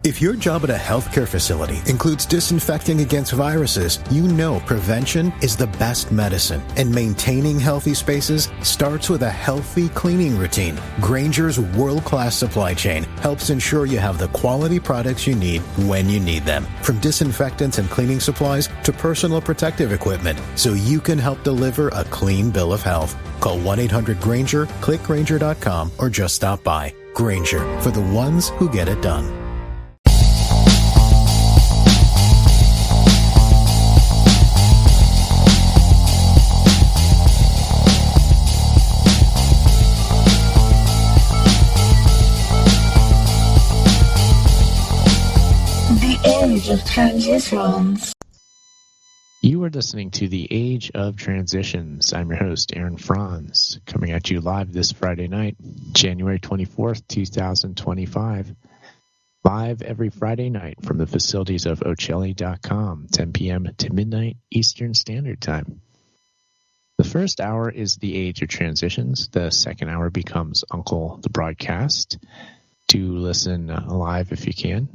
If your job at a healthcare facility includes disinfecting against viruses, you know prevention is the best medicine. And maintaining healthy spaces starts with a healthy cleaning routine. Grainger's world-class supply chain helps ensure you have the quality products you need when you need them. From disinfectants and cleaning supplies to personal protective equipment, so you can help deliver a clean bill of health. Call 1-800-GRAINGER, click Grainger.com, or just stop by. Grainger, for the ones who get it done. Age of Transitions. You are listening to The Age of Transitions. I'm your host, Aaron Franz, coming at you live this Friday night, January 24th, 2025. Live every Friday night from the facilities of Ochelli.com, 10 p.m. to midnight Eastern Standard Time. The first hour is The Age of Transitions. The second hour becomes Uncle the Broadcast. To listen live if you can.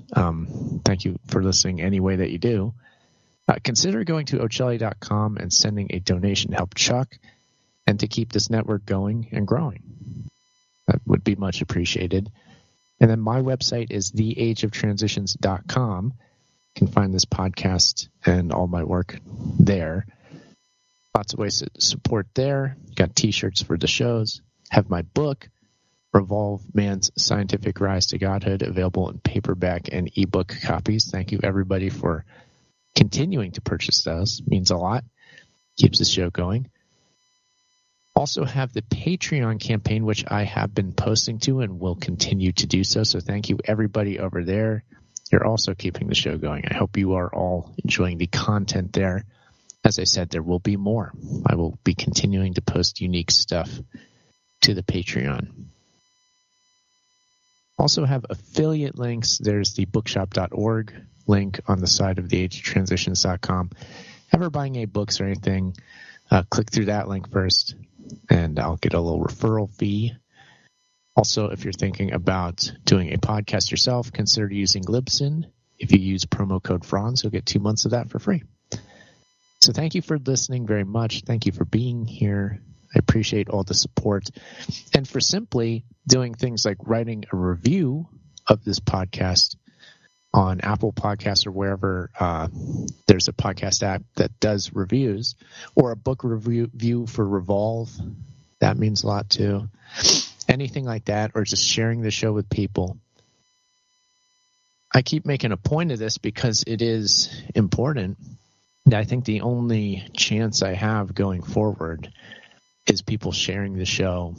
Thank you for listening any way that you do. Consider going to Ochelli.com and sending a donation to help Chuck and to keep this network going and growing. That would be much appreciated. And then my website is theageoftransitions.com. You can find this podcast and all my work there. Lots of ways to support there. Got t-shirts for the shows. Have my book, Revolve Man's Scientific Rise to Godhood, available in paperback and ebook copies. Thank you, everybody, for continuing to purchase those. It means a lot. Keeps the show going. Also have the Patreon campaign, which I have been posting to and will continue to do so. So thank you, everybody over there. You're also keeping the show going. I hope you are all enjoying the content there. As I said, there will be more. I will be continuing to post unique stuff to the Patreon. Also have affiliate links. There's the bookshop.org link on the side of theagetransitions.com. Ever buying any books or anything, click through that link first, and I'll get a little referral fee. Also, if you're thinking about doing a podcast yourself, consider using Libsyn. If you use promo code Franz, you'll get 2 months of that for free. So thank you for listening very much. Thank you for being here. I appreciate all the support. And for simply doing things like writing a review of this podcast on Apple Podcasts or wherever there's a podcast app that does reviews, or a book review for Revolve. That means a lot too. Anything like that, or just sharing the show with people. I keep making a point of this because it is important. I think the only chance I have going forward is people sharing the show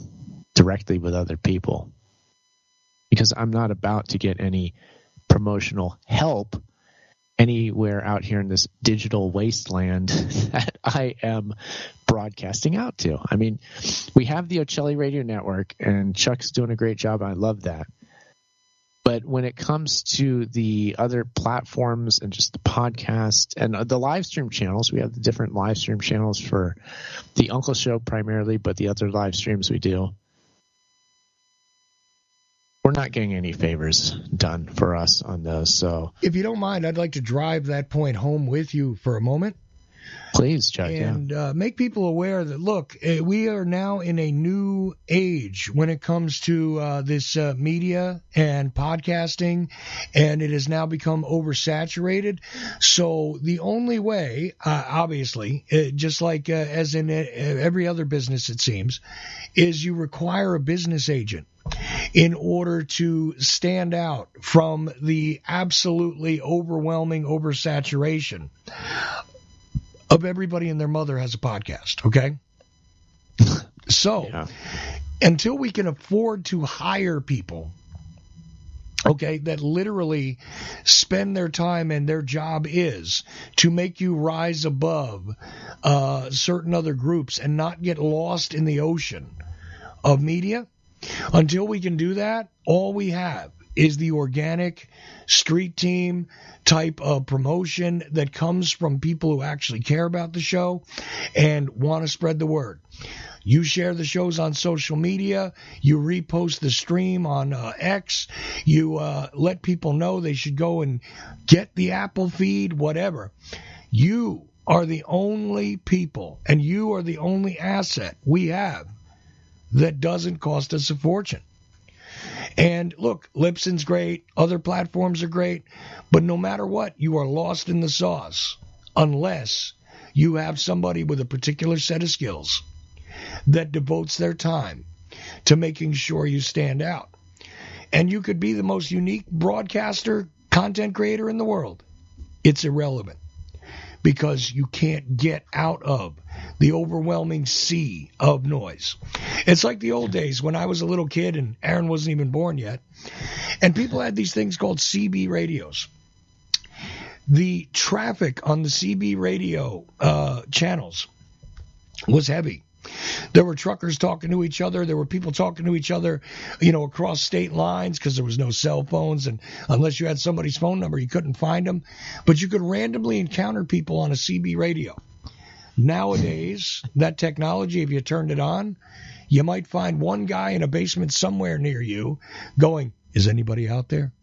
directly with other people, because I'm not about to get any promotional help anywhere out here in this digital wasteland that I am broadcasting out to. I mean, we have the Ochelli Radio Network, and Chuck's doing a great job. I love that. But when it comes to the other platforms and just the podcast and the live stream channels, we have the different live stream channels for the Uncle Show primarily, but the other live streams we do. We're not getting any favors done for us on those. So, if you don't mind, I'd like to drive that point home with you for a moment. Please, Chuck. And make people aware that, look, we are now in a new age when it comes to this media and podcasting, and it has now become oversaturated. So the only way, obviously, just like as in every other business, it seems, is you require a business agent in order to stand out from the absolutely overwhelming oversaturation of everybody and their mother has a podcast, okay? So, until we can afford to hire people, okay, that literally spend their time and their job is to make you rise above certain other groups and not get lost in the ocean of media, until we can do that, all we have is the organic street team type of promotion that comes from people who actually care about the show and want to spread the word. You share the shows on social media. You repost the stream on X. You let people know they should go and get the Apple feed, whatever. You are the only people, and you are the only asset we have that doesn't cost us a fortune. And look, Libsyn's great, other platforms are great, but no matter what, you are lost in the sauce unless you have somebody with a particular set of skills that devotes their time to making sure you stand out. And you could be the most unique broadcaster, content creator in the world. It's irrelevant because you can't get out of the overwhelming sea of noise. It's like the old days when I was a little kid and Aaron wasn't even born yet, and people had these things called CB radios. The traffic on the CB radio channels was heavy. There were truckers talking to each other. There were people talking to each other, across state lines because there was no cell phones. And unless you had somebody's phone number, you couldn't find them. But you could randomly encounter people on a CB radio. Nowadays, that technology, if you turned it on, you might find one guy in a basement somewhere near you going, "Is anybody out there?"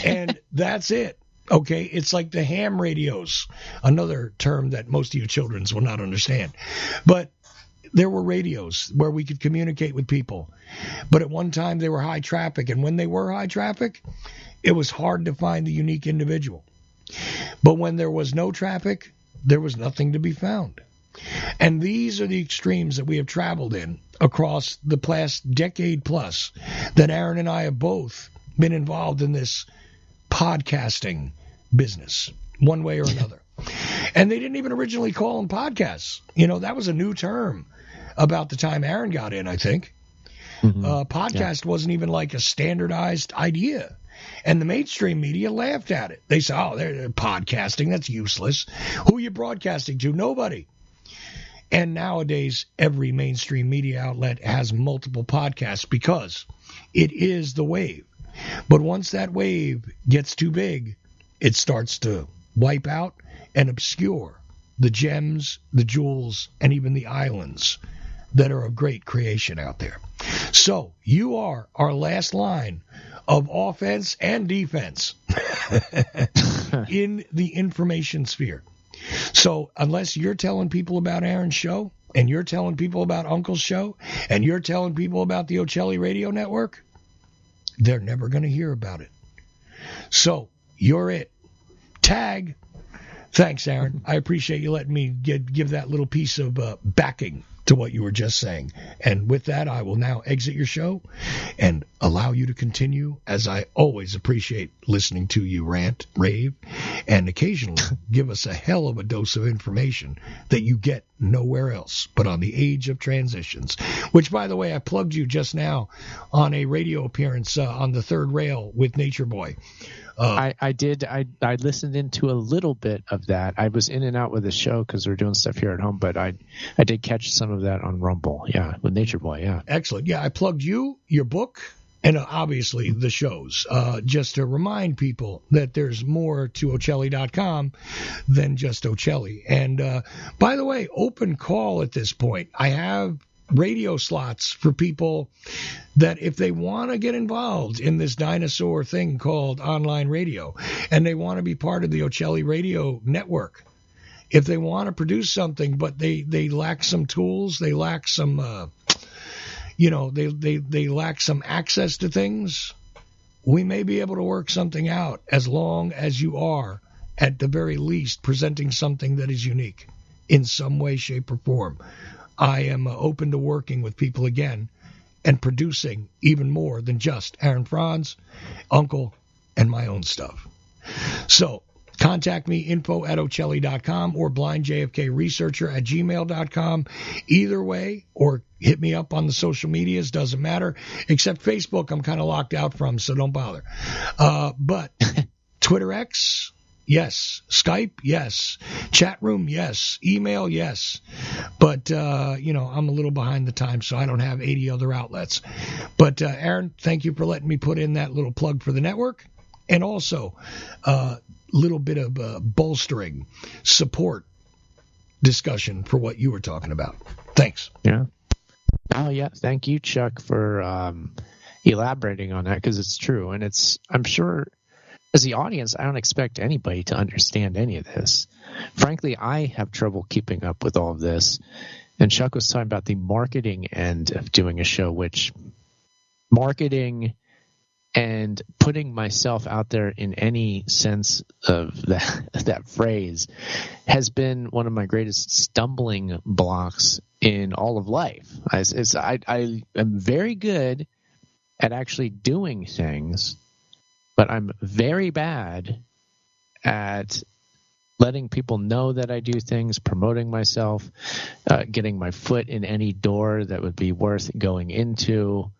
And that's it. Okay, it's like the ham radios, another term that most of you childrens will not understand. But there were radios where we could communicate with people. But at one time they were high traffic, and when they were high traffic, it was hard to find the unique individual. But when there was no traffic, there was nothing to be found. And these are the extremes that we have traveled in across the past decade plus that Aaron and I have both been involved in this podcasting business, one way or another. And they didn't even originally call them podcasts. That was a new term about the time Aaron got in, I think. Podcast wasn't even like a standardized idea. And the mainstream media laughed at it. They said, "Oh, they're podcasting. That's useless. Who are you broadcasting to? Nobody." And nowadays, every mainstream media outlet has multiple podcasts because it is the wave. But once that wave gets too big, it starts to wipe out and obscure the gems, the jewels, and even the islands that are of great creation out there. So you are our last line of offense and defense in the information sphere. So unless you're telling people about Aaron's show, and you're telling people about Uncle's show, and you're telling people about the Ochelli Radio Network, they're never going to hear about it. So you're it. Tag. Thanks, Aaron. I appreciate you letting me give that little piece of backing to what you were just saying. And with that, I will now exit your show and allow you to continue, as I always appreciate listening to you rant, rave, and occasionally give us a hell of a dose of information that you get nowhere else but on the Age of Transitions, which, by the way, I plugged you just now on a radio appearance on the Third Rail with Nature Boy. I did. I listened into a little bit of that. I was in and out with the show because we're doing stuff here at home, but I did catch some of that on Rumble. Yeah, with Nature Boy. Yeah, excellent. Yeah, I plugged you, your book, and obviously the shows. Just to remind people that there's more to Ochelli.com than just Ochelli. And by the way, open call at this point. I have radio slots for people that if they want to get involved in this dinosaur thing called online radio and they want to be part of the Ochelli Radio Network, if they want to produce something but they lack some tools, they lack some they lack some access to things, we may be able to work something out as long as you are at the very least presenting something that is unique in some way, shape, or form. I am open to working with people again and producing even more than just Aaron Franz, Uncle, and my own stuff. So contact me, info@Ochelli.com or blindjfkresearcher@gmail.com. Either way, or hit me up on the social medias, doesn't matter, except Facebook I'm kind of locked out from, so don't bother. But Twitter X, yes. Skype, yes. Chat room, yes. Email, yes. But, I'm a little behind the times, so I don't have 80 other outlets. But, Aaron, thank you for letting me put in that little plug for the network. And also, a little bit of bolstering, support discussion for what you were talking about. Thanks. Yeah. Oh, yeah. Thank you, Chuck, for elaborating on that, because it's true. And I'm sure, as the audience, I don't expect anybody to understand any of this. Frankly, I have trouble keeping up with all of this. And Chuck was talking about the marketing end of doing a show, which marketing and putting myself out there in any sense of that phrase has been one of my greatest stumbling blocks in all of life. I am very good at actually doing things, but I'm very bad at letting people know that I do things, promoting myself, getting my foot in any door that would be worth going into.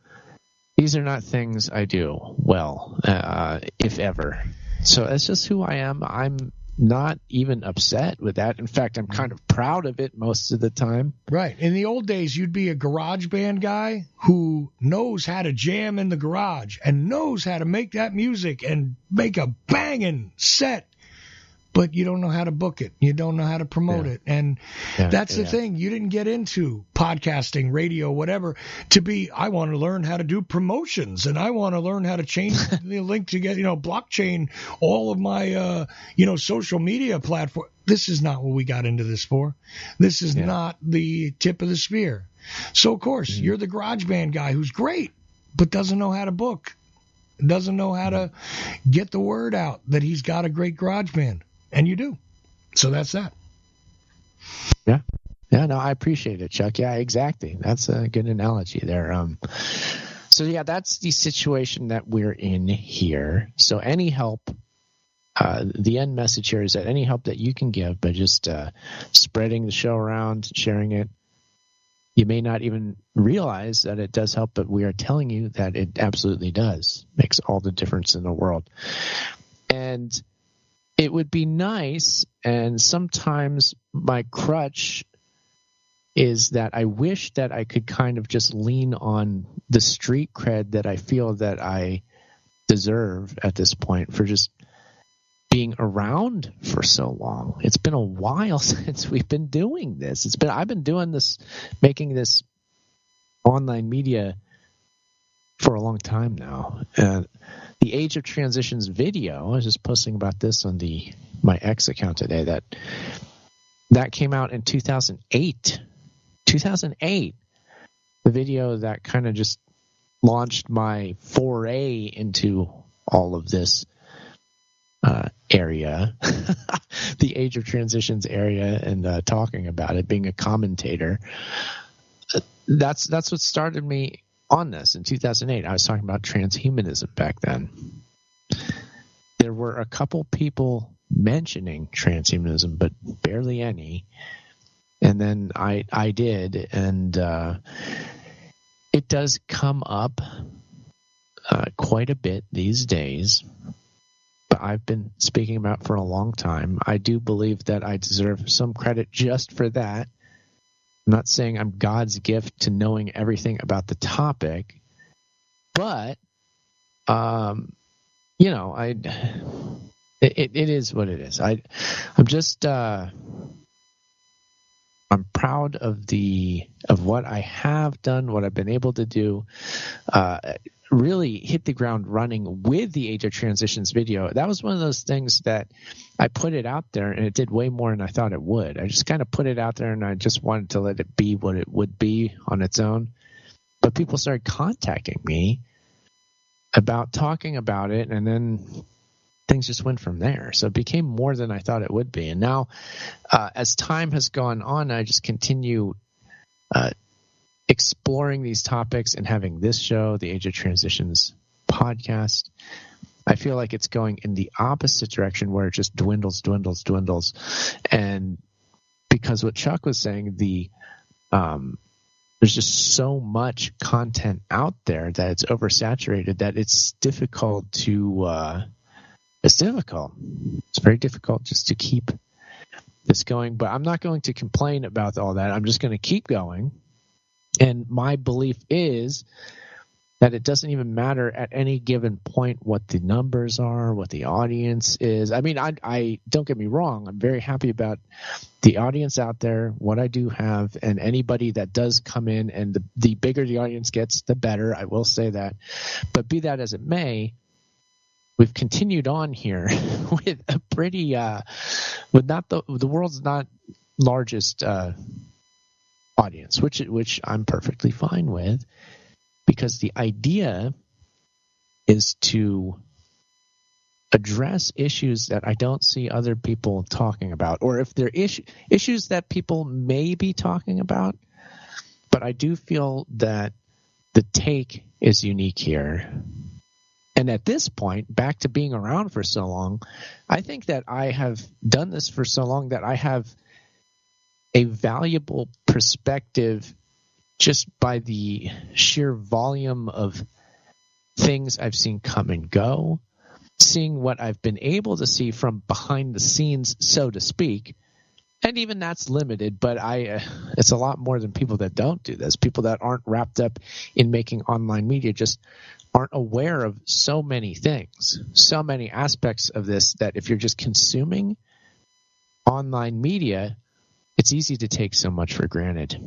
These are not things I do well, if ever. So that's just who I am. I'm not even upset with that. In fact, I'm kind of proud of it most of the time. Right. In the old days, you'd be a garage band guy who knows how to jam in the garage and knows how to make that music and make a banging set. But you don't know how to book it. You don't know how to promote it. And that's the thing. You didn't get into podcasting, radio, whatever, I want to learn how to do promotions, and I want to learn how to change the link to get, blockchain, all of my, social media platform. This is not what we got into this for. This is not the tip of the spear. So, of course, you're the garage band guy who's great, but doesn't know how to book, doesn't know how to get the word out that he's got a great garage band. And you do. So that's that. Yeah. Yeah, no, I appreciate it, Chuck. Yeah, exactly. That's a good analogy there. So, that's the situation that we're in here. So any help, the end message here is that any help that you can give by just spreading the show around, sharing it, you may not even realize that it does help, but we are telling you that it absolutely does. Makes all the difference in the world. And it would be nice, and sometimes my crutch is that I wish that I could kind of just lean on the street cred that I feel that I deserve at this point for just being around for so long. It's been a while since we've been doing this. I've been doing this, making this online media for a long time now. The Age of Transitions video, I was just posting about this on my X account today, that came out in 2008. 2008, the video that kind of just launched my foray into all of this area, the Age of Transitions area, and talking about it, being a commentator. That's what started me on this in 2008. I was talking about transhumanism back then. There were a couple people mentioning transhumanism, but barely any. And then I did, and it does come up quite a bit these days. But I've been speaking about for a long time. I do believe that I deserve some credit just for that. I'm not saying I'm God's gift to knowing everything about the topic, but it is what it is. I'm proud of what I have done, what I've been able to do. Really hit the ground running with the Age of Transitions video. That was one of those things that I put it out there, and it did way more than I thought it would. I just kind of put it out there, and I just wanted to let it be what it would be on its own. But people started contacting me about talking about it, and then things just went from there. So it became more than I thought it would be. And now, as time has gone on, I just continue exploring these topics and having this show, the Age of Transitions podcast. I feel like it's going in the opposite direction where it just dwindles. And because what Chuck was saying, there's just so much content out there that it's oversaturated, that it's difficult to it's difficult. It's very difficult just to keep this going. But I'm not going to complain about all that. I'm just going to keep going. And my belief is that it doesn't even matter at any given point what the numbers are, what the audience is. I mean, I don't get me wrong. I'm very happy about the audience out there, what I do have, and anybody that does come in. And the bigger the audience gets, the better. I will say that. But be that as it may, we've continued on here with a pretty, with not the world's not largest audience, which I'm perfectly fine with. Because the idea is to address issues that I don't see other people talking about, or if they're issues that people may be talking about, but I do feel that the take is unique here. And at this point, back to being around for so long, I think that I have done this for so long that I have a valuable perspective just by the sheer volume of things I've seen come and go, seeing what I've been able to see from behind the scenes, so to speak. And even that's limited, but it's a lot more than people that don't do this. People that aren't wrapped up in making online media just aren't aware of so many things, so many aspects of this, that if you're just consuming online media, it's easy to take so much for granted.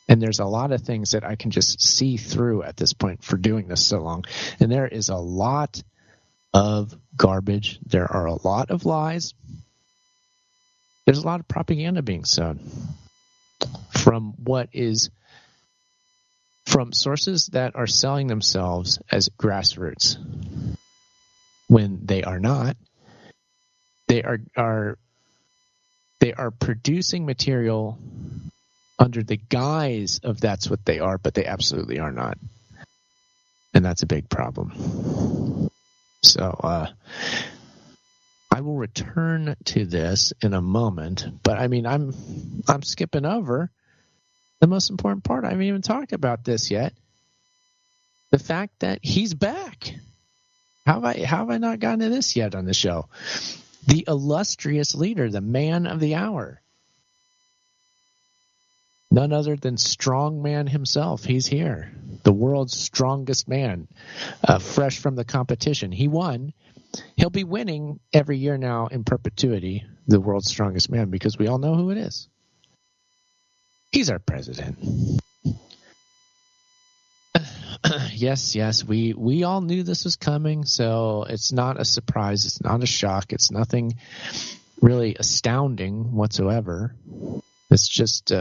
And there's a lot of things that I can just see through at this point for doing this so long. And there is a lot of garbage. There are a lot of lies. There's a lot of propaganda being sown from sources that are selling themselves as grassroots when they are not. They are producing material under the guise of that's what they are, but they absolutely are not. And that's a big problem. So I will return to this in a moment, but I mean, I'm skipping over the most important part. I haven't even talked about this yet. The fact that he's back. How have I not gotten to this yet on the show? The illustrious leader, the man of the hour. None other than strongman himself. He's here. The world's strongest man, fresh from the competition. He won. He'll be winning every year now in perpetuity, the world's strongest man, because we all know who it is. He's our president. Yes, we all knew this was coming, so it's not a surprise. It's not a shock. It's nothing really astounding whatsoever. It's just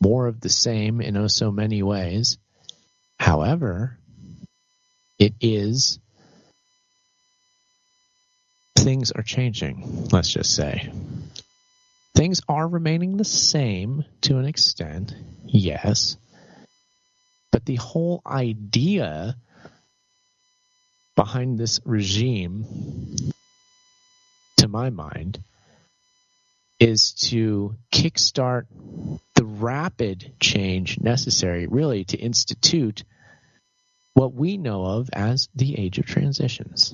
more of the same in oh so many ways. However, things are changing, let's just say. Things are remaining the same to an extent, yes. But the whole idea behind this regime, to my mind, is to kickstart the rapid change necessary, really, to institute what we know of as the age of transitions.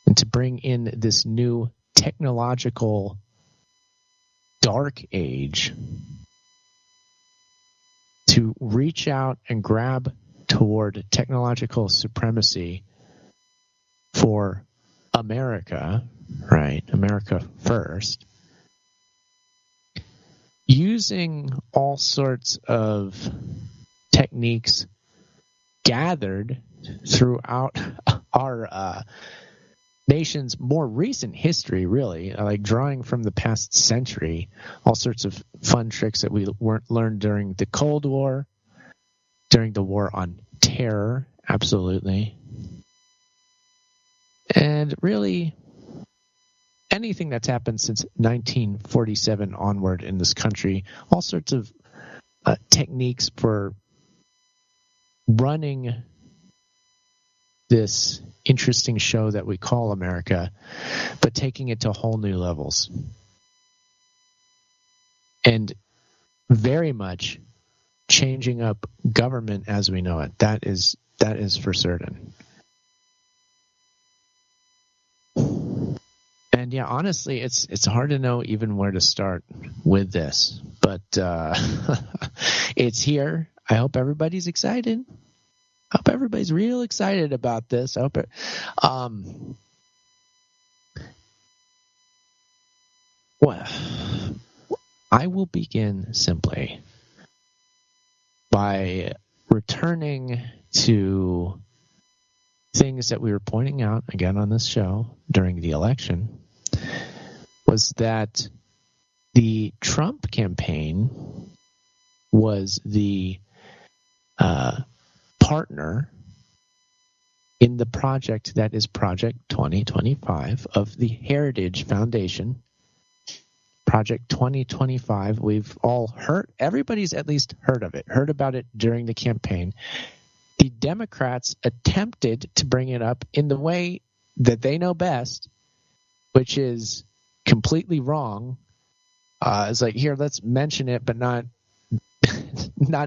And to bring in this new technological dark age to reach out and grab toward technological supremacy for America, right? America first. Using all sorts of techniques gathered throughout our nation's more recent history, really, like drawing from the past century, all sorts of fun tricks that we learned during the Cold War, during the War on Terror, absolutely. And really, anything that's happened since 1947 onward in this country, all sorts of techniques for running this interesting show that we call America, but taking it to whole new levels. And very much changing up government as we know it. That is for certain. And yeah, honestly, it's hard to know even where to start with this, but it's here. I hope everybody's excited. I hope everybody's real excited about this. I hope it. Well, I will begin simply by returning to things that we were pointing out again on this show during the election, was that the Trump campaign was the partner in the project that is Project 2025 of the Heritage Foundation. Project 2025, we've all heard, everybody's at least heard of it, heard about it during the campaign. The Democrats attempted to bring it up in the way that they know best, which is completely wrong. It's like, here, let's mention it, but not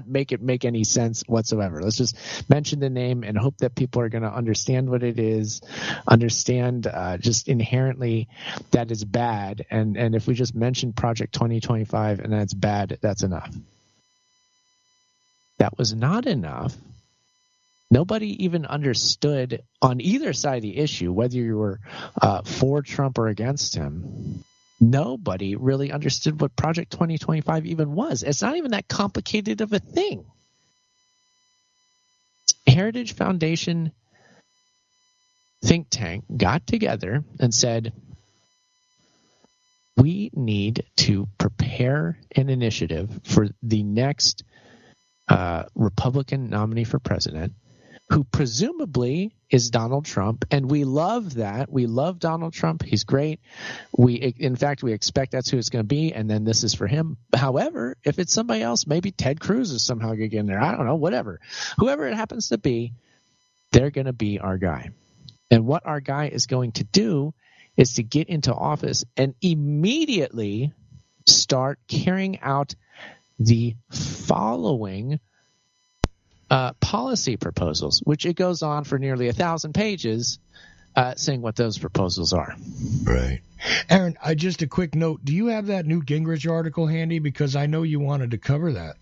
make it make any sense whatsoever. Let's just mention the name and hope that people are going to understand what it is, understand just inherently that is bad. And if we just mention Project 2025 and that's bad, that's enough. That was not enough. Nobody even understood on either side of the issue, whether you were for Trump or against him. Nobody really understood what Project 2025 even was. It's not even that complicated of a thing. Heritage Foundation think tank got together and said, we need to prepare an initiative for the next Republican nominee for president, who presumably is Donald Trump, and we love that. We love Donald Trump. He's great. In fact, we expect that's who it's going to be, and then this is for him. However, if it's somebody else, maybe Ted Cruz is somehow going to get in there. I don't know, whatever. Whoever it happens to be, they're going to be our guy. And what our guy is going to do is to get into office and immediately start carrying out the following policy proposals, which it goes on for nearly 1,000 pages saying what those proposals are. Right. Aaron, just a quick note. Do you have that Newt Gingrich article handy? Because I know you wanted to cover that.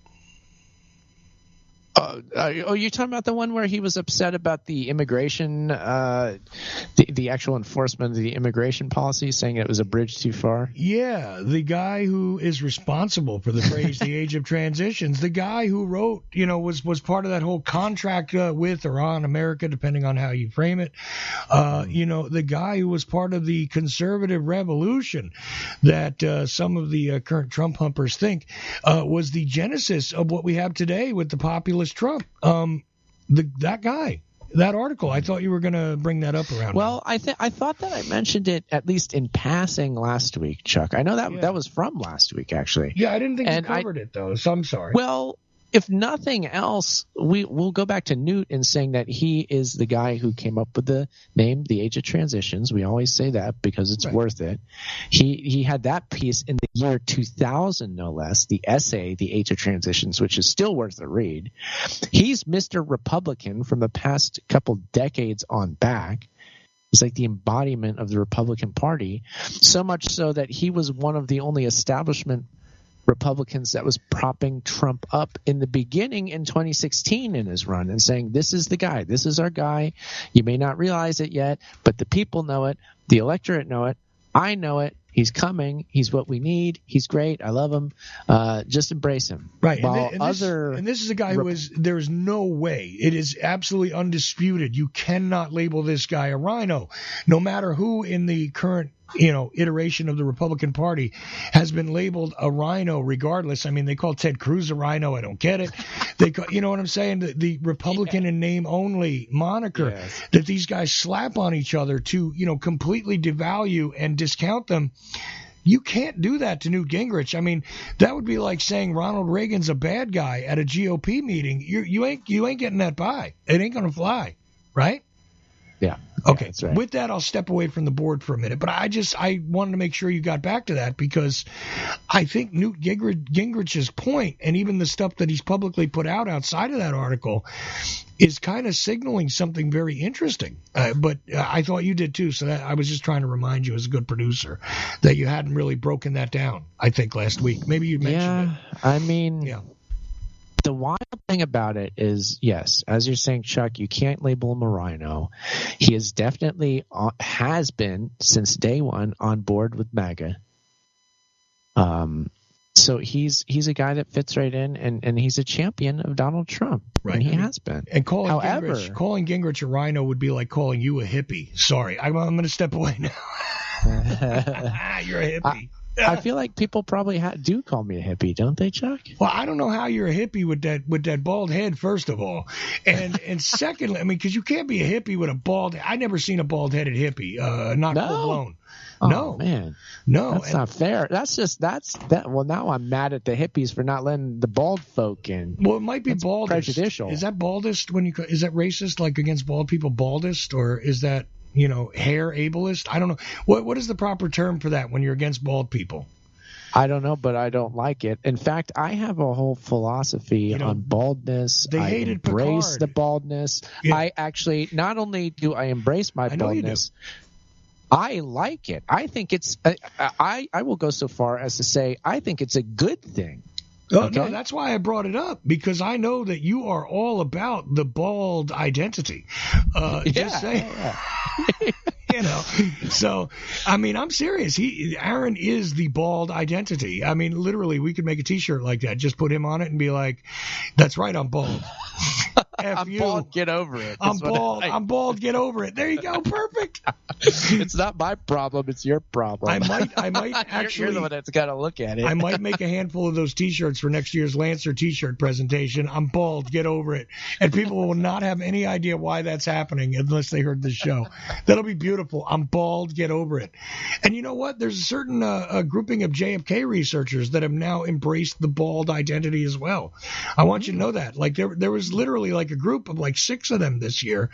You're talking about the one where he was upset about the immigration, the actual enforcement of the immigration policy, saying it was a bridge too far? Yeah, the guy who is responsible for the phrase "the age of transitions," the guy who wrote, was part of that whole contract with or on America, depending on how you frame it. The guy who was part of the conservative revolution that some of the current Trump humpers think was the genesis of what we have today with the populist Trump. That guy, that article, I thought you were going to bring that up around. Well, I thought that I mentioned it at least in passing last week, Chuck. I know that was from last week, actually. Yeah, I didn't think you covered it, though, so I'm sorry. Well, if nothing else, we'll go back to Newt in saying that he is the guy who came up with the name, The Age of Transitions. We always say that because it's worth it. He had that piece in the year 2000, no less, the essay, The Age of Transitions, which is still worth a read. He's Mr. Republican from the past couple decades on back. He's like the embodiment of the Republican Party, so much so that he was one of the only establishment Republicans that was propping Trump up in the beginning in 2016 in his run and saying, this is the guy, this is our guy. You may not realize it yet, but the people know it. The electorate know it. I know it. He's coming. He's what we need. He's great. I love him. Just embrace him. Right. And this is a guy who there is no way. It is absolutely undisputed. You cannot label this guy a rhino, no matter who in the current iteration of the Republican Party has been labeled a rhino regardless. I mean, they call Ted Cruz a rhino. I don't get it. They call, you know what I'm saying? The Republican in name only moniker that these guys slap on each other to, completely devalue and discount them. You can't do that to Newt Gingrich. I mean, that would be like saying Ronald Reagan's a bad guy at a GOP meeting. You ain't getting that by. It ain't going to fly, right? Yeah. Okay. That's right. With that, I'll step away from the board for a minute. But I wanted to make sure you got back to that because I think Newt Gingrich's point, and even the stuff that he's publicly put out outside of that article, is kind of signaling something very interesting. But I thought you did too. So I was just trying to remind you, as a good producer, that you hadn't really broken that down, I think, last week. Maybe you mentioned it. I mean, the wild thing about it is, yes, as you're saying, Chuck, you can't label him a rhino. He is definitely has been since day one on board with MAGA. So he's a guy that fits right in, and he's a champion of Donald Trump. Right. And he has been. And calling Gingrich a rhino would be like calling you a hippie. Sorry, I'm going to step away now. You're a hippie. I feel like people probably do call me a hippie, don't they, Chuck? Well, I don't know how you're a hippie with that bald head, first of all, and secondly, I mean, because you can't be a hippie with a bald. I never seen a bald-headed hippie, not full blown. Oh, no, man, no, that's not fair. That's that. Well, now I'm mad at the hippies for not letting the bald folk in. Well, it might be baldest. Prejudicial. Is that baldest is that racist, like against bald people, baldest, or is that hair ableist? I don't know. What is the proper term for that when you're against bald people? I don't know, but I don't like it. In fact, I have a whole philosophy on baldness. They hated Picard. I embrace Picard. the baldness. Yeah. I actually, not only do I embrace my baldness, I like it. I think it's. I will go so far as to say I think it's a good thing. Oh, okay. No, that's why I brought it up, because I know that you are all about the bald identity. Just saying. Yeah. So, I mean, I'm serious. Aaron is the bald identity. I mean, literally, we could make a T-shirt like that. Just put him on it and be like, "That's right, I'm bald." I'm bald. Get over it. I'm bald. I'm bald. Get over it. There you go. Perfect. It's not my problem. It's your problem. I might actually. You're the one that's got to look at it. I might make a handful of those T-shirts for next year's Lancer T-shirt presentation. I'm bald. Get over it. And people will not have any idea why that's happening unless they heard the show. That'll be beautiful. I'm bald. Get over it. And you know what? There's a certain grouping of JFK researchers that have now embraced the bald identity as well. I want you to know that. Like there was literally like a group of like 6 of them this year,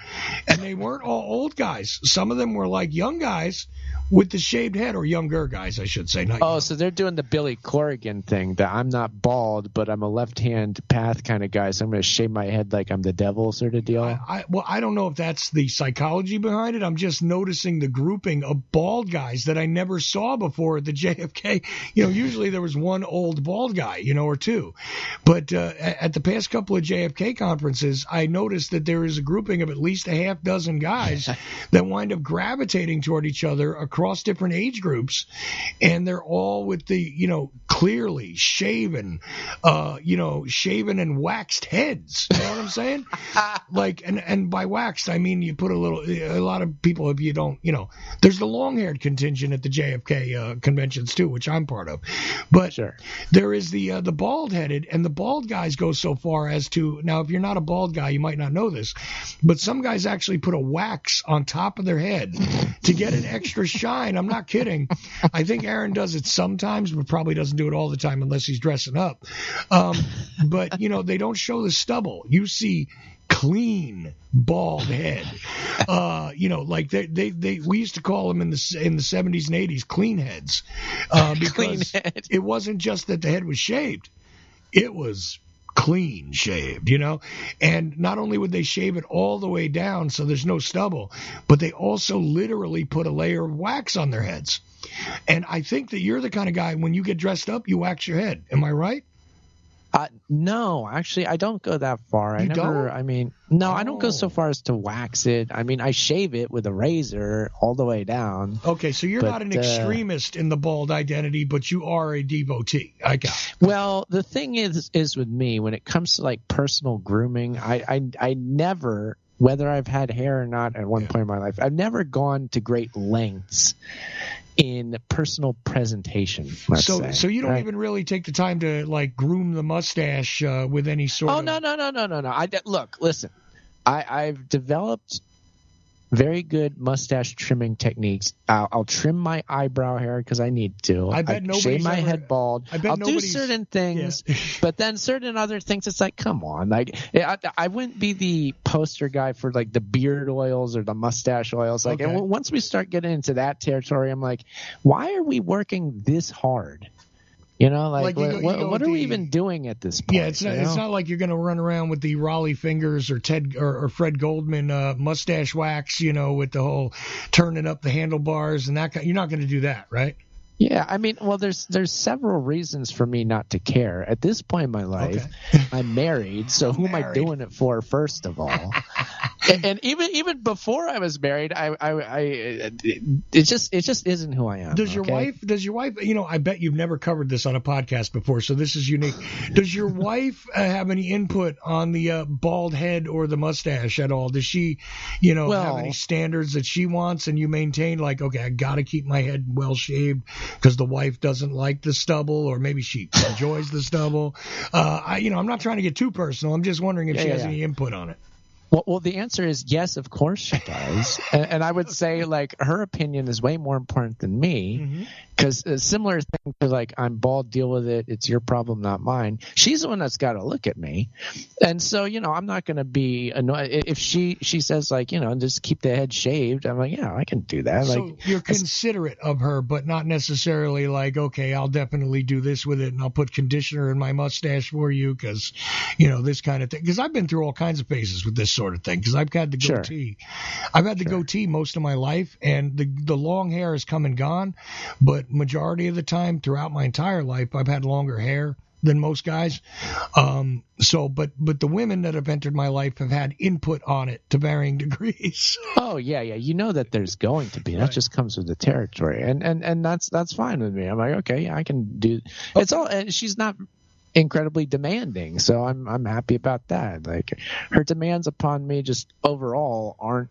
and they weren't all old guys. Some of them were like young guys with the shaved head, or younger guys, I should say. So they're doing the Billy Corrigan thing, that I'm not bald, but I'm a left-hand path kind of guy, so I'm going to shave my head like I'm the devil sort of deal. I don't know if that's the psychology behind it. I'm just noticing the grouping of bald guys that I never saw before at the JFK. Usually there was one old bald guy, or two. But at the past couple of JFK conferences, I noticed that there is a grouping of at least a half dozen guys that wind up gravitating toward each other across different age groups, and they're all with the clearly shaven and waxed heads. You know what I'm saying? Like, and by waxed I mean you put a lot of people, if you don't, there's the long-haired contingent at the JFK conventions too, which I'm part of, but sure. There is the bald-headed, and the bald guys go so far as to, now if you're not a bald guy you might not know this, but some guys actually put a wax on top of their head to get an extra shine. I'm not kidding. I think Aaron does it sometimes, but probably doesn't do it all the time unless he's dressing up. But they don't show the stubble. You see clean bald head. Like we used to call them in the 70s and 80s clean heads, because clean head. It wasn't just that the head was shaved; it was clean shaved, and not only would they shave it all the way down so there's no stubble, but they also literally put a layer of wax on their heads. And I think that you're the kind of guy, when you get dressed up, you wax your head. Am I right? No, actually, I don't go that far. I don't go so far as to wax it. I mean, I shave it with a razor all the way down. Okay, so you're not an extremist in the bald identity, but you are a devotee. I got it. Well, the thing is with me, when it comes to like personal grooming, I never, whether I've had hair or not at one point in my life, I've never gone to great lengths in personal presentation. So you don't even really take the time to like groom the mustache with any sort of. No. Look, listen. I've developed very good mustache trimming techniques. I'll trim my eyebrow hair because I need to. I bet nobody's shave my head bald. I'll do certain things, but then certain other things, it's like, come on. Like, I wouldn't be the poster guy for like the beard oils or the mustache oils. Like, and once we start getting into that territory, I'm like, why are we working this hard? You know, like what are we even doing at this point? Yeah, it's not like you're going to run around with the Raleigh fingers or Ted or Fred Goldman mustache wax, you know, with the whole turning up the handlebars and that kind. You're not going to do that, right? Yeah, I mean, well, there's several reasons for me not to care. At this point in my life, I'm married, so who am I doing it for, first of all? and even before I was married, it just isn't who I am. Does your wife, you know, I bet you've never covered this on a podcast before, so this is unique. Does your wife have any input on the bald head or the mustache at all? Does she, you know, have any standards that she wants and you maintain, like, okay, I got to keep my head well shaved because the wife doesn't like the stubble, or maybe she enjoys the stubble? I'm not trying to get too personal. I'm just wondering if she has any input on it. Well, the answer is yes, of course she does. and I would say, like, her opinion is way more important than me, because a similar thing to, like, I'm bald, deal with it, it's your problem, not mine. She's the one that's got to look at me. And so, you know, I'm not going to be annoyed. If she says, like, you know, just keep the head shaved, I'm like, yeah, I can do that. So like, you're considerate of her, but not necessarily like, okay, I'll definitely do this with it, and I'll put conditioner in my mustache for you because, you know, this kind of thing. Because I've been through all kinds of phases with this sort of thing, because I've had the goatee. I've had the goatee most of my life, and the long hair has come and gone, but majority of the time throughout my entire life I've had longer hair than most guys. But the women that have entered my life have had input on it to varying degrees. Oh yeah, you know that there's going to be. That just comes with the territory, and that's fine with me. I'm like, okay, yeah, I can do. It's all. And she's not incredibly demanding, so I'm happy about that. Like, her demands upon me just overall aren't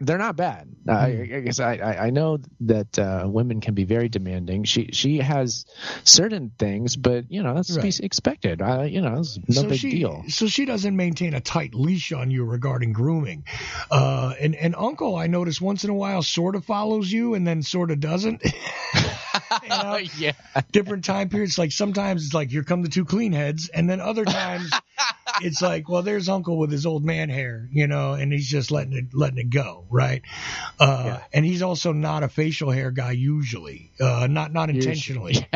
they're not bad. I guess I know that women can be very demanding. She has certain things, but you know, that's to be expected. You know, it's no big deal. So she doesn't maintain a tight leash on you regarding grooming. And Uncle, I notice once in a while sort of follows you and then sort of doesn't. You know? Yeah. Different time periods. Like sometimes it's like, here come the two clean heads, and then other times it's like, well, there's Uncle with his old man hair, you know, and he's just letting it go, right? And he's also not a facial hair guy usually, not intentionally.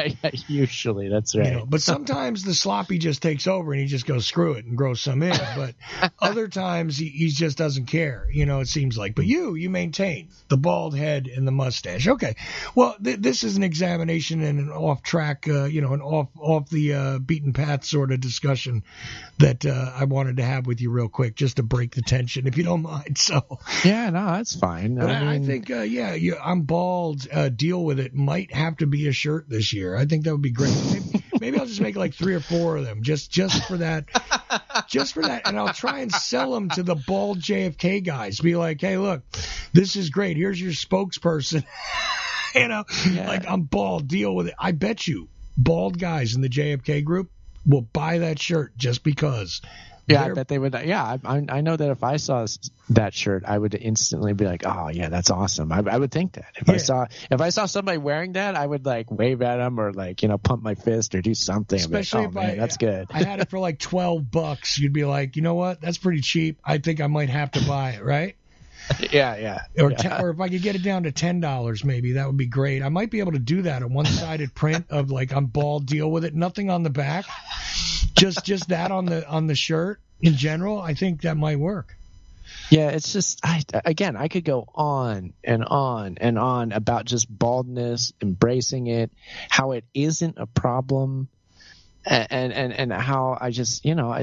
Usually, that's right. You know, but sometimes the sloppy just takes over and he just goes screw it and grows some in. But other times he just doesn't care, you know, it seems like. But you maintain the bald head and the mustache. Okay, well, this is an examination and an off track, an off the beaten path sort of discussion that I wanted to have with you real quick, just to break the tension, if you don't mind. So yeah, no, that's fine. But I think I'm bald. Deal with it might have to be a shirt this year. I think that would be great. Maybe I'll just make like 3 or 4 of them just for that, and I'll try and sell them to the bald JFK guys. Be like, hey, look, this is great. Here's your spokesperson. You know, like, I'm bald, deal with it. I bet you bald guys in the JFK group will buy that shirt just because. Yeah, I bet they would. Yeah, I know that if I saw that shirt, I would instantly be like, oh yeah, that's awesome. I would think that if I saw somebody wearing that, I would like wave at them or like, you know, pump my fist or do something. Especially like, that's good. I had it for like $12. You'd be like, you know what? That's pretty cheap. I think I might have to buy it, right? Yeah. Or if I could get it down to $10, maybe that would be great. I might be able to do that, a one-sided print of like, I'm bald, deal with it, nothing on the back, just that on the shirt in general. I think that might work. Yeah, it's just I could go on and on and on about just baldness, embracing it, how it isn't a problem, and how I just, you know,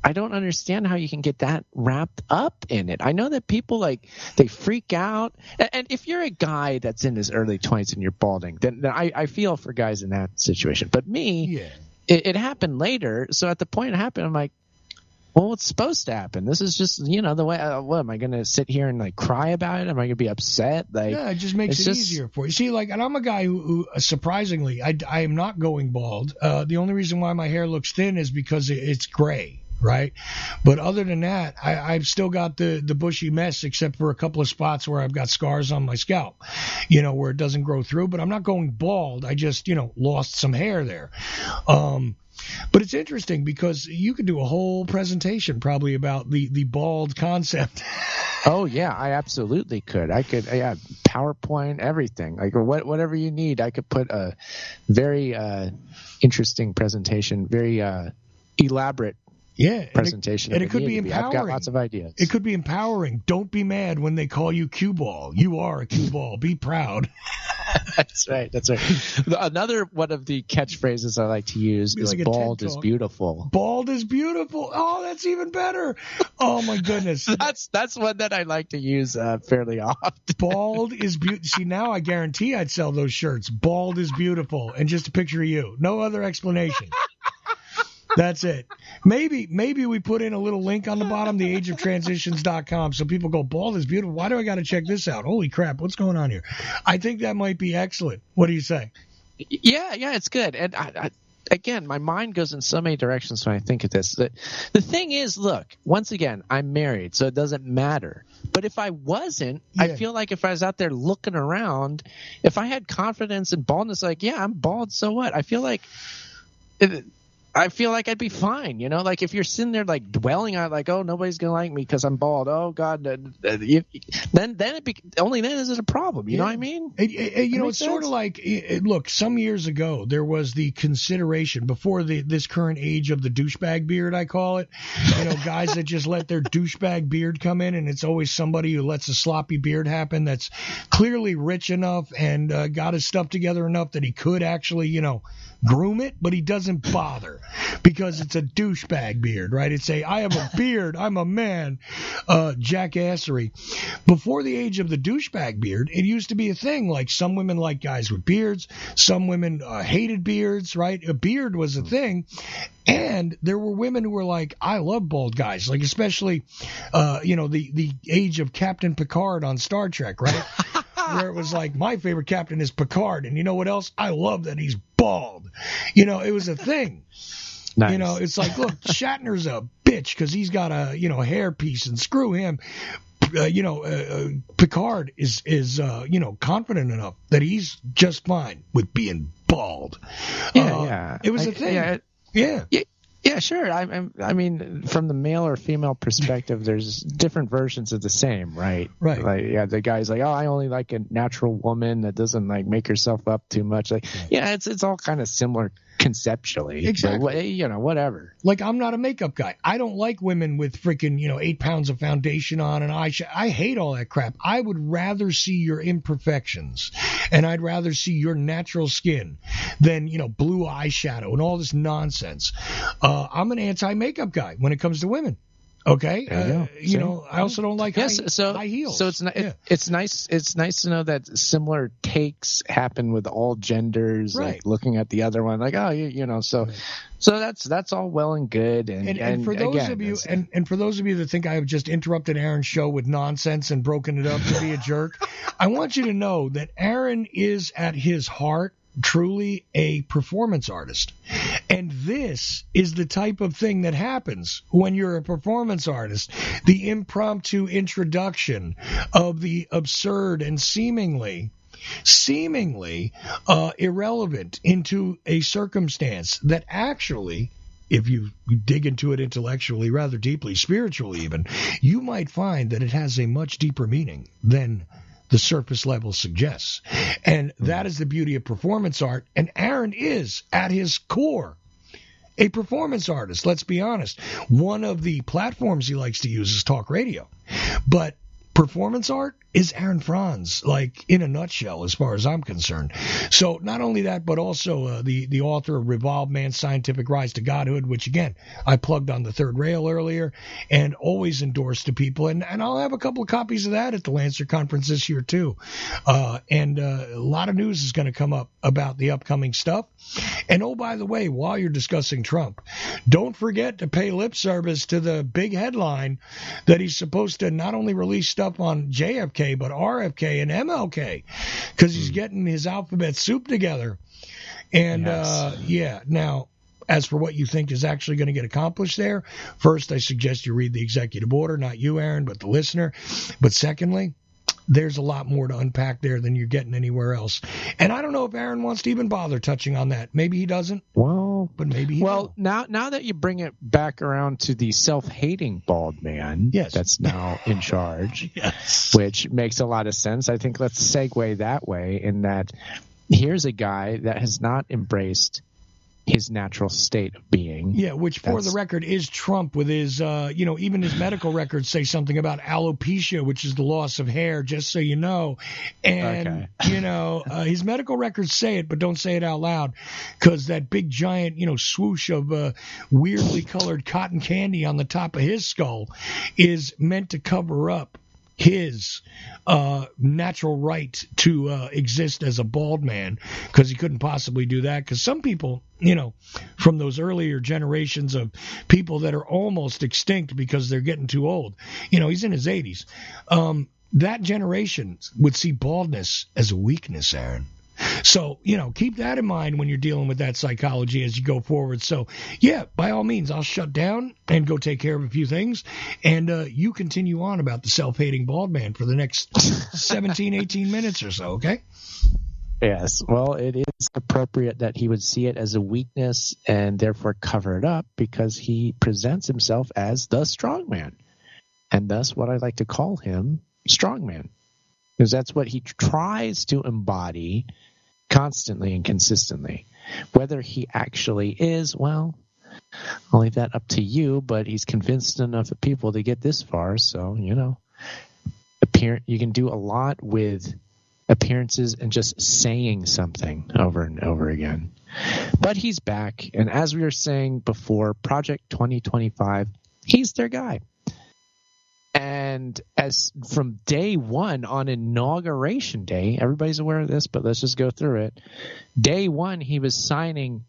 I don't understand how you can get that wrapped up in it. I know that people, like, they freak out. And if you're a guy that's in his early 20s and you're balding, then I feel for guys in that situation. But me, it happened later. So at the point it happened, I'm like, well, it's supposed to happen. This is just, you know, the way. What am I going to sit here and like cry about it? Am I going to be upset? Like, yeah, it just makes it easier for you. See, like, and I'm a guy who surprisingly, I am not going bald. The only reason why my hair looks thin is because it's gray. right? But other than that, I've still got the bushy mess, except for a couple of spots where I've got scars on my scalp, where it doesn't grow through. But I'm not going bald. I just, lost some hair there. But it's interesting because you could do a whole presentation probably about the bald concept. Oh, yeah, I absolutely could. I could, PowerPoint, everything. Like whatever you need, I could put a very interesting presentation, very elaborate presentation. And it could be empowering. I've got lots of ideas. It could be empowering. Don't be mad when they call you cue ball. You are a cue ball. Be proud. That's right. Another one of the catchphrases I like to use is like bald is beautiful. Bald is beautiful. Oh, that's even better. Oh my goodness. That's one that I like to use fairly often. Bald is beautiful. See, now I guarantee I'd sell those shirts. Bald is beautiful. And just a picture of you. No other explanation. That's it. Maybe we put in a little link on the bottom, theageoftransitions.com, so people go, bald is beautiful. Why do I got to check this out? Holy crap, what's going on here? I think that might be excellent. What do you say? Yeah, it's good. And again, my mind goes in so many directions when I think of this. The thing is, look, once again, I'm married, so it doesn't matter. But if I wasn't, I feel like if I was out there looking around, if I had confidence in baldness, like, yeah, I'm bald, so what? I feel like I'd be fine, like if you're sitting there like dwelling on it, like, oh, nobody's going to like me because I'm bald. Oh God. Then only then is it a problem. You know what I mean? It's sort of like, look, some years ago, there was the consideration before this current age of the douchebag beard, I call it, guys that just let their douchebag beard come in. And it's always somebody who lets a sloppy beard happen that's clearly rich enough and got his stuff together enough that he could actually, groom it, but he doesn't bother because it's a douchebag beard, right? It's I have a beard, I'm a man, jackassery. Before the age of the douchebag beard, it used to be a thing. Like some women like guys with beards, some women hated beards, right? A beard was a thing. And there were women who were like, I love bald guys, like especially, the age of Captain Picard on Star Trek, right? Where it was like, my favorite captain is Picard. And you know what else? I love that he's bald. It was a thing. Nice. It's like, look, Shatner's a bitch because he's got a, hair piece and screw him. Picard is confident enough that he's just fine with being bald. It was a thing. Yeah, sure. I mean, from the male or female perspective, there's different versions of the same, right? Right. Like, the guy's like, oh, I only like a natural woman that doesn't like make herself up too much. Like, it's all kind of similar conceptually. Exactly. But, whatever. Like, I'm not a makeup guy. I don't like women with freaking, 8 pounds of foundation on and eyeshadow. I hate all that crap. I would rather see your imperfections and I'd rather see your natural skin than, blue eyeshadow and all this nonsense. I'm an anti-makeup guy when it comes to women. Okay, I also don't like high heels. So it's nice. It's nice to know that similar takes happen with all genders. Right. Like looking at the other one, like So that's all well and good. And for those of you and for those of you that think I have just interrupted Aaron's show with nonsense and broken it up to be a jerk, I want you to know that Aaron is at his heart truly a performance artist. And this is the type of thing that happens when you're a performance artist. The impromptu introduction of the absurd and seemingly irrelevant into a circumstance that actually, if you dig into it intellectually, rather deeply, spiritually even, you might find that it has a much deeper meaning than the surface level suggests. And that is the beauty of performance art. And Aaron is, at his core, a performance artist. Let's be honest. One of the platforms he likes to use is talk radio. But performance art is Aaron Franz, like in a nutshell, as far as I'm concerned. So not only that, but also the author of Revolve Man's Scientific Rise to Godhood, which again, I plugged on the Third Rail earlier and always endorsed to people. And I'll have a couple of copies of that at the Lancer conference this year too. And a lot of news is going to come up about the upcoming stuff. And oh, by the way, while you're discussing Trump, don't forget to pay lip service to the big headline that he's supposed to not only release stuff on JFK, but RFK and MLK, because he's getting his alphabet soup together. And, now, as for what you think is actually going to get accomplished there, first, I suggest you read the executive order, not you, Aaron, but the listener. But secondly, there's a lot more to unpack there than you're getting anywhere else. And I don't know if Aaron wants to even bother touching on that. Maybe he doesn't. Well, but maybe he will. Now that you bring it back around to the self-hating bald man that's now in charge, which makes a lot of sense. I think let's segue that way in that here's a guy that has not embraced his natural state of being. Yeah, which for the record is Trump with his, even his medical records say something about alopecia, which is the loss of hair, just so you know. And, his medical records say it, but don't say it out loud because that big giant, swoosh of weirdly colored cotton candy on the top of his skull is meant to cover up his natural right to exist as a bald man, because he couldn't possibly do that. Because some people, from those earlier generations of people that are almost extinct because they're getting too old, he's in his 80s. That generation would see baldness as a weakness, Aaron. So, keep that in mind when you're dealing with that psychology as you go forward. So, yeah, by all means, I'll shut down and go take care of a few things. And you continue on about the self-hating bald man for the next 17, 18 minutes or so, okay? Yes. Well, it is appropriate that he would see it as a weakness and therefore cover it up because he presents himself as the strongman. And thus what I like to call him, strongman. Because that's what he tries to embody constantly and consistently. Whether he actually is, well, I'll leave that up to you, but he's convinced enough of people to get this far, so, you can do a lot with appearances and just saying something over and over again. But he's back, and as we were saying before, Project 2025, he's their guy. And as from day one on inauguration day, everybody's aware of this, but let's just go through it. Day one, he was signing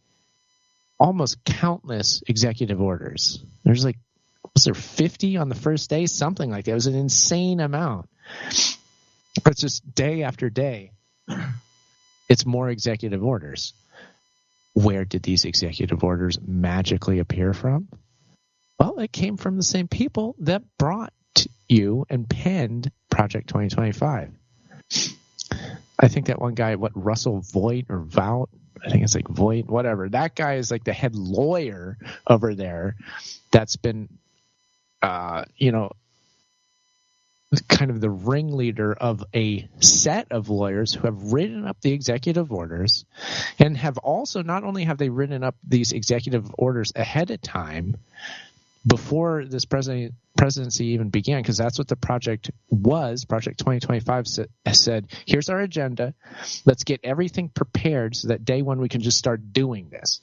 almost countless executive orders. There's was there 50 on the first day? Something like that. It was an insane amount. It's just day after day. It's more executive orders. Where did these executive orders magically appear from? Well, it came from the same people that brought you and penned Project 2025. I think that one guy, Russell Voigt or Vout, I think it's Voigt, whatever. That guy is the head lawyer over there that's been, kind of the ringleader of a set of lawyers who have written up the executive orders and have also, not only have they written up these executive orders ahead of time, before this presidency even began, because that's what the project was. Project 2025 said, here's our agenda. Let's get everything prepared so that day one we can just start doing this.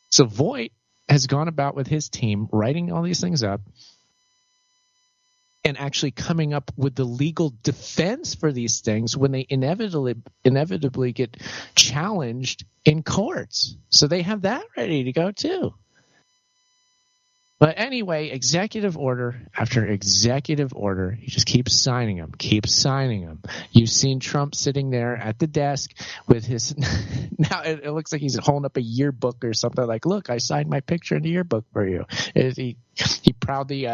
So Voigt has gone about with his team writing all these things up and actually coming up with the legal defense for these things when they inevitably get challenged in courts. So they have that ready to go too. But anyway, executive order after executive order, he just keeps signing them. You've seen Trump sitting there at the desk with his – now it looks like he's holding up a yearbook or something look, I signed my picture in the yearbook for you. He proudly,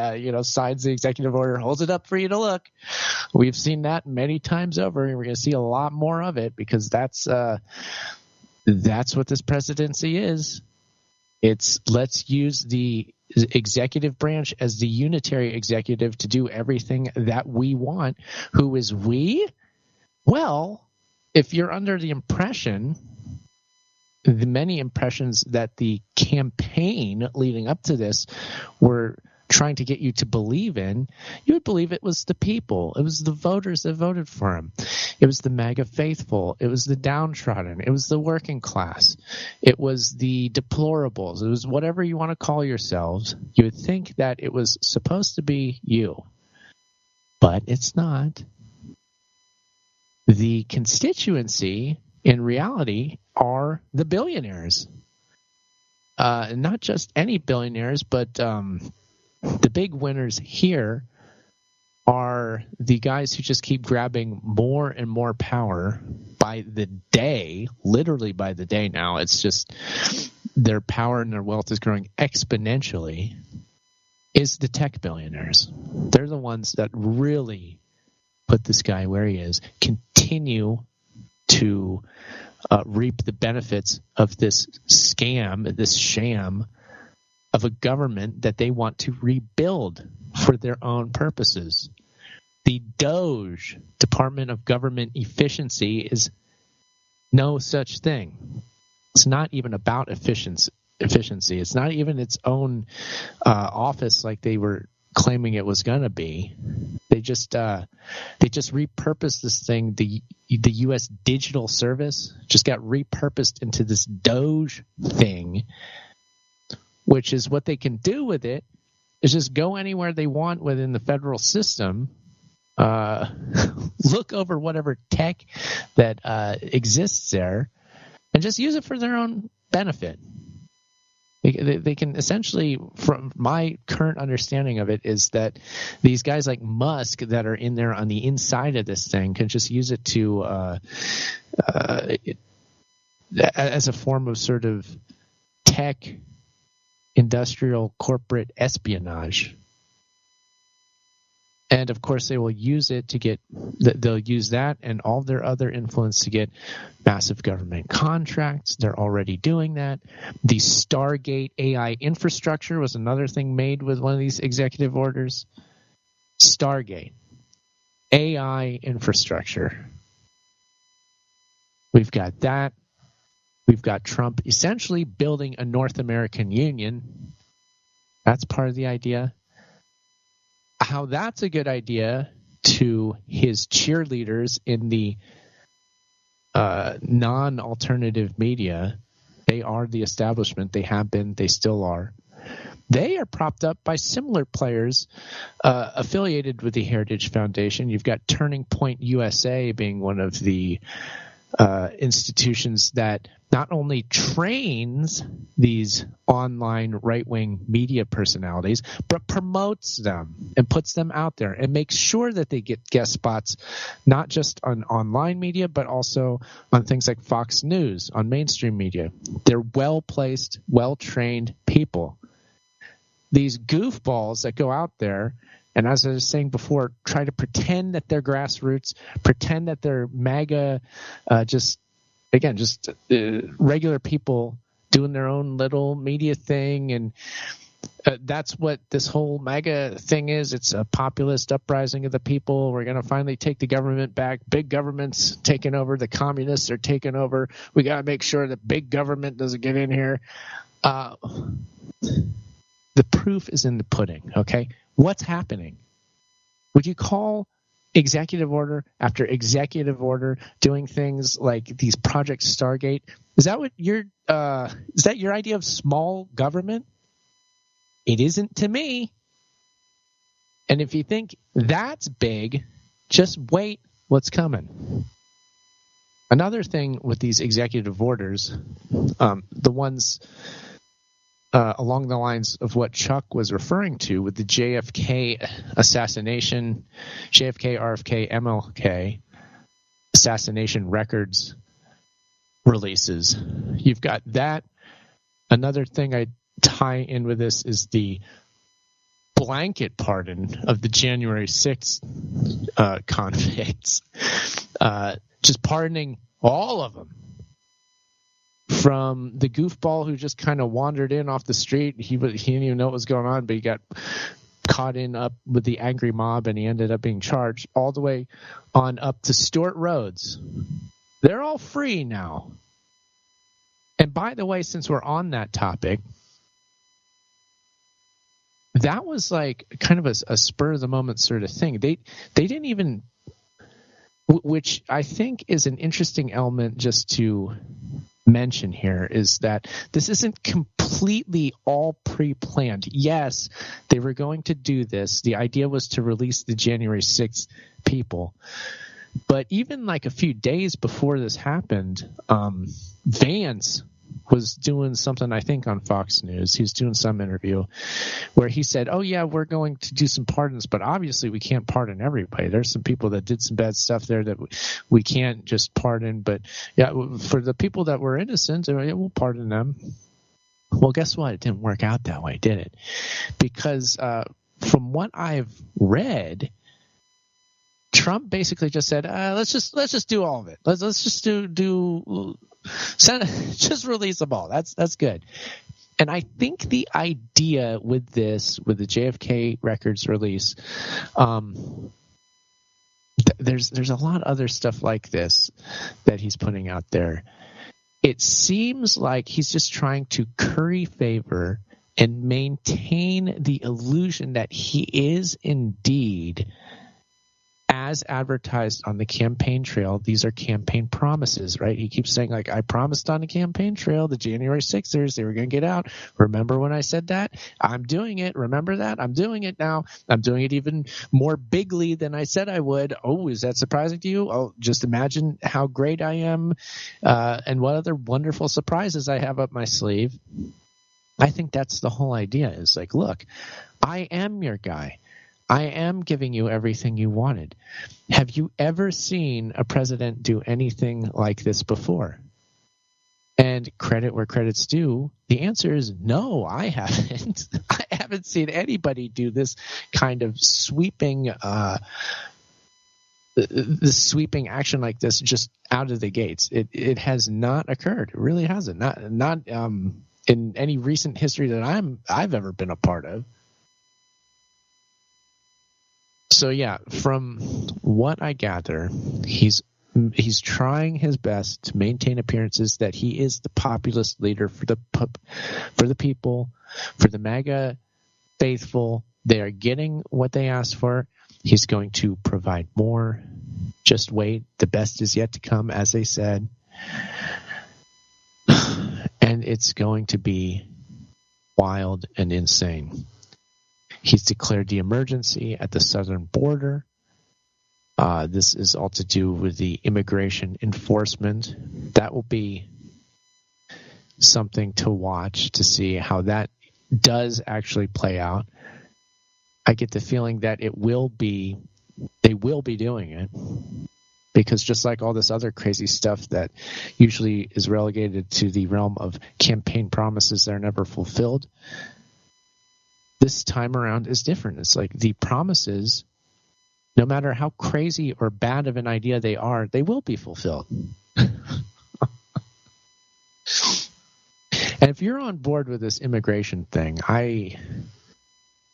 signs the executive order, holds it up for you to look. We've seen that many times over, and we're going to see a lot more of it because that's what this presidency is. It's let's use the executive branch as the unitary executive to do everything that we want. Who is we? Well, if you're under the impression, the many impressions that the campaign leading up to this were trying to get you to believe in, you would believe it was the people. It was the voters that voted for him. It was the MAGA faithful. It was the downtrodden. It was the working class. It was the deplorables. It was whatever you want to call yourselves. You would think that it was supposed to be you, but it's not. The constituency, in reality, are the billionaires. Not just any billionaires, but the big winners here are the guys who just keep grabbing more and more power by the day, literally by the day now. It's just their power and their wealth is growing exponentially is the tech billionaires. They're the ones that really put this guy where he is, continue to reap the benefits of this scam, this sham of a government that they want to rebuild for their own purposes. The DOGE, Department of Government Efficiency, is no such thing. It's not even about efficiency. It's not even its own office like they were claiming it was going to be. They just repurposed this thing. The U.S. Digital Service just got repurposed into this DOGE thing, which is what they can do with it is just go anywhere they want within the federal system. Look over whatever tech that exists there and just use it for their own benefit. They can essentially, from my current understanding of it, is that these guys like Musk that are in there on the inside of this thing can just use it to as a form of sort of tech, industrial, corporate espionage. And of course, they will use it to get. They'll use that and all their other influence to get massive government contracts. They're already doing that. The Stargate AI infrastructure was another thing made with one of these executive orders. Stargate AI infrastructure. We've got that. We've got Trump essentially building a North American Union. That's part of the idea. How that's a good idea to his cheerleaders in the non-alternative media. They are the establishment. They have been. They still are. They are propped up by similar players affiliated with the Heritage Foundation. You've got Turning Point USA being one of the institutions that not only trains these online right-wing media personalities, but promotes them and puts them out there and makes sure that they get guest spots, not just on online media, but also on things like Fox News, on mainstream media. They're well-placed, well-trained people. These goofballs that go out there and, as I was saying before, try to pretend that they're grassroots, pretend that they're MAGA, just regular people doing their own little media thing. And that's what this whole MAGA thing is. It's a populist uprising of the people. We're going to finally take the government back. Big government's taking over. The communists are taking over. We got to make sure that big government doesn't get in here. The proof is in the pudding, okay? What's happening? Would you call executive order after executive order doing things like these Project Stargate? Is that what is that your idea of small government? It isn't to me. And if you think that's big, just wait what's coming. Another thing with these executive orders, the ones along the lines of what Chuck was referring to with the JFK assassination, JFK, RFK, MLK assassination records releases. You've got that. Another thing I tie in with this is the blanket pardon of the January 6th convicts. Just pardoning all of them. From the goofball who just kind of wandered in off the street. He didn't even know what was going on, but he got caught up with the angry mob and he ended up being charged, all the way on up to Stuart Rhodes. They're all free now. And by the way, since we're on that topic, that was like kind of a spur of the moment sort of thing. They didn't even, which I think is an interesting element just to mention here, is that this isn't completely all pre-planned. Yes, they were going to do this. The idea was to release the January 6th people. But even like a few days before this happened, Vance was doing something, I think, on Fox News. He was doing some interview where he said, oh, yeah, we're going to do some pardons, but obviously we can't pardon everybody. There's some people that did some bad stuff there that we can't just pardon. But, yeah, for the people that were innocent, we'll pardon them. Well, guess what? It didn't work out that way, did it? Because from what I've read, Trump basically just said, let's just do all of it. Let's just just release them all. That's good. And I think the idea with the JFK records release, there's a lot of other stuff like this that he's putting out there. It seems like he's just trying to curry favor and maintain the illusion that he is indeed, as advertised on the campaign trail. These are campaign promises, right? He keeps saying, like, I promised on the campaign trail, the January 6ers, they were going to get out. Remember when I said that? I'm doing it. Remember that? I'm doing it now. I'm doing it even more bigly than I said I would. Oh, is that surprising to you? Oh, just imagine how great I am and what other wonderful surprises I have up my sleeve. I think that's the whole idea, is like, look, I am your guy. I am giving you everything you wanted. Have you ever seen a president do anything like this before? And credit where credit's due, the answer is no, I haven't. I haven't seen anybody do this kind of sweeping sweeping action like this just out of the gates. It has not occurred. It really hasn't. Not in any recent history that I've ever been a part of. So yeah, from what I gather, he's trying his best to maintain appearances that he is the populist leader for the people, for the MAGA faithful. They are getting what they asked for. He's going to provide more. Just wait. The best is yet to come, as they said. And it's going to be wild and insane. He's declared the emergency at the southern border. This is all to do with the immigration enforcement. That will be something to watch to see how that does actually play out. I get the feeling that they will be doing it, because just like all this other crazy stuff that usually is relegated to the realm of campaign promises that are never fulfilled, this time around is different. It's like the promises, no matter how crazy or bad of an idea they are, they will be fulfilled. And if you're on board with this immigration thing, I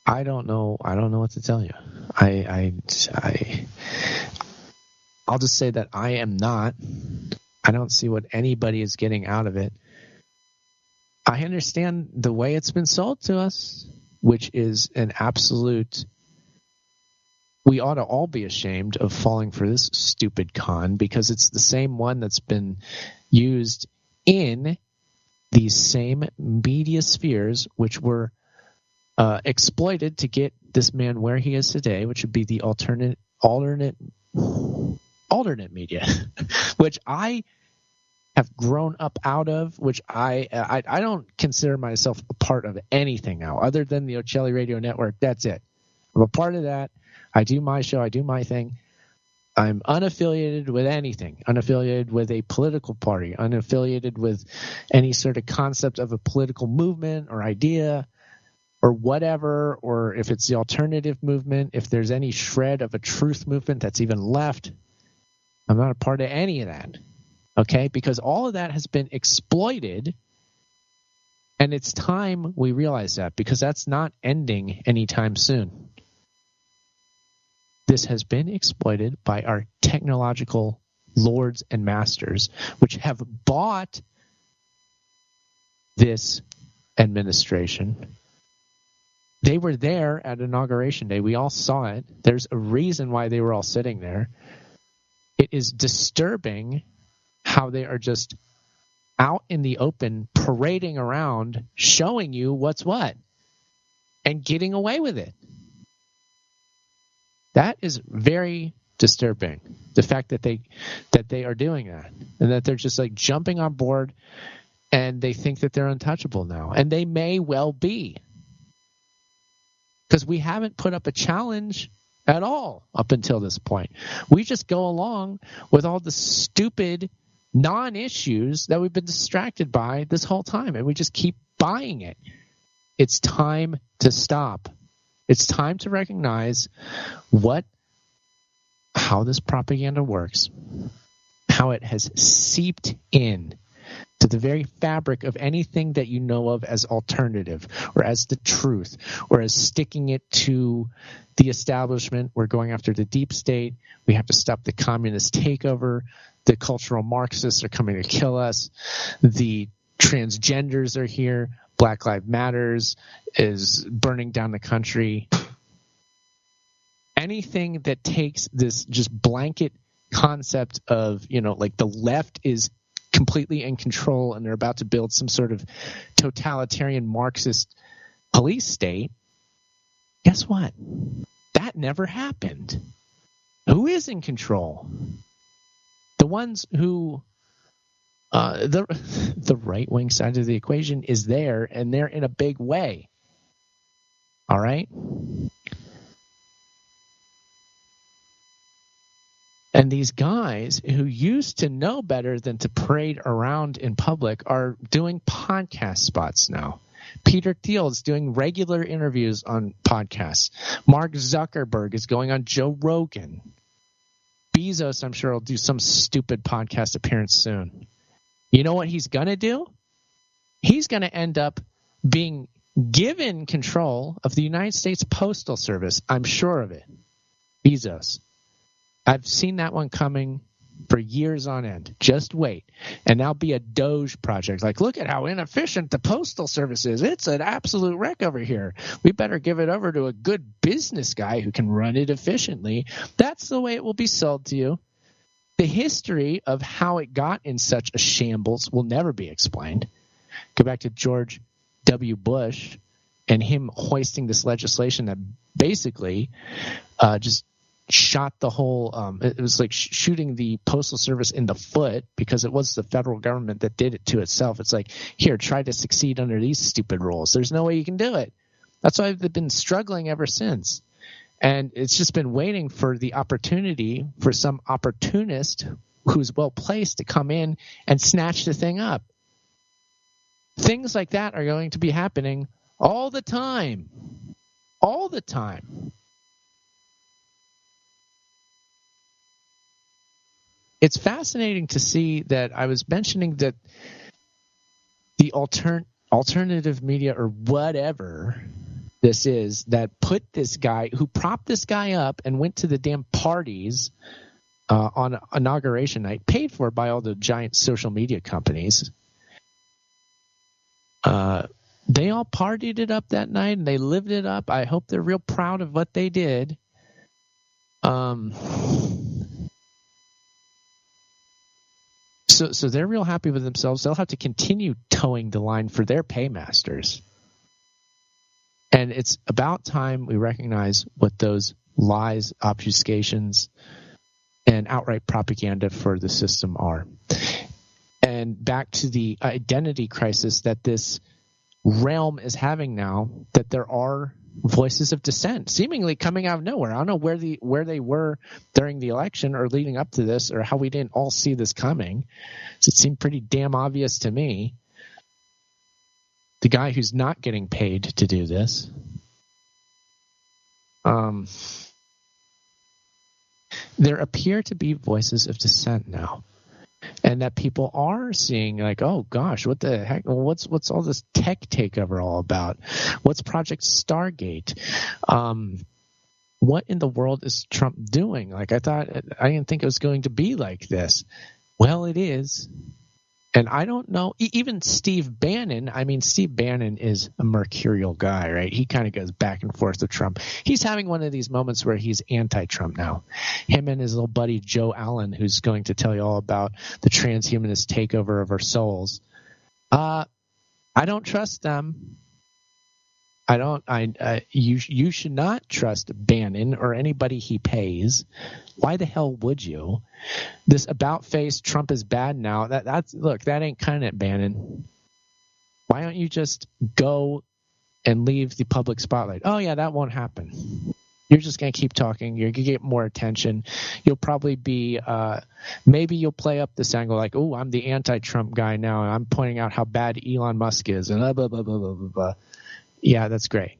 don't know what to tell you. I'll just say that I am not. I don't see what anybody is getting out of it. I understand the way it's been sold to us, which is an absolute. We ought to all be ashamed of falling for this stupid con, because it's the same one that's been used in these same media spheres, which were exploited to get this man where he is today, which would be the alternate media, which I have grown up out of, which I don't consider myself a part of anything now other than the Ochelli Radio Network. That's it. I'm a part of that. I do my show. I do my thing. I'm unaffiliated with anything, unaffiliated with a political party, unaffiliated with any sort of concept of a political movement or idea or whatever, or if it's the alternative movement, if there's any shred of a truth movement that's even left. I'm not a part of any of that, okay? Because all of that has been exploited, and it's time we realize that, because that's not ending anytime soon. This has been exploited by our technological lords and masters, which have bought this administration. They were there at Inauguration Day. We all saw it. There's a reason why they were all sitting there. It is disturbing how they are just out in the open, parading around, showing you what's what, and getting away with it. That is very disturbing. The fact that they are doing that, and that they're just like jumping on board, and they think that they're untouchable now, and they may well be, because we haven't put up a challenge at all up until this point. We just go along with all the stupid non-issues that we've been distracted by this whole time, and we just keep buying it. It's time to stop. It's time to recognize how this propaganda works, how it has seeped in to the very fabric of anything that you know of as alternative or as the truth or as sticking it to the establishment. We're going after the deep state. We have to stop the communist takeover. The cultural Marxists are coming to kill us. The transgenders are here. Black Lives Matters is burning down the country. Anything that takes this just blanket concept of, like the left is completely in control and they're about to build some sort of totalitarian Marxist police state, guess what? That never happened. Who is in control? The ones who the right-wing side of the equation is there, and they're in a big way. All right? And these guys who used to know better than to parade around in public are doing podcast spots now. Peter Thiel is doing regular interviews on podcasts. Mark Zuckerberg is going on Joe Rogan. Bezos, I'm sure, will do some stupid podcast appearance soon. You know what he's going to do? He's going to end up being given control of the United States Postal Service. I'm sure of it. Bezos. I've seen that one coming for years on end. Just wait. And that'll be a DOGE project. Like, look at how inefficient the Postal Service is. It's an absolute wreck over here. We better give it over to a good business guy who can run it efficiently. That's the way it will be sold to you. The history of how it got in such a shambles will never be explained. Go back to George W. Bush and him hoisting this legislation that basically just shot the whole it was like shooting the Postal Service in the foot, because it was the federal government that did it to itself. It's like, here, try to succeed under these stupid rules. There's no way you can do it. That's why they've been struggling ever since. And it's just been waiting for the opportunity for some opportunist who's well placed to come in and snatch the thing up. Things like that are going to be happening all the time. All the time. It's fascinating to see that I was mentioning that the alternative media or whatever this is that put this guy, who propped this guy up and went to the damn parties on inauguration night, paid for by all the giant social media companies. They all partied it up that night and they lived it up. I hope they're real proud of what they did. So they're real happy with themselves. They'll have to continue towing the line for their paymasters. And it's about time we recognize what those lies, obfuscations, and outright propaganda for the system are. And back to the identity crisis that this realm is having now, that there are voices of dissent seemingly coming out of nowhere. I don't know where they were during the election or leading up to this, or how we didn't all see this coming. So it seemed pretty damn obvious to me. The guy who's not getting paid to do this. There appear to be voices of dissent now. And that people are seeing, like, oh gosh, what the heck? What's all this tech takeover all about? What's Project Stargate? What in the world is Trump doing? Like, I didn't think it was going to be like this. Well, it is. And I don't know, even Steve Bannon, Steve Bannon is a mercurial guy, right? He kind of goes back and forth with Trump. He's having one of these moments where he's anti-Trump now. Him and his little buddy Joe Allen, who's going to tell you all about the transhumanist takeover of our souls. I don't trust them. You should not trust Bannon or anybody he pays. Why the hell would you? This about face, Trump is bad now. That ain't cutting it, Bannon. Why don't you just go and leave the public spotlight? Oh yeah, that won't happen. You're just going to keep talking. You're going to get more attention. You'll probably be, maybe you'll play up this angle like, oh, I'm the anti-Trump guy now. And I'm pointing out how bad Elon Musk is and blah, blah, blah, blah, blah, blah. Yeah, that's great.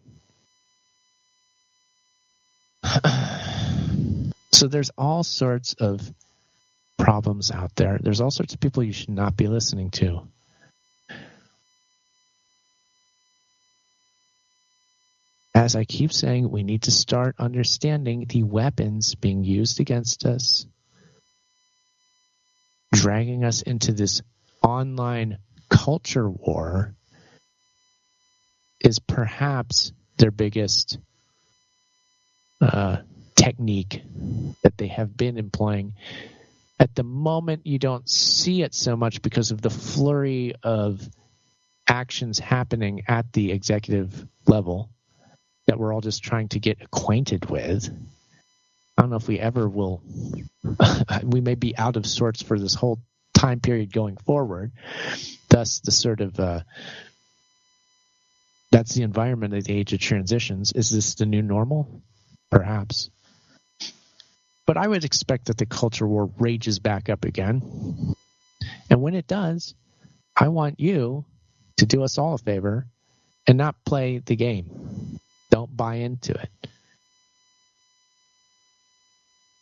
So there's all sorts of problems out there. There's all sorts of people you should not be listening to. As I keep saying, we need to start understanding the weapons being used against us, dragging us into this online culture war is perhaps their biggest technique that they have been employing. At the moment, you don't see it so much because of the flurry of actions happening at the executive level that we're all just trying to get acquainted with. I don't know if we ever will. We may be out of sorts for this whole time period going forward. Thus, the sort of that's the environment of the age of transitions. Is this the new normal? Perhaps. But I would expect that the culture war rages back up again. And when it does, I want you to do us all a favor and not play the game. Don't buy into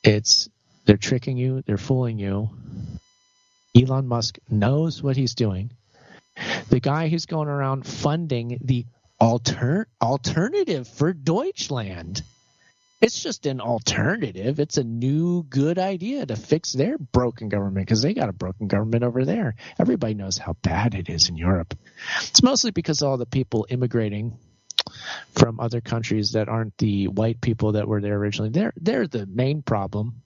it. They're tricking you. They're fooling you. Elon Musk knows what he's doing. The guy who's going around funding the alternative for Deutschland. It's just an alternative. It's a new good idea to fix their broken government because they got a broken government over there. Everybody knows how bad it is in Europe. It's mostly because all the people immigrating from other countries that aren't the white people that were there originally. They're the main problem.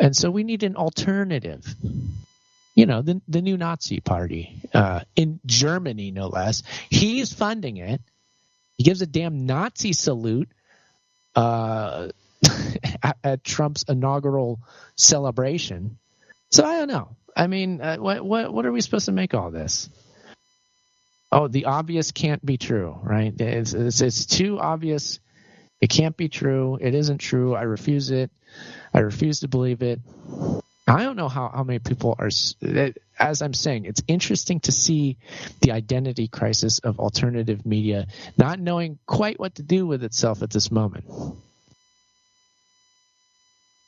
And so we need an alternative. You know, the new Nazi party in Germany, no less. He's funding it. He gives a damn Nazi salute at Trump's inaugural celebration. So I don't know. I mean, what are we supposed to make of all this? Oh, the obvious can't be true, right? It's too obvious. It can't be true. It isn't true. I refuse it. I refuse to believe it. I don't know how many people are, as I'm saying, it's interesting to see the identity crisis of alternative media not knowing quite what to do with itself at this moment.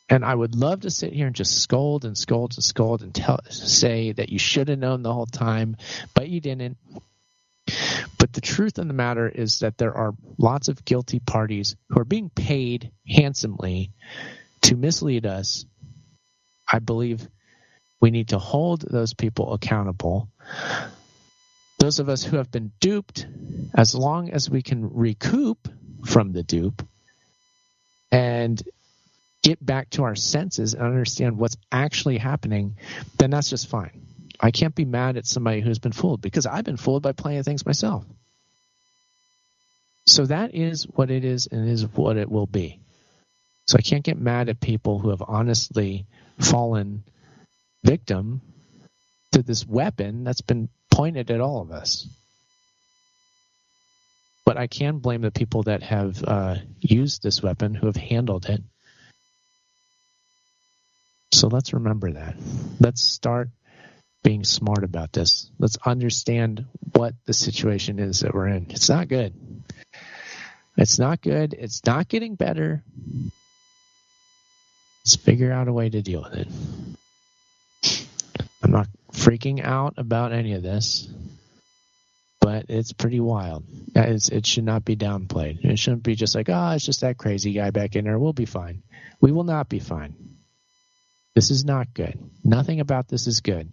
And I would love to sit here and just scold and scold and scold and say that you should have known the whole time, but you didn't. But the truth of the matter is that there are lots of guilty parties who are being paid handsomely to mislead us. I believe we need to hold those people accountable. Those of us who have been duped, as long as we can recoup from the dupe and get back to our senses and understand what's actually happening, then that's just fine. I can't be mad at somebody who's been fooled because I've been fooled by plenty of things myself. So that is what it is and is what it will be. So I can't get mad at people who have honestly fallen victim to this weapon that's been pointed at all of us. But I can blame the people that have used this weapon, who have handled it. So let's remember that. Let's start being smart about this. Let's understand what the situation is that we're in. It's not good. It's not good. It's not getting better. Let's figure out a way to deal with it. I'm not freaking out about any of this, but it's pretty wild. It should not be downplayed. It shouldn't be just like, it's just that crazy guy back in there. We'll be fine. We will not be fine. This is not good. Nothing about this is good.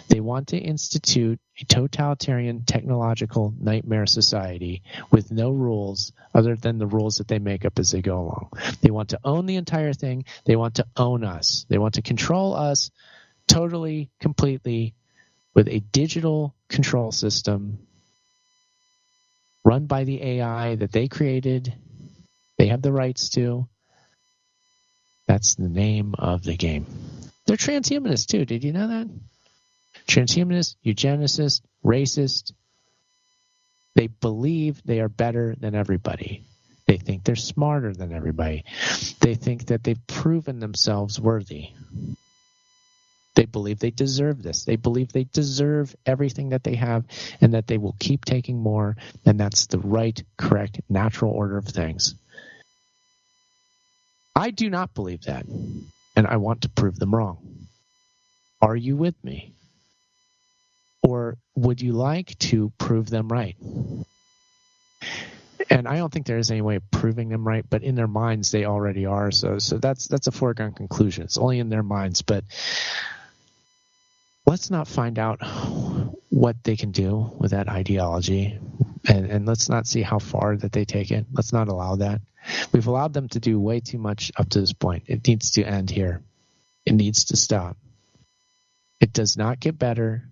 They want to institute a totalitarian technological nightmare society with no rules other than the rules that they make up as they go along. They want to own the entire thing. They want to own us. They want to control us totally, completely with a digital control system run by the AI that they created. They have the rights to. That's the name of the game. They're transhumanists too. Did you know that? Transhumanists, eugenicists, racist. They believe they are better than everybody. They think they're smarter than everybody. They think that they've proven themselves worthy. They believe they deserve this. They believe they deserve everything that they have and that they will keep taking more, and that's the right, correct, natural order of things. I do not believe that, and I want to prove them wrong. Are you with me? Or would you like to prove them right? And I don't think there is any way of proving them right, but in their minds they already are. So that's a foregone conclusion. It's only in their minds. But let's not find out what they can do with that ideology, and let's not see how far that they take it. Let's not allow that. We've allowed them to do way too much up to this point. It needs to end here. It needs to stop. It does not get better.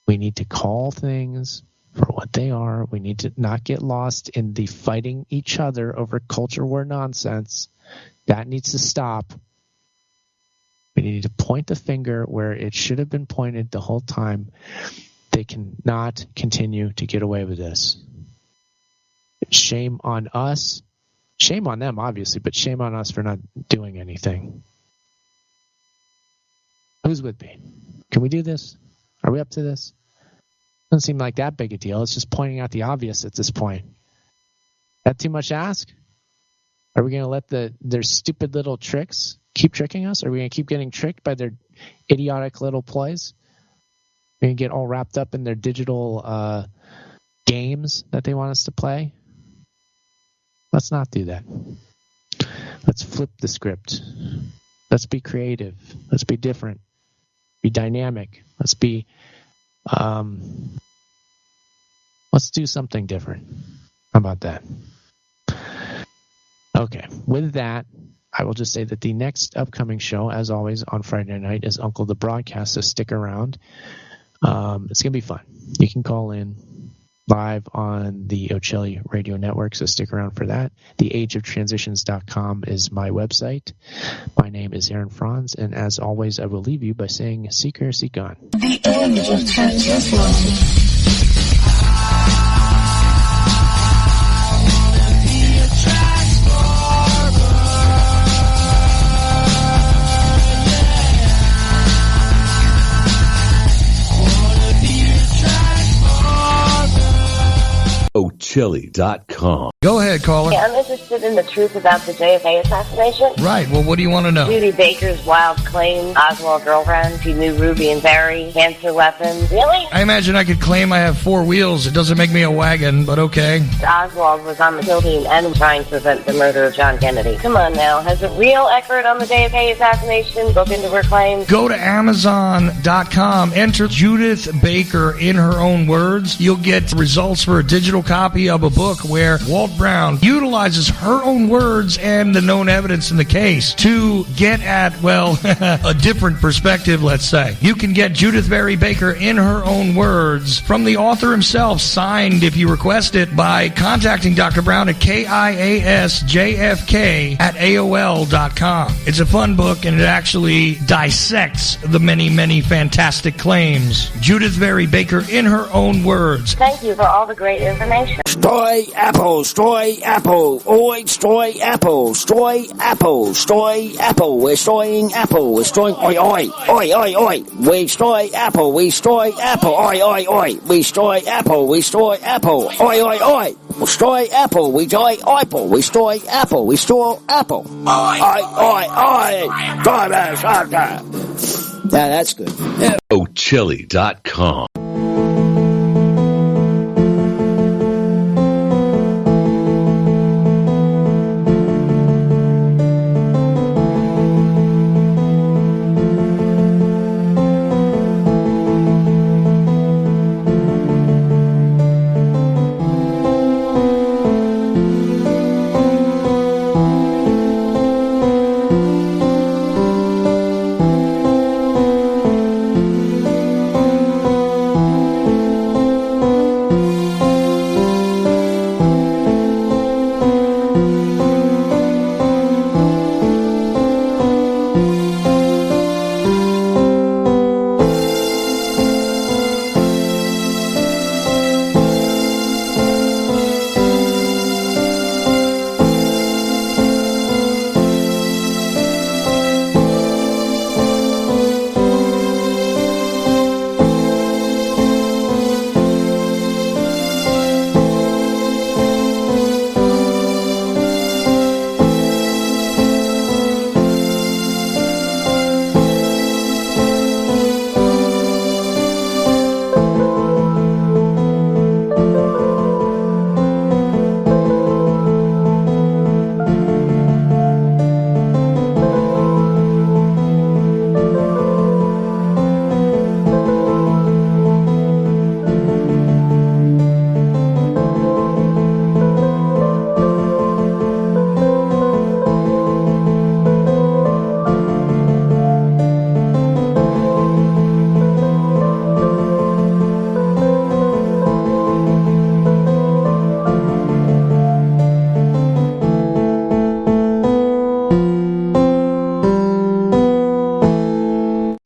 We need to call things for what they are. We need to not get lost in the fighting each other over culture war nonsense. That needs to stop. We need to point the finger where it should have been pointed the whole time. They cannot continue to get away with this. Shame on us. Shame on them, obviously, but shame on us for not doing anything. Who's with me? Can we do this? Are we up to this? Doesn't seem like that big a deal. It's just pointing out the obvious at this point. That too much to ask? Are we going to let their stupid little tricks keep tricking us? Are we going to keep getting tricked by their idiotic little ploys? We're going to get all wrapped up in their digital games that they want us to play? Let's not do that. Let's flip the script. Let's be creative. Let's be different. Be dynamic. Let's do something different. How about that? Okay. With that, I will just say that the next upcoming show, as always, on Friday night is Uncle the Broadcast, so stick around. It's going to be fun. You can call in live on the Ochelli Radio Network, so stick around for that. theageoftransitions.com is my website. My name is Aaron Franz, and as always, I will leave you by saying, seek her, seek on. The age of transitions. Ochelli.com. Go ahead, caller. Yeah, I'm interested in the truth about the JFK assassination. Right. Well, what do you want to know? Judy Baker's wild claim, Oswald girlfriend, she knew Ruby and Barry, cancer weapons. Really? I imagine I could claim I have 4 wheels. It doesn't make me a wagon, but okay. Oswald was on the kill team and trying to prevent the murder of John Kennedy. Come on now. Has a real expert on the JFK assassination looked into her claims? Go to Amazon.com, enter Judith Baker in her own words. You'll get results for a digital copy of a book where Walt Brown utilizes her own words and the known evidence in the case to get at, well, a different perspective, let's say. You can get Judith Barry Baker in her own words from the author himself, signed if you request it, by contacting Dr. Brown at KIASJFK@AOL.com. It's a fun book, and it actually dissects the many, many fantastic claims. Judith Barry Baker in her own words. Thank you for all the great information. Stoy apple, oi, stoy apple, we're stoying apple, we're stoying, oi, we stoy apple, we stoy apple, oi, we stoy apple, we stoy apple, oi, stoy apple, we stoy apple, we stoy apple, we store apple, oi, yeah, that's good. Ochelli.com.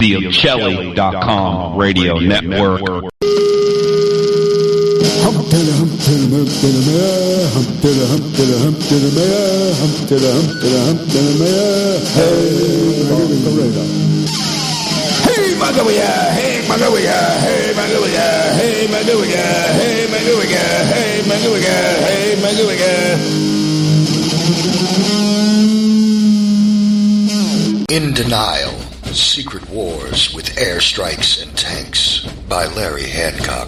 The Ochelli.com radio network. Hump to the hump to the hump to the mayor, hump to the hump to the hump to the mayor, hump to the hump to the hump to the mayor. Hey, Magawaya, hey, Magawaya, hey, Magawaya, hey, Magawaya, hey, Magawaya, hey, Magawaya, hey, Magawaya. In Denial, Secret Wars with Airstrikes and Tanks by Larry Hancock.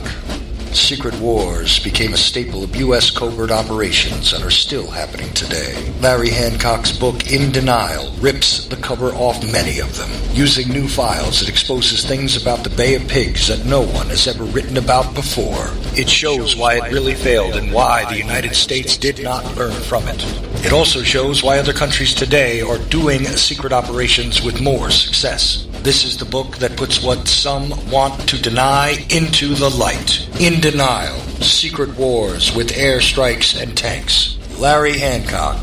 Secret wars became a staple of U.S. covert operations and are still happening today. Larry Hancock's book, In Denial, rips the cover off many of them. Using new files, it exposes things about the Bay of Pigs that no one has ever written about before. It shows why it really failed and why the United States did not learn from it. It also shows why other countries today are doing secret operations with more success. This is the book that puts what some want to deny into the light. In Denial, Secret Wars with Airstrikes and Tanks. Larry Hancock.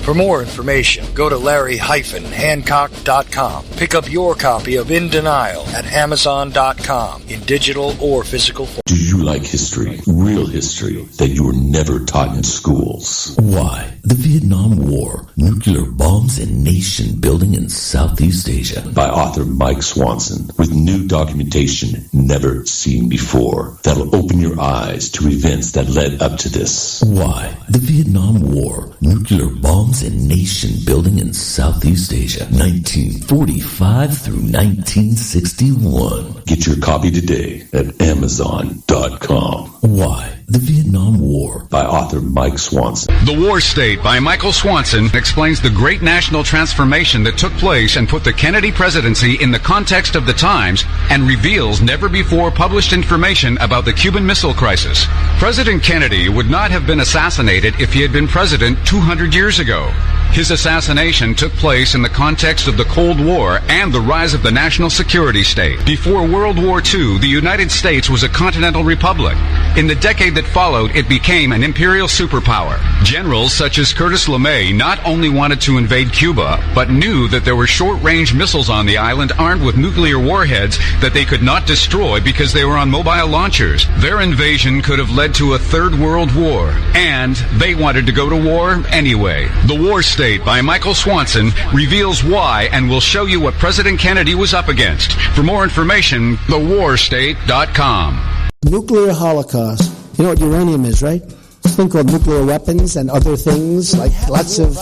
For more information, go to larry-hancock.com. Pick up your copy of In Denial at amazon.com in digital or physical form. Do you like history? Real history that you were never taught in schools? Why? The Vietnam War, nuclear bombs and nation building in Southeast Asia. By author Mike Swanson, with new documentation never seen before that'll open your eyes to events that led up to this. Why? The Vietnam War, nuclear bombs and nation building in Southeast Asia, 1945 through 1961. Get your copy today at amazon.com. Why? The Vietnam War by author Mike Swanson. The War State by Michael Swanson explains the great national transformation that took place and put the Kennedy presidency in the context of the times and reveals never before published information about the Cuban Missile Crisis. President Kennedy would not have been assassinated if he had been president 200 years ago. His assassination took place in the context of the Cold War and the rise of the national security state. Before World War II, the United States was a continental republic. In the decade that followed, it became an imperial superpower. Generals such as Curtis LeMay not only wanted to invade Cuba, but knew that there were short-range missiles on the island armed with nuclear warheads that they could not destroy because they were on mobile launchers. Their invasion could have led to a third world war, and they wanted to go to war anyway. The War State by Michael Swanson reveals why and will show you what President Kennedy was up against. For more information, thewarstate.com. Nuclear holocaust. You know what uranium is, right? It's a thing called nuclear weapons and other things, like lots of...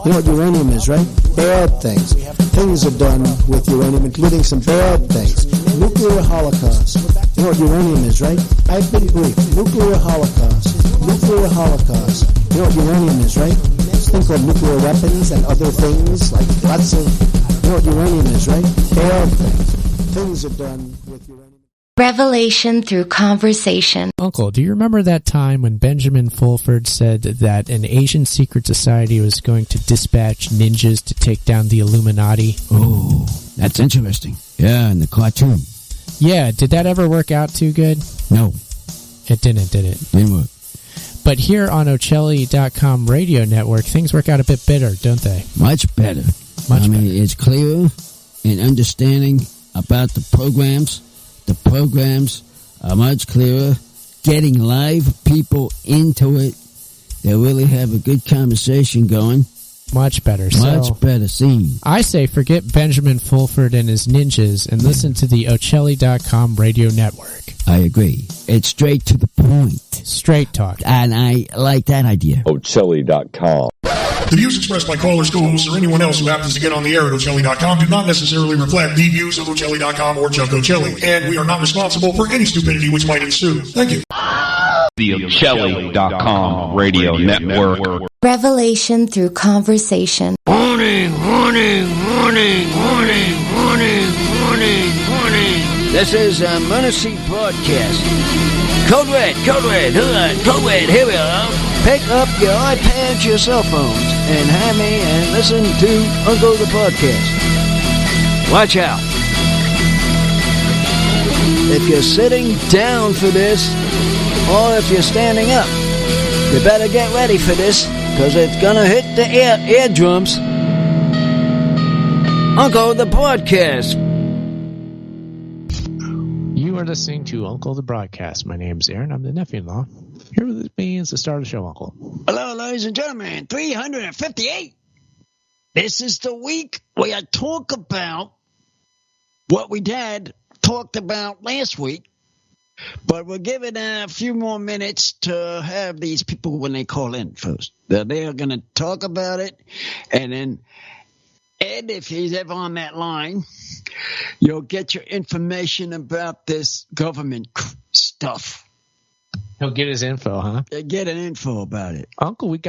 You know what uranium is, right? Bad things. Things are done with uranium, including some bad things. Nuclear holocaust. You know what uranium is, right? I've been briefed. Nuclear holocaust. Nuclear holocaust. You know what uranium is, right? It's a thing called nuclear weapons and other things, like lots of... You know what uranium is, right? Bad things. Things are done with uranium. Revelation through conversation. Uncle, do you remember that time when Benjamin Fulford said that an Asian secret society was going to dispatch ninjas to take down the Illuminati? Oh, that's interesting. Yeah, in the cartoon. Yeah, did that ever work out too good? No. It didn't, did it? Didn't work. But here on Ochelli.com radio network, things work out a bit better, don't they? Much better. I mean, it's clearer in understanding about the programs. The programs are much clearer. Getting live people into it. They really have a good conversation going. Much better. Much better scene. I say forget Benjamin Fulford and his ninjas and listen to the Ochelli.com radio network. I agree. It's straight to the point. Straight talk. And I like that idea. Ochelli.com. The views expressed by callers, co-hosts, or anyone else who happens to get on the air at Ochelli.com do not necessarily reflect the views of Ochelli.com or Chuck Ochelli, and we are not responsible for any stupidity which might ensue. Thank you. The Ochelli.com radio network. Revelation through conversation. Warning, warning, warning, warning, warning, warning, warning. This is a Mercy broadcast. Code Red, Code Red, Code Red, here we are. Pick up your iPads, your cell phones, and have me and listen to Uncle the Podcast. Watch out. If you're sitting down for this, or if you're standing up, you better get ready for this, because it's gonna hit the eardrums. Uncle the Podcast. are listening to Uncle the Broadcast. My name's Aaron. I'm the nephew-in-law. Here with me is the star of the show, Uncle. Hello, ladies and gentlemen. 358. This is the week where I talk about what we dad talked about last week. But we'll give it a few more minutes to have these people when they call in first. They're going to talk about it. And then Ed, if he's ever on that line, you'll get your information about this government stuff. He'll get his info, huh? Get an info about it. Uncle, we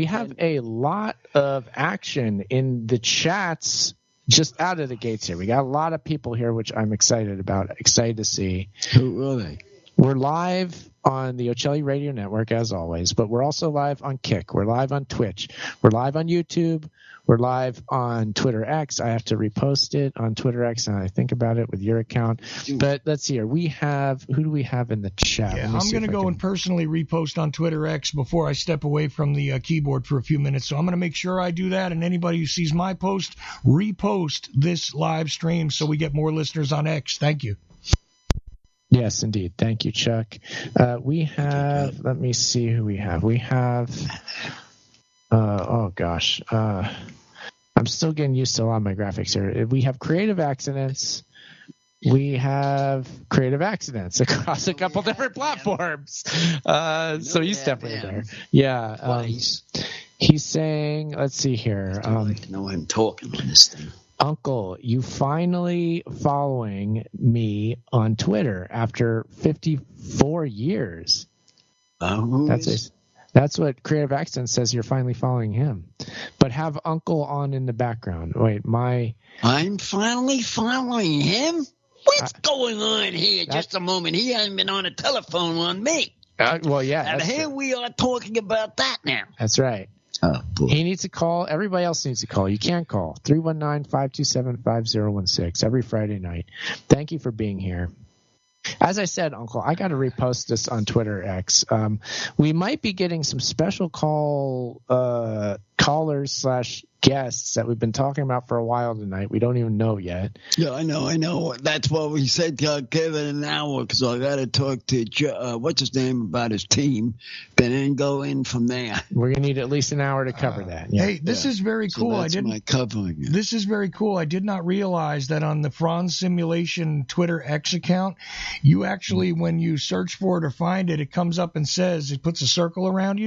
have a lot of action in the chats just out of the gates here. We got a lot of people here, which I'm excited about, excited to see. Who are they? We're live on the Ochelli Radio Network, as always, but we're also live on Kick. We're live on Twitch. We're live on YouTube. We're live on Twitter X. I have to repost it on Twitter X, and I think about it with your account. But let's see here. Who do we have in the chat? Yeah, I'm going to go and personally repost on Twitter X before I step away from the keyboard for a few minutes. So I'm going to make sure I do that, and anybody who sees my post, repost this live stream so we get more listeners on X. Thank you. Yes, indeed. Thank you, Chuck. We have, let me see who we have. We have, oh gosh. I'm still getting used to a lot of my graphics here. We have creative accidents. We have creative accidents across a couple different platforms. So he's definitely there. Yeah. He's saying, let's see here. I like to know I'm talking on this thing. Uncle, you finally following me on Twitter after 54 years. That's what Creative Accent says. You're finally following him. But have Uncle on in the background. Wait, I'm finally following him? What's going on here? Just a moment. He hasn't been on the telephone on me. Well, yeah. And here we are talking about that now. That's right. Oh, boy. He needs to call. Everybody else needs to call. You can't call. 319-527-5016 every Friday night. Thank you for being here. As I said, Uncle, I got to repost this on Twitter X. We might be getting some special callers / guests that we've been talking about for a while tonight. We don't even know yet. Yeah, I know. That's what we said. Give it an hour because I got to talk to what's his name about his team, then go in from there. We're gonna need at least an hour to cover that. Yeah. Hey, this is very cool. So that's my covering it. This is very cool. I did not realize that on the Franz Simulation Twitter X account, you actually, when you search for it or find it, it comes up and says, it puts a circle around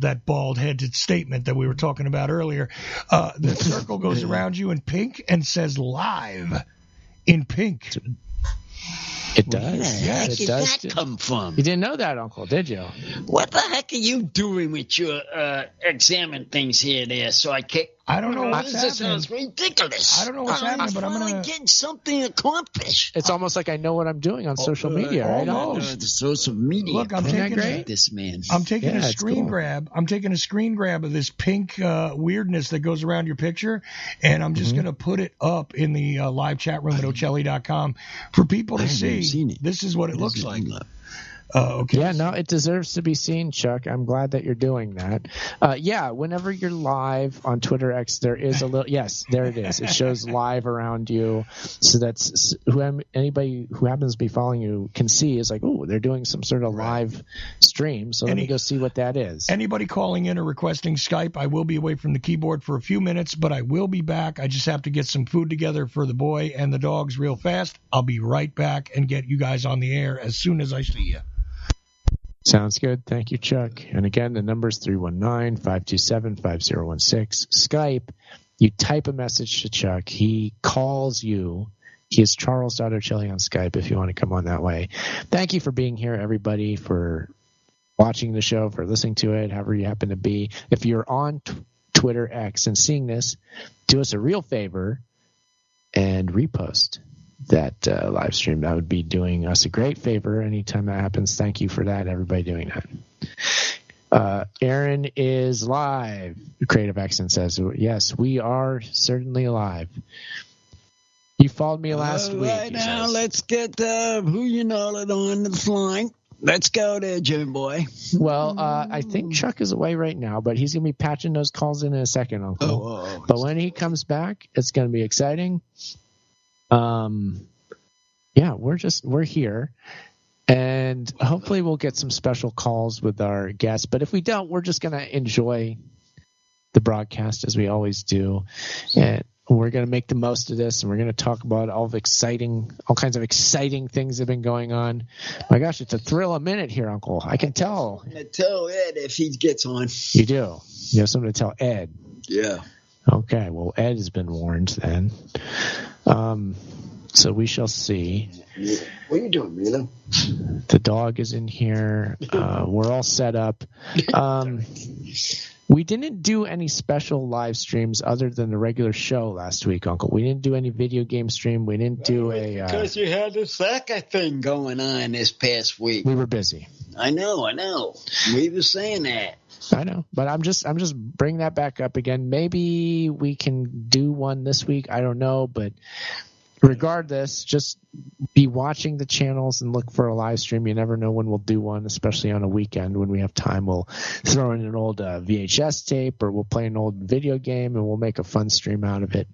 that bald-headed statement that we were talking about earlier. The circle goes around you in pink and says live in pink. It does. Where the heck did that come from? You didn't know that, Uncle, did you? What the heck are you doing with your examine things here there? So I can't. I don't know what's happening. This is ridiculous. I don't know what's happening, but I'm finally getting something accomplished. It's almost like I know what I'm doing on social media, right? The social media. Look, I'm taking this man. I'm taking a screen grab. I'm taking a screen grab of this pink weirdness that goes around your picture, and I'm just going to put it up in the live chat room at Ochelli.com for people to see. This is what it looks like. Okay. Yeah, no, it deserves to be seen, Chuck. I'm glad that you're doing that. Yeah, whenever you're live on Twitter X, there is a little. Yes, there it is. It shows live around you, so that's anybody who happens to be following you can see is like, oh, they're doing some sort of live stream. So let me go see what that is. Anybody calling in or requesting Skype, I will be away from the keyboard for a few minutes, but I will be back. I just have to get some food together for the boy and the dogs real fast. I'll be right back and get you guys on the air as soon as I see you. Sounds good. Thank you, Chuck. And again, the number is 319-527-5016. Skype, you type a message to Chuck. He calls you. He is Charles.Ochelli on Skype if you want to come on that way. Thank you for being here, everybody, for watching the show, for listening to it, however you happen to be. If you're on Twitter X and seeing this, do us a real favor and repost that live stream. That would be doing us a great favor anytime that happens. Thank you for that, everybody doing that. Aaron is live. Creative Accent says, yes, we are certainly live. You followed me last week. Right now, let's get who you know on the line. Let's go there, Jimmy boy. Well, I think Chuck is away right now, but he's going to be patching those calls in a second, Uncle. But when he comes back, it's going to be exciting. Yeah, we're here. And hopefully we'll get some special calls with our guests. But if we don't, we're just going to enjoy the broadcast as we always do. And we're going to make the most of this, and we're going to talk about all kinds of exciting things that have been going on. My gosh, it's a thrill a minute here, Uncle. I can tell. I'm going to tell Ed if he gets on. You do? You have something to tell Ed? Yeah. Okay, well, Ed has been warned then. So we shall see. What are you doing, Milo? The dog is in here. We're all set up. We didn't do any special live streams other than the regular show last week, Uncle. We didn't do any video game stream. We didn't do because you had the soccer thing going on this past week. We were busy. I know. We were saying that. I know, but I'm just bringing that back up again. Maybe we can do one this week. I don't know, but regardless, just be watching the channels and look for a live stream. You never know when we'll do one, especially on a weekend when we have time. We'll throw in an old VHS tape, or we'll play an old video game, and we'll make a fun stream out of it.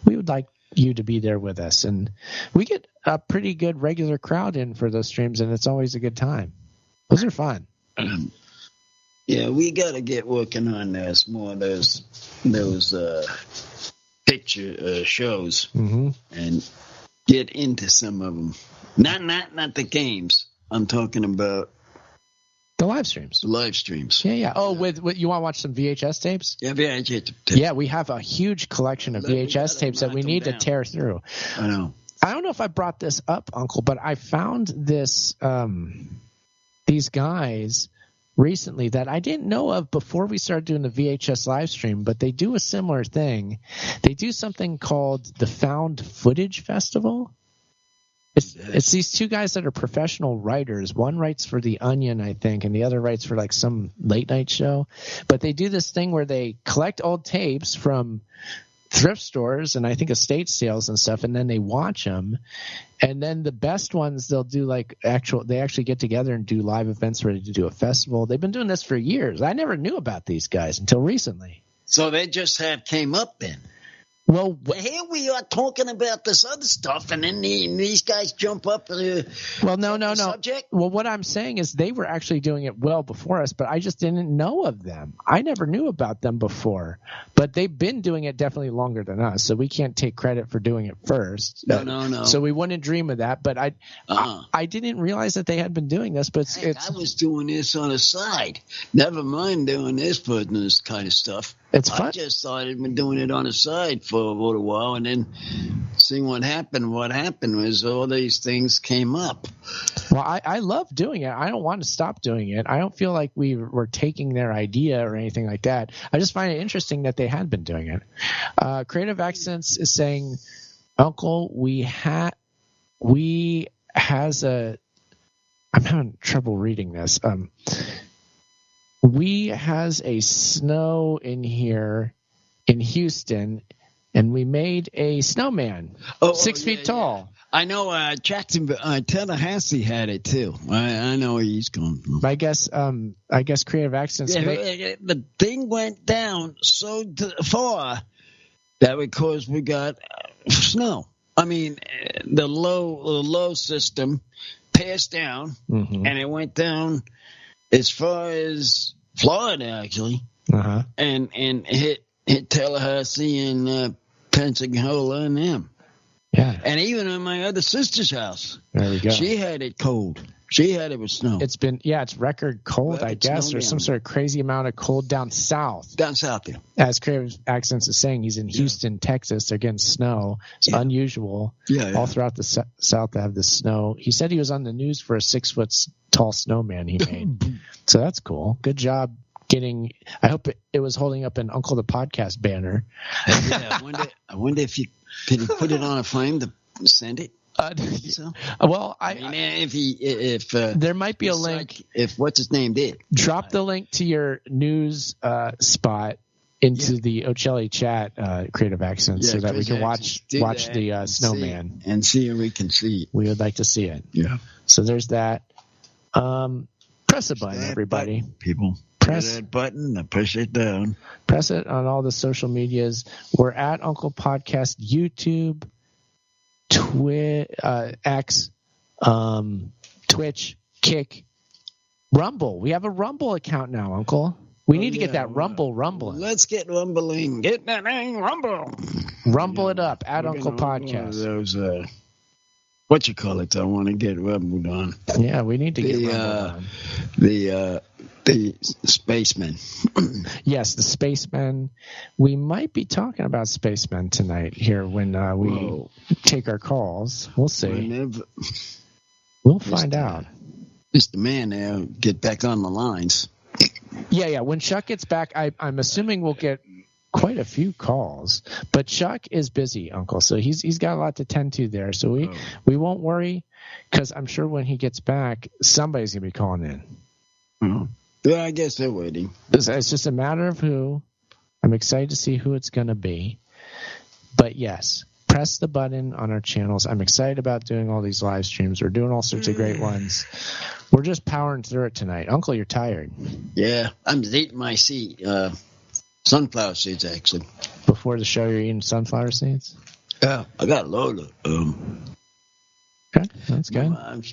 We would like you to be there with us, and we get a pretty good regular crowd in for those streams, and it's always a good time. Those are fun. Yeah, we got to get working on those picture shows and get into some of them. Not the games. I'm talking about the live streams. Yeah. Oh, with you want to watch some VHS tapes? Yeah, VHS tapes. Yeah, we have a huge collection of VHS tapes that we need to tear through. I know. I don't know if I brought this up, Uncle, but I found this these guys recently that I didn't know of before we started doing the VHS live stream, but they do a similar thing. They do something called the Found Footage Festival. It's these two guys that are professional writers. One writes for The Onion, I think, and the other writes for like some late night show. But they do this thing where they collect old tapes from thrift stores and I think estate sales and stuff, and then they watch them, and then the best ones they'll do they actually get together and do live events ready to do a festival. They've been doing this for years. I never knew about these guys until recently. So they just came up then. Well, here we are talking about this other stuff, and then these guys jump up. No. Subject? Well, what I'm saying is they were actually doing it well before us, but I just didn't know of them. I never knew about them before, but they've been doing it definitely longer than us, so we can't take credit for doing it first. No. So we wouldn't dream of that, but I didn't realize that they had been doing this. But I was doing this on the side. Never mind doing this kind of stuff. It's fun. I just thought I'd been doing it on the side for a little while, and then seeing what happened. What happened was all these things came up. Well, I love doing it. I don't want to stop doing it. I don't feel like we were taking their idea or anything like that. I just find it interesting that they had been doing it. Creative Accents is saying, Uncle, I'm having trouble reading this. We has a snow in here in Houston, and we made a snowman 6 feet tall. I know Tallahassee had it too. I know where he's going from. I guess Creative Accents. The thing went down so far that because we got snow. I mean, the low system passed down, and it went down as far as Florida, actually, and hit Tallahassee and Pensacola and them. Yeah. And even in my other sister's house. There we go. She had it cold. She had it with snow. It's record cold, I guess, or some sort of crazy amount of cold down south. Down south, yeah. As Creative Accents is saying, he's in Houston, Texas. They're getting snow. It's unusual. Yeah. All throughout the south to have the snow. He said he was on the news for a 6 foot tall snowman he made. So that's cool. Good job getting. I hope it was holding up an Uncle the Podcast banner. Yeah, I wonder if you could put it on a flame to send it. Well, if there might be a link. If what's his name did, drop the link to your news spot into the Ochelli chat, Creative Accents, so that we can watch the snowman and see if we can see it. We would like to see it. Yeah. So there's that. Press a button, everybody. People. Press that button and push it down. Press it on all the social medias. We're at Uncle Podcast, YouTube, X, Twitch, Kick, Rumble. We have a Rumble account now, Uncle. We need to get that Rumble rumbling. Let's get rumbling. Get that thing rumble. Rumble it up at Uncle Podcast. Those, what you call it? I want to get rumbled on. Yeah, we need to get rumbled on. The spacemen. Yes, the spacemen. We might be talking about spacemen tonight here when we take our calls. We'll see. We'll find out. Mr. Man there, get back on the lines. Yeah. When Chuck gets back, I'm assuming we'll get quite a few calls. But Chuck is busy, Uncle, so he's got a lot to tend to there. So we won't worry, because I'm sure when he gets back, somebody's going to be calling in. Oh. Yeah, I guess they're waiting. It's just a matter of who. I'm excited to see who it's going to be. But yes, press the button on our channels. I'm excited about doing all these live streams. We're doing all sorts of great ones. We're just powering through it tonight. Uncle, you're tired. Yeah, I'm eating my sunflower seeds, actually. Before the show, you're eating sunflower seeds? Yeah, I got a load of Okay, that's good. I'm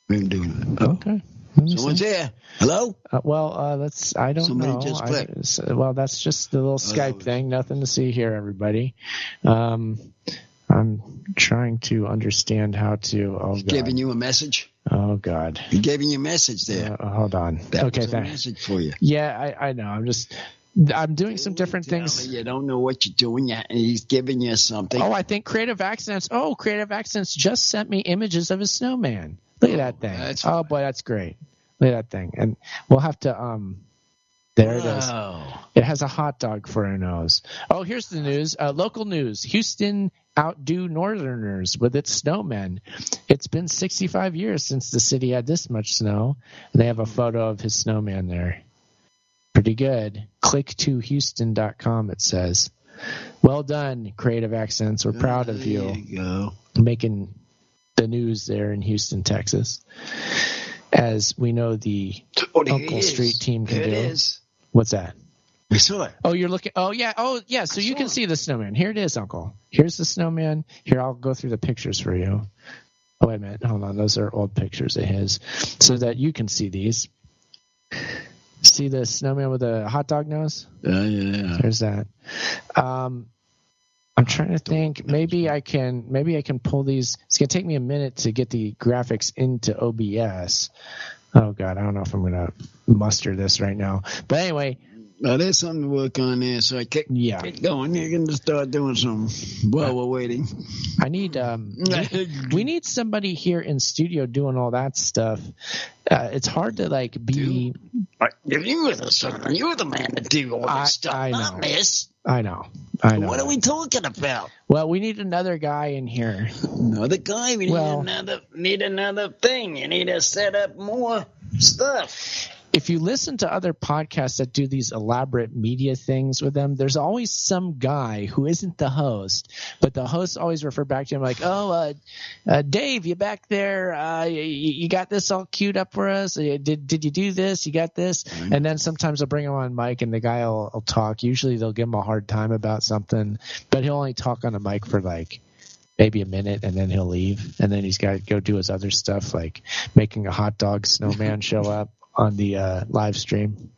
doing it. Okay. Someone's there. Hello? That's. I don't Somebody know. Just clicked. That's just the little Skype thing. Nothing to see here, everybody. I'm trying to understand how to. Oh, God. Giving you a message. Oh, God. He giving you a message there. Hold on. That was a message for you. Yeah, I know. I'm doing some different things. You don't know what you're doing. He's giving you something. Oh, I think Creative Accents. Oh, Creative Accents just sent me images of his snowman. Look at that thing. Oh, boy, that's great. Look at that thing. And we'll have to, there it is. It has a hot dog for a nose. Oh, here's the news. Local news. Houston outdo Northerners with its snowmen. It's been 65 years since the city had this much snow. And they have a photo of his snowman there. Pretty good. Click2Houston.com, it says. Well done, Creative Accents. We're proud of you. There you go. Making the news there in Houston, Texas. As we know the Uncle Street team can do. It is. What's that? We saw it. Oh, you're looking. Oh, yeah. Oh, yeah. So you can see the snowman. Here it is, Uncle. Here's the snowman. Here, I'll go through the pictures for you. Oh, wait a minute. Hold on. Those are old pictures of his so that you can see these. See the snowman with a hot dog nose? Yeah. There's that. I'm trying to think. Maybe I can pull these. It's gonna take me a minute to get the graphics into OBS. Oh God, I don't know if I'm gonna muster this right now. But anyway, there's something to work on there. So get going. You're gonna start doing something while we're waiting. I need we need somebody here in studio doing all that stuff. It's hard to be. You were the man to do all this stuff. I know. Not this. I know. What are we talking about? Well, we need another guy in here. Another guy? We need another thing. You need to set up more stuff. If you listen to other podcasts that do these elaborate media things with them, there's always some guy who isn't the host, but the hosts always refer back to him like, Dave, you back there? You got this all queued up for us? Did you do this? You got this? Mm-hmm. And then sometimes they'll bring him on mic and the guy will talk. Usually they'll give him a hard time about something, but he'll only talk on a mic for maybe a minute, and then he'll leave. And then he's got to go do his other stuff, like making a hot dog snowman show up on the live stream.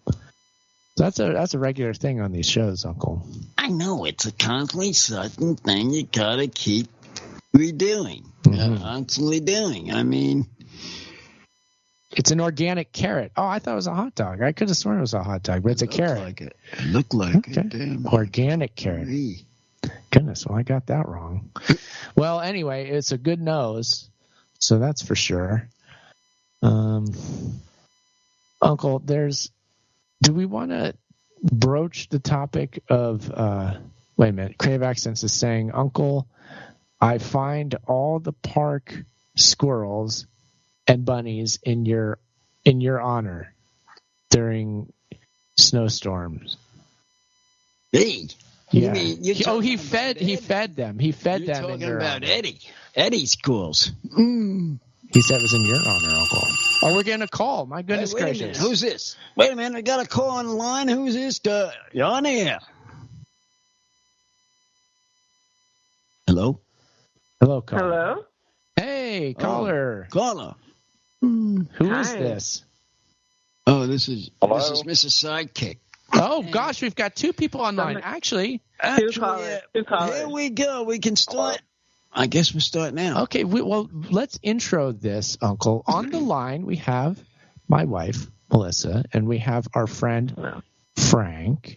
That's a regular thing on these shows, Uncle. I know it's a constantly certain thing you gotta keep redoing, constantly doing. I mean, it's an organic carrot. Oh, I thought it was a hot dog. I could have sworn it was a hot dog, but it's a carrot. It looked like it. Damn. Organic carrot. Goodness, well, I got that wrong. Well, anyway, it's a good nose, so that's for sure. Uncle, do we want to broach the topic of, wait a minute, Creative Accents is saying, Uncle, I find all the park squirrels and bunnies in your honor during snowstorms. Hey. Yeah. He fed them. He fed them in your about honor. Eddie's schools. He said it was in your honor, Uncle. Oh, we're getting a call. My goodness gracious. Who's this? Wait a minute. I got a call on the line. Who's this? You're on air. Hello? Hello, caller. Hello? Hey, caller. Caller. Who Hi. is this? Oh, this is Mrs. Sidekick. Oh, gosh, we've got two people online. Actually, Two callers. Here we go. We can start. I guess we'll start now. Okay, well, let's intro this, Uncle. On the line, we have my wife, Melissa, and we have our friend, Frank.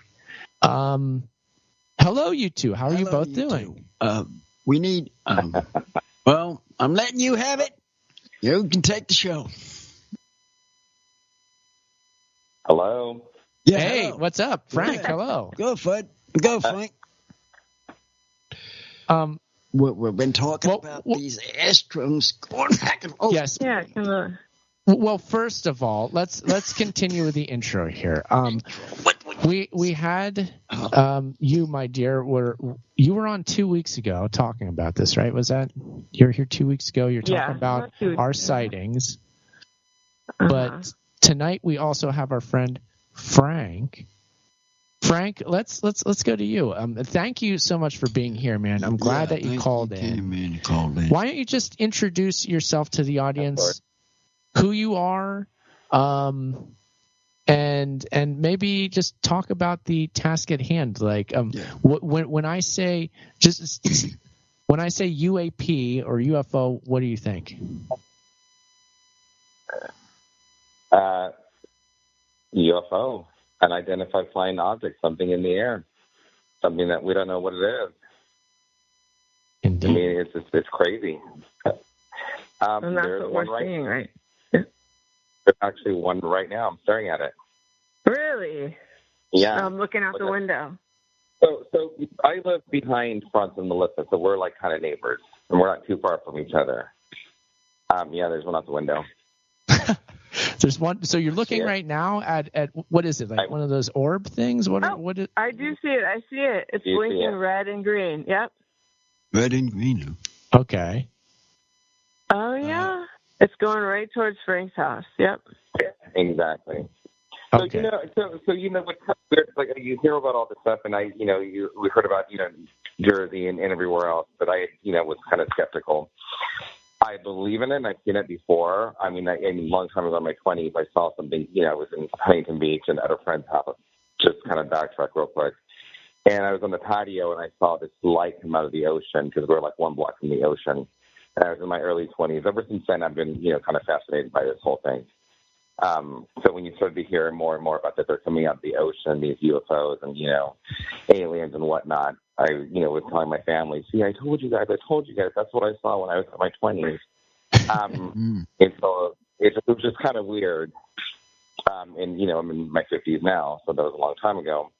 Hello, you two. How are you both doing? We need, well, I'm letting you have it. You can take the show. Hello. Yeah, hey, hello. What's up? Frank, hello. Go, Fud. Go, Frank. We've been talking about these Astros going back and forth. Yes. Yeah. Well, first of all, let's continue with the intro here. We had you, my dear, you were on 2 weeks ago talking about this, right? Was that you were here 2 weeks ago? You're talking about our sightings, but tonight we also have our friend Frank. Frank, let's go to you. Thank you so much for being here, man. I'm glad that you called in. Why don't you just introduce yourself to the audience, who you are, and maybe just talk about the task at hand. Like, when I say UAP or UFO, what do you think? UFO, unidentified flying object, something in the air, something that we don't know what it is. Indeed. I mean, it's crazy. And that's what we're seeing, right? There's actually one right now. I'm staring at it. Really? Yeah. I'm looking out the window. So I live behind Franz and Melissa, so we're like kind of neighbors, and we're not too far from each other. Yeah, there's one out the window. There's one. So you're looking right now at what is it, like one of those orb things? What is? I do see it. I see it. It's blinking red and green. Yep. Red and green. Okay. Oh yeah, it's going right towards Frank's house. Yep. Yeah, exactly. So okay. What's weird, like you hear about all this stuff, and we heard about Jersey and everywhere else, but I was kind of skeptical. I believe in it, and I've seen it before. I mean, a long time ago in my 20s, I saw something, I was in Huntington Beach and at a friend's house, just kind of backtrack real quick. And I was on the patio, and I saw this light come out of the ocean, because we're like one block from the ocean. And I was in my early 20s. Ever since then, I've been, kind of fascinated by this whole thing. So when you started to hear more and more about that they're coming out of the ocean, these UFOs and, aliens and whatnot, I, was telling my family, see, I told you guys, that's what I saw when I was in my 20s. And so it was just kind of weird. And, I'm in my 50s now, so that was a long time ago.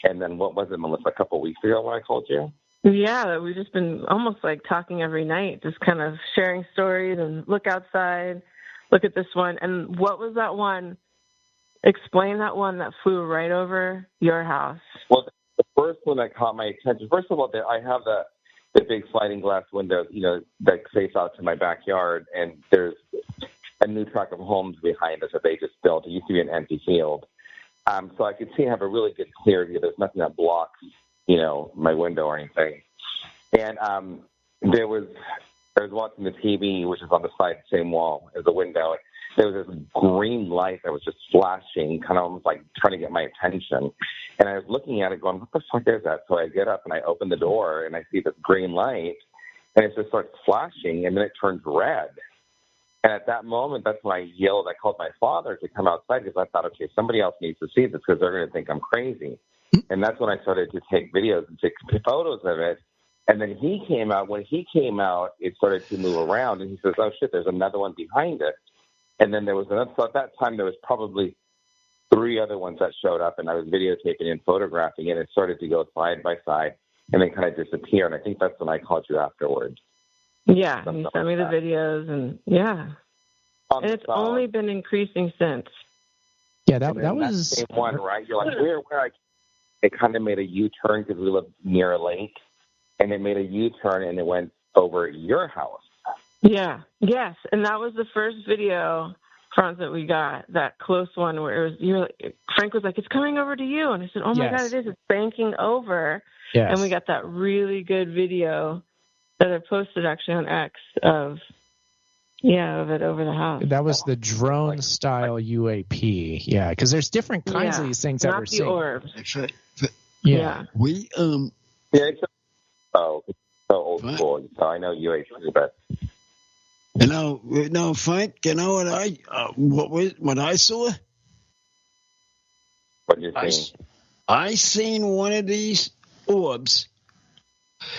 And then what was it, Melissa, a couple of weeks ago when I called you? Yeah, we've just been almost like talking every night, just kind of sharing stories and look outside, look at this one. And what was that one? Explain that one that flew right over your house. Well, the first one that caught my attention, first of all, I have the big sliding glass windows, that face out to my backyard, and there's a new tract of homes behind us that they just built. It used to be an empty field. So I could see I have a really good clear view. There's nothing that blocks, my window or anything. And I was watching the TV, which is on the side, same wall as the window. There was this green light that was just flashing, kind of almost like trying to get my attention. And I was looking at it going, what the fuck is that? So I get up and I open the door and I see this green light, and it just starts flashing, and then it turns red. And at that moment, that's when I yelled. I called my father to come outside because I thought, okay, somebody else needs to see this because they're going to think I'm crazy. And that's when I started to take videos and take photos of it. And then he came out. When he came out, it started to move around, and he says, oh, shit, there's another one behind it. And then there was another. So at that time, there was probably 3 other ones that showed up, and I was videotaping and photographing it. It started to go side by side and then kind of disappear. And I think that's when I called you afterwards. Yeah, you sent me the videos, and and it's only been increasing since. Yeah, that was that same one, right? You're like, where? It kind of made a U-turn because we live near a lake, and it made a U-turn and it went over your house. Yeah, yes, and that was the first video, Franz, that we got, that close one where it was Frank was like, it's coming over to you, and I said, oh my God, it is. It's banking over, and we got that really good video that I posted actually on X of it over the house. That was the drone style UAP. Yeah, because there's different kinds of these things that we're seeing. Orbs. Yeah. We it's so old school. So I know UAP but Frank, you know what I saw? What you seeing? I seen one of these orbs,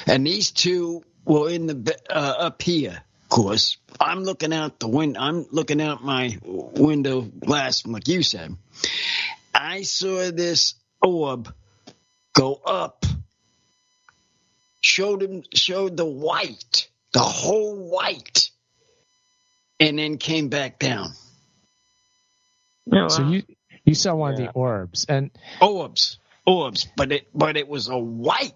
and these two were in the up here. Of course, I'm looking out the window. I'm looking out my window glass, like you said. I saw this orb go up, showed the white, the whole white, and then came back down. Oh, wow. So you saw one of the orbs and orbs, but it was a white.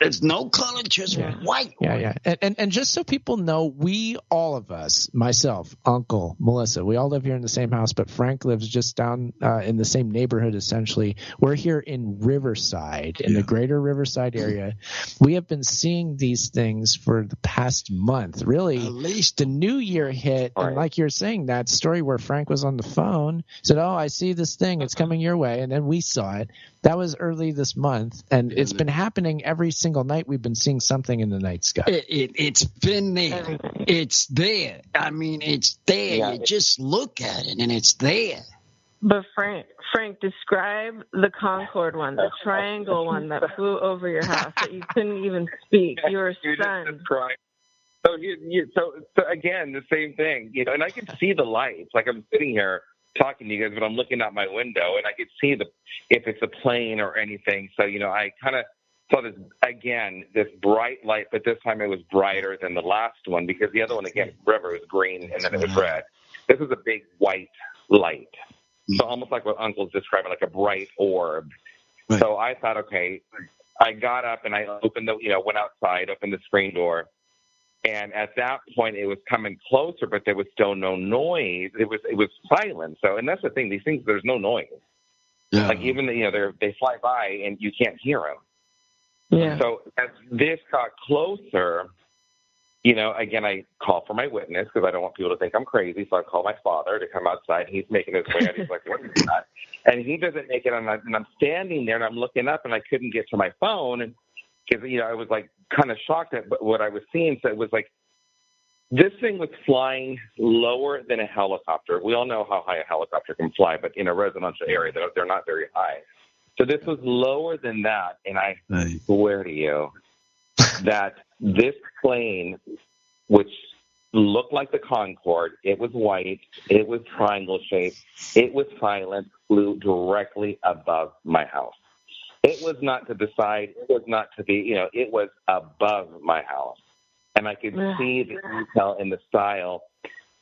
There's no color, just white. Yeah. And just so people know, we, all of us, myself, Uncle, Melissa, we all live here in the same house, but Frank lives just down in the same neighborhood, essentially. We're here in Riverside, in the greater Riverside area. We have been seeing these things for the past month. Really, at least the new year hit, and like you're saying, that story where Frank was on the phone, said, oh, I see this thing, it's coming your way, and then we saw it. That was early this month, and it's been happening every single night. We've been seeing something in the night sky. It's been there. It's there. I mean, it's there. Yeah. You just look at it, and it's there. But Frank, describe the Concorde one, the triangle one that flew over your house that you couldn't even speak. You were stunned. So again, the same thing, and I can see the lights. Like I'm sitting here talking to you guys, but I'm looking out my window, and I could see if it's a plane or anything. So, I kind of saw this bright light, but this time it was brighter than the last one because the other one, again, remember, it was green and then it was red. This was a big white light. So almost like what Uncle's describing, like a bright orb. Right. So I thought, okay, I got up and I opened went outside, opened the screen door. And at that point, it was coming closer, but there was still no noise. It was silent. So, and that's the thing; these things, there's no noise. Yeah. Like even they fly by and you can't hear them. Yeah. So as this got closer, again, I call for my witness because I don't want people to think I'm crazy. So I call my father to come outside. He's making his way out. He's like, "What is that?" And he doesn't make it. And I'm standing there and I'm looking up and I couldn't get to my phone and. Because, I was like kind of shocked at what I was seeing. So it was like this thing was flying lower than a helicopter. We all know how high a helicopter can fly, but in a residential area, they're not very high. So this was lower than that. And I swear to you that this plane, which looked like the Concorde, it was white, it was triangle shaped, it was silent, flew directly above my house. It was not to the side. It was not to the, it was above my house. And I could see the detail in the style.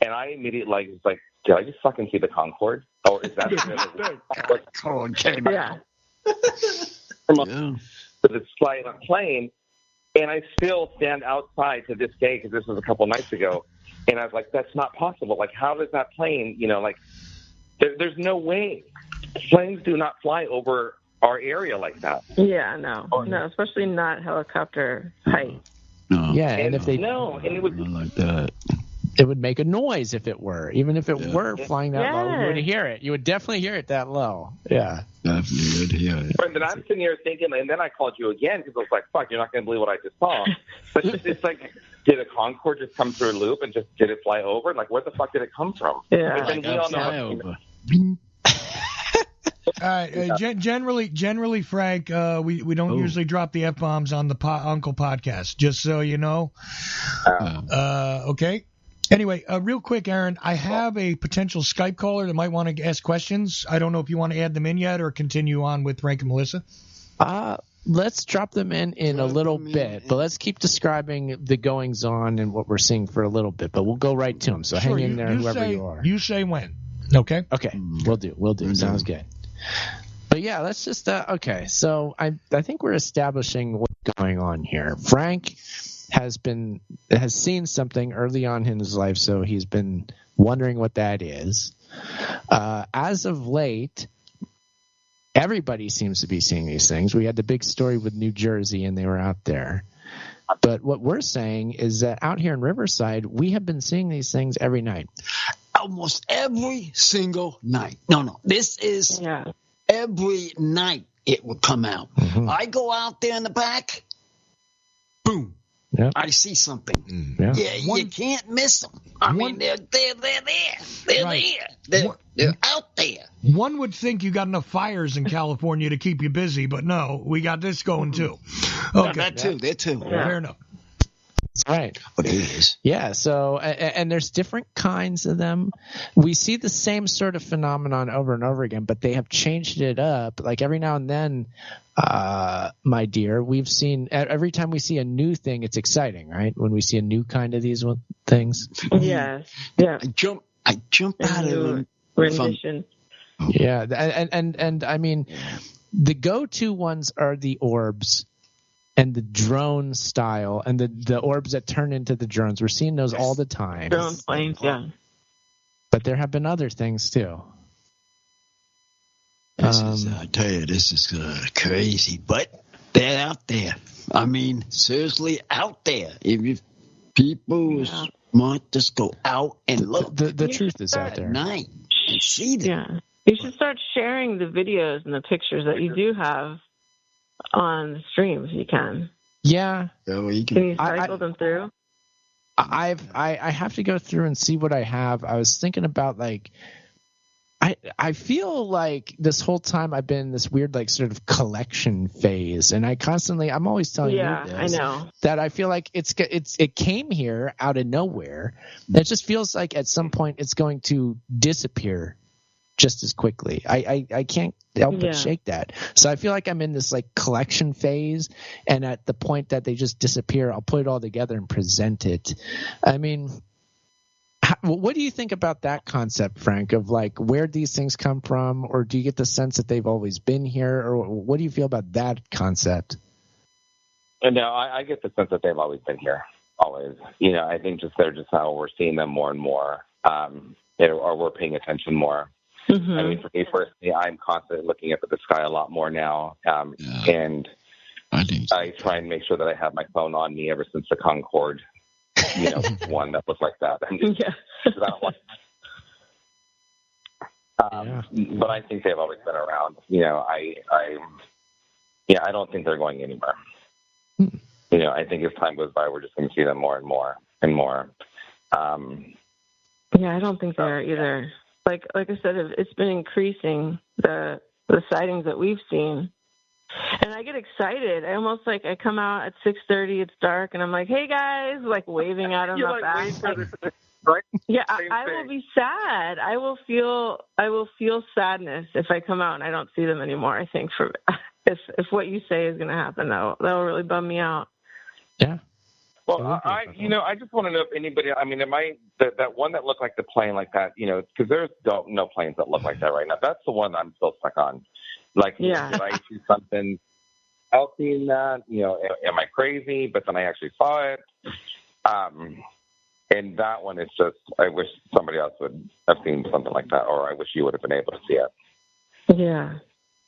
And I immediately was like, did I just fucking see the Concorde? Or is that the Concorde came out? From this silent plane. And I still stand outside to this day, because this was a couple nights ago. And I was like, that's not possible. Like, how does that plane, there's no way. Planes do not fly over our area like that. Yeah, no, especially not helicopter height. No. Yeah, and if they and it was like that. It would make a noise if it were, even if it were flying that low. You would hear it. You would definitely hear it that low. Yeah, definitely would hear it. And then I'm sitting here thinking, and then I called you again because I was like, "Fuck, you're not going to believe what I just saw." But it's like, did a Concorde just come through a loop and did it fly over? Like, where the fuck did it come from? Yeah, but then we all know. Generally, Frank, we don't usually drop the F-bombs on the Uncle podcast, just so you know. Okay. Anyway, real quick, Aaron, I have a potential Skype caller that might want to ask questions. I don't know if you want to add them in yet or continue on with Frank and Melissa. Let's drop them in a little bit, but let's keep describing the goings-on and what we're seeing for a little bit, but we'll go right to them. So hang in there, whoever you are. You say when. Okay? Okay, we'll do. Sounds good. But yeah, let's just okay. So I think we're establishing what's going on here. Frank has seen something early on in his life, so he's been wondering what that is. As of late, everybody seems to be seeing these things. We had the big story with New Jersey, and they were out there. But what we're saying is that out here in Riverside, we have been seeing these things every night. Almost every single night. No. This is every night it will come out. Mm-hmm. I go out there in the back, boom. Yep. I see something. Yeah. You can't miss them. I mean, they're there. They're there. They're out there. One would think you got enough fires in California to keep you busy, but no, we got this going too. Okay, that too. Fair enough. That's right. But it is. Yeah. So, and there's different kinds of them. We see the same sort of phenomenon over and over again, but they have changed it up. Like every now and then, my dear, we've seen every time we see a new thing, it's exciting, right? When we see a new kind of these things. Yes. Yeah. I jump out of rendition. Yeah, and I mean, the go-to ones are the orbs and the drone style and the orbs that turn into the drones. We're seeing those all the time. Drone planes, yeah. But there have been other things too. I tell you, this is crazy, but they're out there. I mean, seriously, out there. If people want, just go out and look. The truth is out there. At night and see them. Yeah. You should start sharing the videos and the pictures that you do have on the stream if you can. Yeah. So you can you cycle them through? I have to go through and see what I have. I was thinking about I feel like this whole time I've been in this weird sort of collection phase, and I'm always telling you this, I know. that I feel like it came here out of nowhere. It just feels like at some point it's going to disappear just as quickly. I can't help but shake that. So I feel like I'm in this collection phase, and at the point that they just disappear, I'll put it all together and present it. I mean, what do you think about that concept, Frank, of where these things come from, or do you get the sense that they've always been here, or what do you feel about that concept? No, I get the sense that they've always been here, always. I think they're just how we're seeing them more and more, or we're paying attention more. Mm-hmm. I mean, for me personally, I'm constantly looking up at the sky a lot more now, and I try and make sure that I have my phone on me ever since the Concorde, one that was like that. I don't want. But I think they've always been around. I don't think they're going anywhere. I think as time goes by, we're just going to see them more and more and more. I don't think they are either. Like I said, it's been increasing the sightings that we've seen, and I get excited. I almost I come out at 6:30. It's dark, and I'm like, "Hey guys!" Waving out of my back. Right? Yeah, I will be sad. I will feel sadness if I come out and I don't see them anymore. I think if what you say is going to happen, that'll really bum me out. Yeah. Well, I just want to know if anybody. I mean, that one that looked like the plane like that? Because there's no planes that look like that right now. That's the one I'm still stuck on. Did I see something else in that? Am I crazy? But then I actually saw it. And that one is just, I wish somebody else would have seen something like that, or I wish you would have been able to see it. Yeah.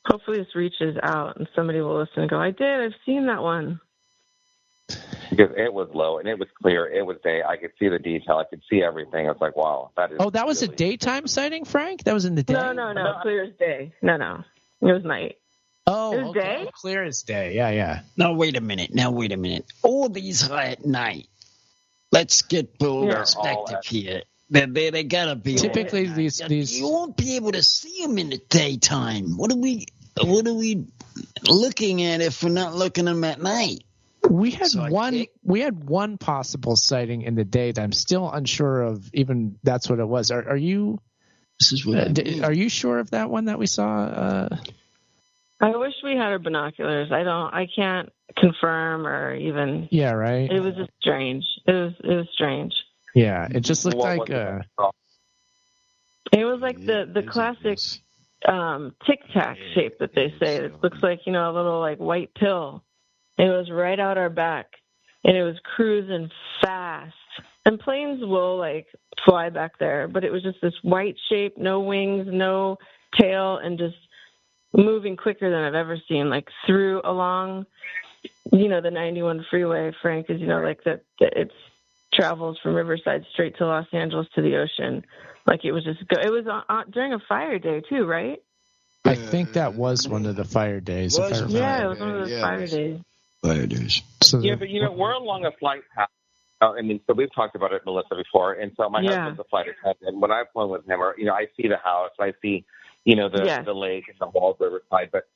Hopefully this reaches out and somebody will listen and go, I've seen that one. Because it was low and it was clear. It was day. I could see the detail. I could see everything. I was like, wow, that is. Oh, that was a daytime sighting, Frank? That was in the day? No. Clear as day. No. It was night. Oh, it was day? Clear as day. Yeah. Now, wait a minute. All these are at night. Let's get perspective here. They gotta be. Typically, these you won't be able to see them in the daytime. What are we looking at if we're not looking at them at night? We had one possible sighting in the day that I'm still unsure of. Even that's what it was. Are you? This is what are you sure of that one that we saw? I wish we had our binoculars. I can't confirm or even. Yeah, right. It was just strange. It was strange. Yeah, it just looked like. It was like the classic Tic Tac shape that they say. It looks like a little white pill. It was right out our back, and it was cruising fast. And planes will fly back there, but it was just this white shape, no wings, no tail, and just moving quicker than I've ever seen, through along the 91 freeway, Frank, is, like that it travels from Riverside straight to Los Angeles to the ocean. Like it was it was during a fire day too, right? I think that was one of the fire days. It was it was one of those fire days. Fire days. So but we're along a flight path. So we've talked about it, Melissa, before. And so my husband's a flight attendant. When I've flown with him, I see the house, I see, the lake and the walls, Riverside. But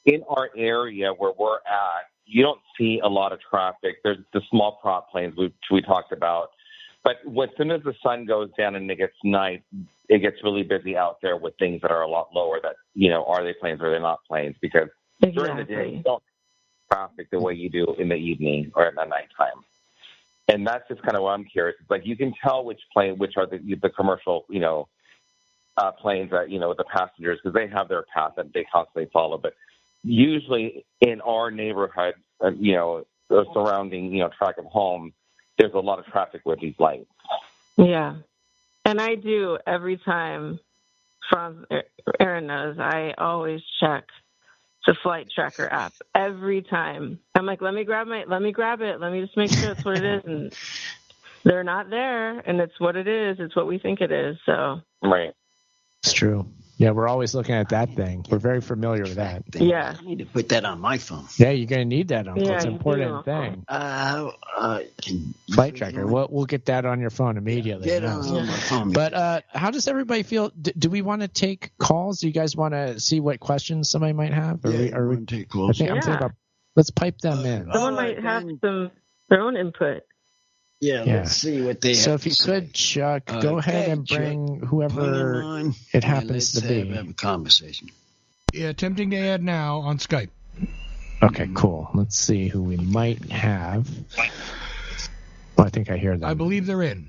in our area where we're at, you don't see a lot of traffic. There's the small prop planes, which we talked about. But as soon as the sun goes down and it gets night, it gets really busy out there with things that are a lot lower that, are they planes or are they not planes? Because during the day, you don't see traffic the way you do in the evening or at the nighttime. And that's just kind of what I'm curious. It's like you can tell which are the commercial, planes that, with the passengers, because they have their path that they constantly follow. But usually in our neighborhood, surrounding, track of home, there's a lot of traffic with these lights. Yeah. And I do every time, Aaron knows, I always check the flight tracker app every time. I'm like, let me grab it. Let me just make sure it's what it is. And they're not there. And it's what it is. It's what we think it is. So. Right. It's true. Yeah, we're always looking at that thing. We're very familiar with that. Yeah. I need to put that on my phone. Yeah, you're going to need that on. Yeah, it's an important thing. Flight tracker. We'll get that on your phone immediately. Get on my phone. But how does everybody feel? Do we want to take calls? Do you guys want to see what questions somebody might have? Or we take calls. I'm thinking about, let's pipe them in. Someone might have their own input. Yeah, let's see what they have. So if you could, Chuck, go ahead and bring whoever it happens to be. Have a conversation. Yeah, attempting to add now on Skype. Okay, cool. Let's see who we might have. Well, I think I hear them. I believe they're in.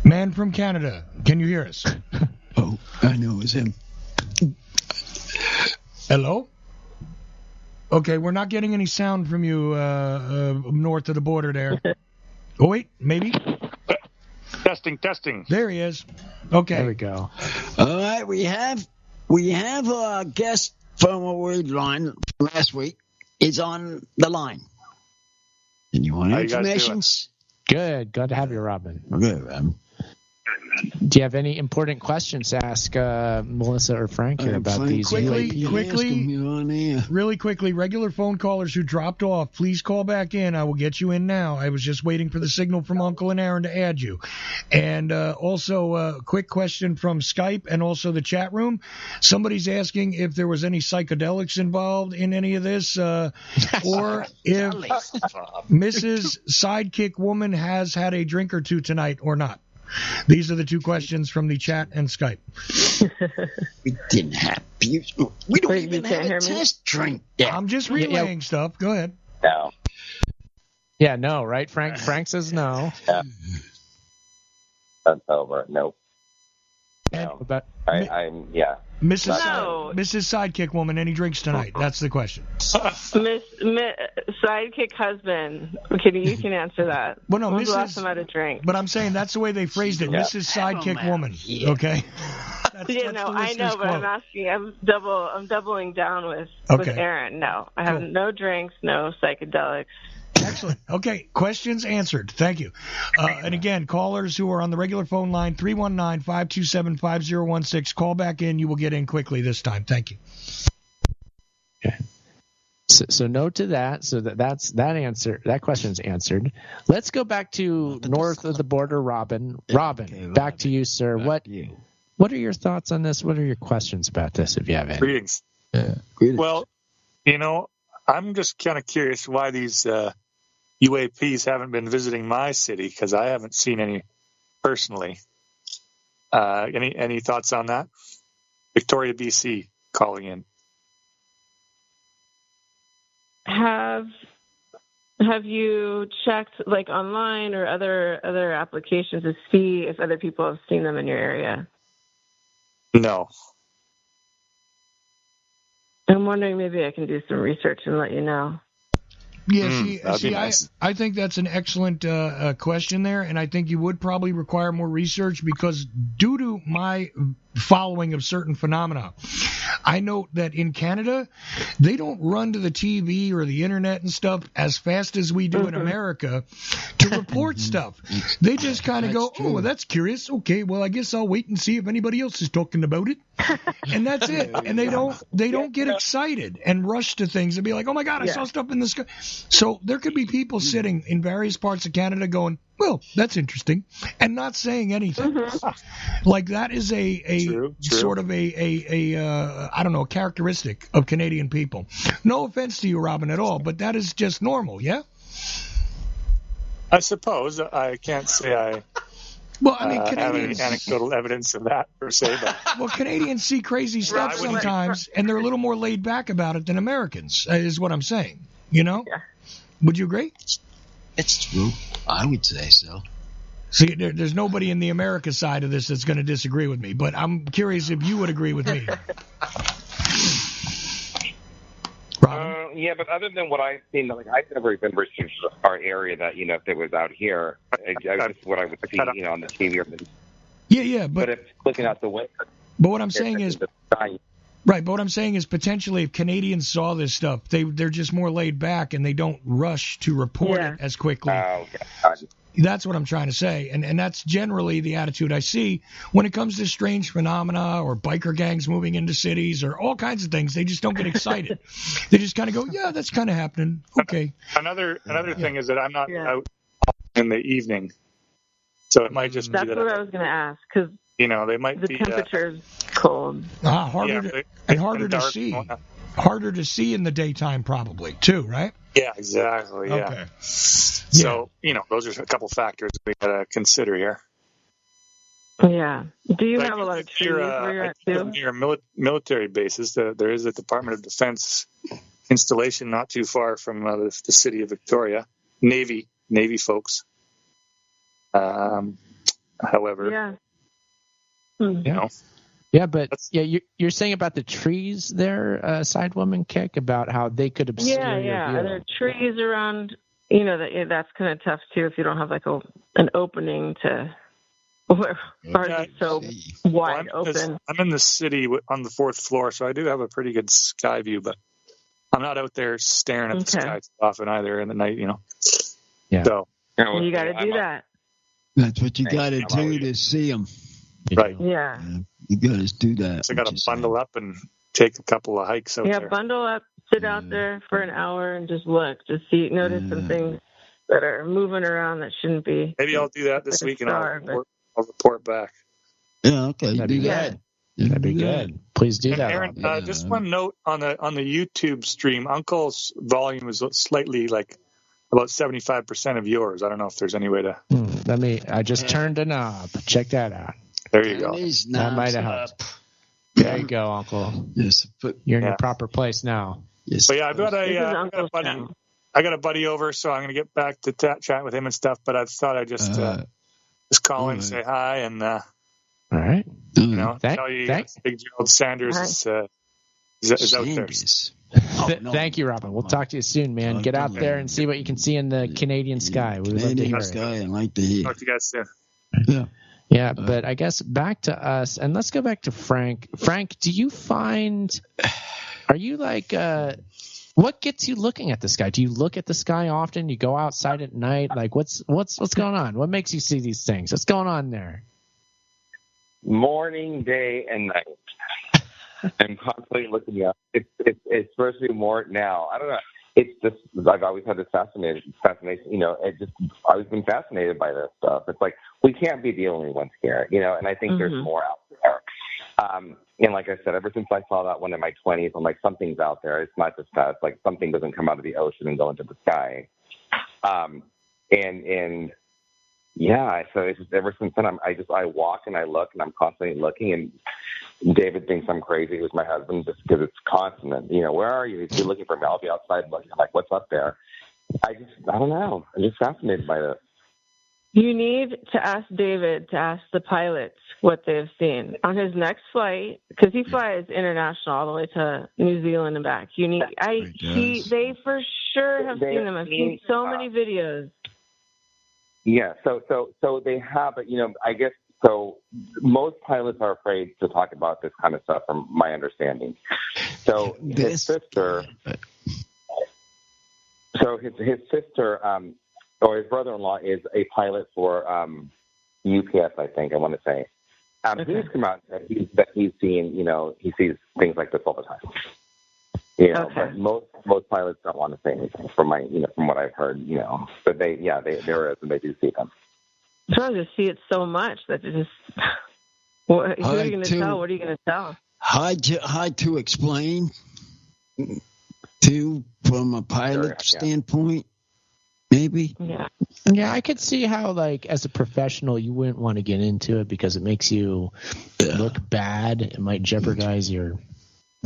Man from Canada, can you hear us? Oh, I know it's him. Hello? Okay, we're not getting any sound from you north of the border there. Oh, wait, maybe? Testing. There he is. Okay. There we go. All right, we have a guest from a word line last week. Is on the line. And you want information? Good. Glad to have you, Robin. Okay, Robin. Do you have any important questions to ask Melissa or Frank here about these UAPs? Really quickly, regular phone callers who dropped off, please call back in. I will get you in now. I was just waiting for the signal from Uncle and Aaron to add you. And also a quick question from Skype and also the chat room. Somebody's asking if there was any psychedelics involved in any of this or if Mrs. Sidekick Woman has had a drink or two tonight or not. These are the two questions from the chat and Skype. We didn't have beers. We don't even have a test drink yet. I'm just relaying stuff. Go ahead. No. Yeah, no, right, Frank? Frank says no. Yeah. That's over. Nope. No. Mrs. Sidekick Woman, any drinks tonight? That's the question. Sidekick husband. Okay, you can answer that. Well, no, When's the last time I had a drink? But I'm saying that's the way they phrased it. Mrs. Sidekick Woman. Okay. I know, but I'm asking. I'm doubling down with Aaron. No, I have no drinks, no psychedelics. Excellent. Okay, questions answered. Thank you. And again, callers who are on the regular phone line, 319-527-5016, call back in. You will get in quickly this time. Thank you. Okay. So no to that. So that's that answer. That question's answered. Let's go back to north of the border, Robin. Robin, back to you, sir. What are your thoughts on this? What are your questions about this, if you have any? Greetings. Well, I'm just kind of curious why these UAPs haven't been visiting my city, because I haven't seen any personally. Any thoughts on that? Victoria, BC, calling in. Have you checked online or other applications to see if other people have seen them in your area? No. I'm wondering maybe I can do some research and let you know. Yeah, nice. I think that's an excellent question there, and I think you would probably require more research because due to my following of certain phenomena, I note that in Canada, they don't run to the TV or the internet and stuff as fast as we do in America to report stuff. They just kind of go, "Oh, well, that's curious. Okay, well, I guess I'll wait and see if anybody else is talking about it," and that's it. And they don't get excited and rush to things and be like, "Oh my God, I saw stuff in the sky." So there could be people sitting in various parts of Canada going, "Well, that's interesting," and not saying anything. Like that is a true. Sort of a I don't know, a characteristic of Canadian people. No offense to you, Robin, at all, but that is just normal, yeah? I suppose. I can't say I have any anecdotal evidence of that per se. But well, Canadians see crazy stuff sometimes, and they're a little more laid back about it than Americans, is what I'm saying. You know? Yeah. Would you agree? It's true. I would say so. See, there's nobody in the America side of this that's going to disagree with me, but I'm curious if you would agree with me. Yeah, but other than what I've seen, like I've never even researched our area that, if it was out here, just what I would see, on the TV. Or yeah, but if looking out the window. But what I'm saying is, right, but what I'm saying is potentially if Canadians saw this stuff, they're just more laid back and they don't rush to report it as quickly. Okay. That's what I'm trying to say. And that's generally the attitude I see when it comes to strange phenomena or biker gangs moving into cities or all kinds of things. They just don't get excited. They just kind of go, yeah, that's kind of happening. Okay. Another thing is that I'm not out in the evening. So it might just be that. That's what I was going to ask because they might the be temperature's cold. Harder to see. Harder to see in the daytime probably too, right? Yeah, exactly. Yeah. Okay. So, those are a couple factors we got to consider here. Yeah. Do you have a lot of trees where you're at too? Near military bases, there is a Department of Defense installation not too far from the city of Victoria. Navy folks. However, Yeah, but you're saying about the trees there, Sidewoman Kick, about how they could obscure your view. Are there trees around? That's kind of tough too if you don't have like an opening to where it's so wide open. I'm in the city on the 4th floor, so I do have a pretty good sky view, but I'm not out there staring at the sky too often either in the night. Yeah. So you got to do that. That's what you got to do to see them. Right. Yeah. You got to do that. So I got to bundle up and take a couple of hikes out there. Yeah, bundle up, sit out there for an hour and just look, notice some things that are moving around that shouldn't be. Maybe I'll do that this week and I'll report back. Yeah, okay. That'd be good. That'd be good. Please do that. Aaron, just one note on the YouTube stream. Uncle's volume is slightly about 75% of yours. I don't know if there's any way to. I just turned a knob. Check that out. There you go. That might have helped. There you go, Uncle. Yes, you're in your proper place now. Yes. But I've got I got a buddy over, so I'm going to get back to chat with him and stuff. But I thought I'd just call in, say hi, and all right. Tell you Big Gerald Sanders is out there. Thank you, Robin. We'll talk to you soon, man. Get out there and see what you can see in the Canadian sky. We'd love to hear it. I'd like to hear. Talk to you guys soon. Yeah. Yeah, but I guess back to us, and let's go back to Frank. Frank, are you what gets you looking at the sky? Do you look at the sky often? You go outside at night? Like, what's going on? What makes you see these things? What's going on there? Morning, day, and night. I'm constantly looking up. It's supposed to be more now. I don't know. It's just, I've always had this fascination. I've always been fascinated by this stuff. It's like, we can't be the only ones here, and I think there's more out there. And like I said, ever since I saw that one in my 20s, I'm like, something's out there. It's not just that. It's like something doesn't come out of the ocean and go into the sky. So it's just ever since then, I walk and I look and I'm constantly looking, and David thinks I'm crazy, who's my husband, just because it's constant. Where are you? If you're looking for me, I'll be outside looking. I'm like, what's up there? I don't know. I'm just fascinated by this. You need to ask David to ask the pilots what they've seen on his next flight, because he flies international all the way to New Zealand and back. They for sure have seen them. I've seen so many videos. Yeah, so they have, I guess, so most pilots are afraid to talk about this kind of stuff, from my understanding. So his sister, or his brother-in-law is a pilot for UPS, I think, I want to say. He's come out and said that he's seen, he sees things like this all the time. But most pilots don't want to say anything from what I've heard, but they do see them. Trying to see it so much that it just, who are you going to tell? What are you going to tell? Hard to explain from a pilot standpoint. Maybe. Yeah, I could see how, like, as a professional, you wouldn't want to get into it because it makes you look bad. It might jeopardize your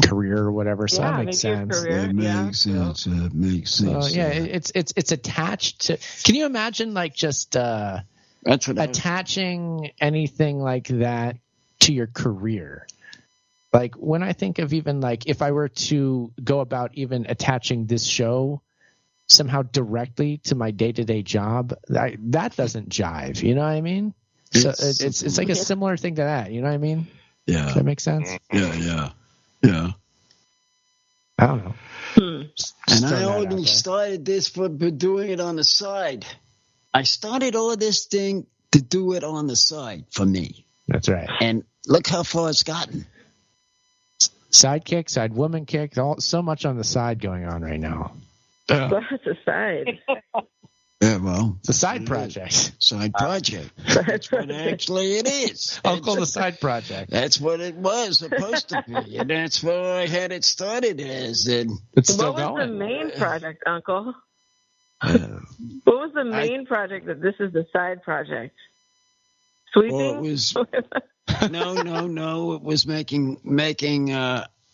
career or whatever. So that makes sense. It makes sense. It makes sense. It's attached to. Can you imagine, like, just attaching anything like that to your career? Like, when I think of even, like, if I were to go about even attaching this show somehow directly to my day-to-day job, that doesn't jive. You know what I mean? So it's like a similar thing to that. You know what I mean? Yeah. Does that make sense? Yeah. I don't know. And I only started this for doing it on the side. I started all this thing to do it on the side for me. That's right. And look how far it's gotten. Side kick, side woman kick, so much on the side going on right now. That's a side. Yeah, well, it's a side project. Side project. That's what actually it is. Uncle the side project. That's what it was supposed to be, and that's what I had it started as. And it's still going. What was the main project, Uncle? What was the main project that this is the side project? Sweeping? Well, it was no. It was making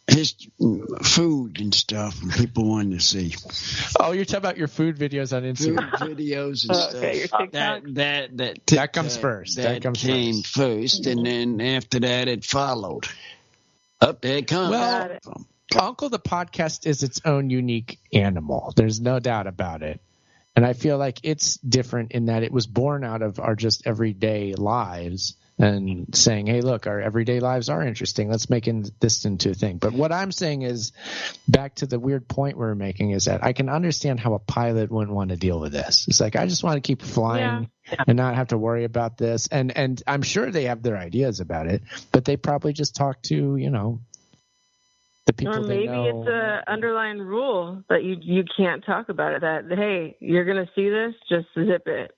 his food and stuff, and people wanted to see. Oh, you're talking about your food videos on Instagram. Food videos and stuff. Okay, your TikTok. That comes first. That came first, and then after that, it followed. Up there it comes. Well, Uncle the podcast is its own unique animal. There's no doubt about it. And I feel like it's different in that it was born out of our just everyday lives and saying, hey, look, our everyday lives are interesting. Let's make this into a thing. But what I'm saying is, back to the weird point we're making, is that I can understand how a pilot wouldn't want to deal with this. It's like, I just want to keep flying and not have to worry about this. And I'm sure they have their ideas about it, but they probably just talk to, the people or maybe it's an underlying rule that you can't talk about it, that, hey, you're going to see this, just zip it.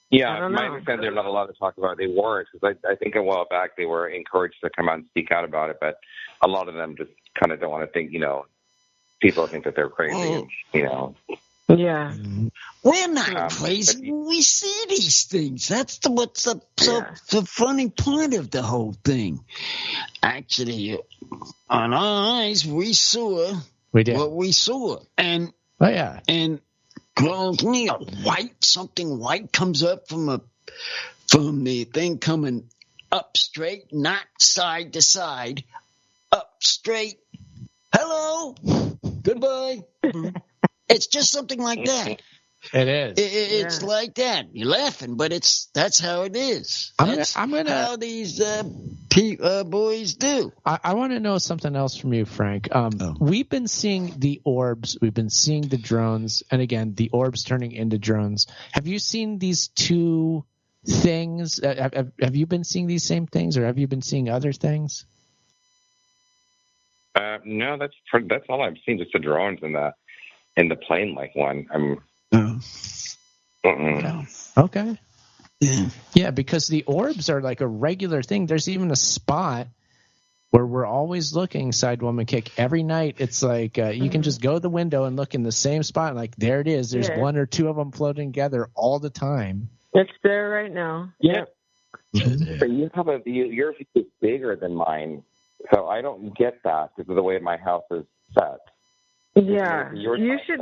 Yeah, my understanding they're not allowed to talk about it. They weren't, because I think a while back they were encouraged to come out and speak out about it, but a lot of them just kind of don't want to think, people think that they're crazy, Yeah. We're not crazy. We see these things. That's what's the funny part of the whole thing. Actually, on our eyes, we saw what we saw. And, and something white comes up from the thing coming up straight, not side to side, up straight. Hello, goodbye. It's just something like that. It is. It's like that. You're laughing, but that's how it is. That's how these boys do. I want to know something else from you, Frank. We've been seeing the orbs. We've been seeing the drones. And again, the orbs turning into drones. Have you seen these two things? Have you been seeing these same things, or have you been seeing other things? No, that's all I've seen, just the drones and the plane-like one. Okay. Yeah, because the orbs are like a regular thing. There's even a spot where we're always looking, side woman kick. Every night, it's like you can just go to the window and look in the same spot. Like, there it is. There's one or two of them floating together all the time. It's there right now. Yeah. But yours is bigger than mine, so I don't get that because of the way my house is set. Yeah, you should.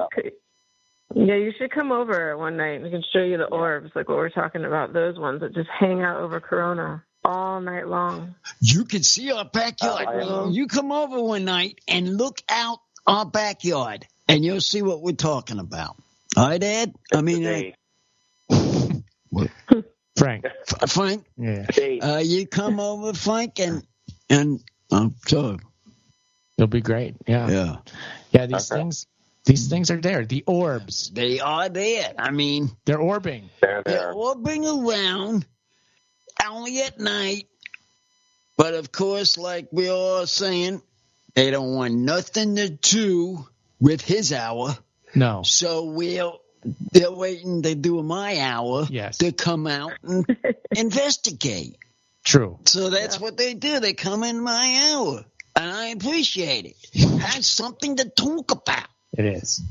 Yeah, you should come over one night. We can show you the orbs, like what we're talking about. Those ones that just hang out over Corona all night long. You can see our backyard. You come over one night and look out our backyard, and you'll see what we're talking about. All right, Ed? I mean, what? Frank. Frank? Yeah. You come over, Frank, and so it'll be great. Yeah. Yeah, these things are there. The orbs. They are there. I mean, they're orbing. They're orbing around only at night. But of course, like we're all saying, they don't want nothing to do with his hour. No. So they're waiting to do my hour to come out and investigate. True. So that's what they do. They come in my hour. And I appreciate it. It has something to talk about. It is.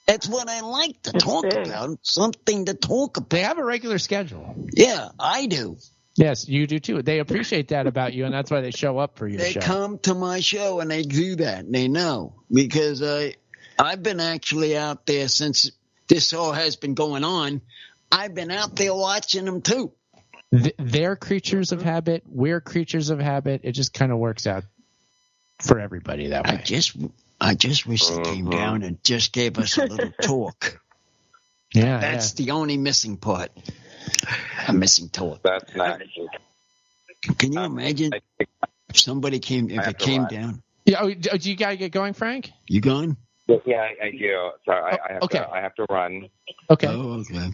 That's what I like to talk about. Something to talk about. They have a regular schedule. Yeah, I do. Yes, you do too. They appreciate that about you, and that's why they show up for your show. They come to my show, and they do that. And they know. Because I've been actually out there since this all has been going on. I've been out there watching them too. They're creatures of habit. We're creatures of habit. It just kind of works out for everybody that way. I just wish they came down and just gave us a little talk. Yeah, that's the only missing part. A missing talk. That's nice. Can you imagine if somebody came down? Yeah. Do you gotta get going, Frank? You going? Yeah, I do. Sorry, I have to run. Okay. Oh, okay.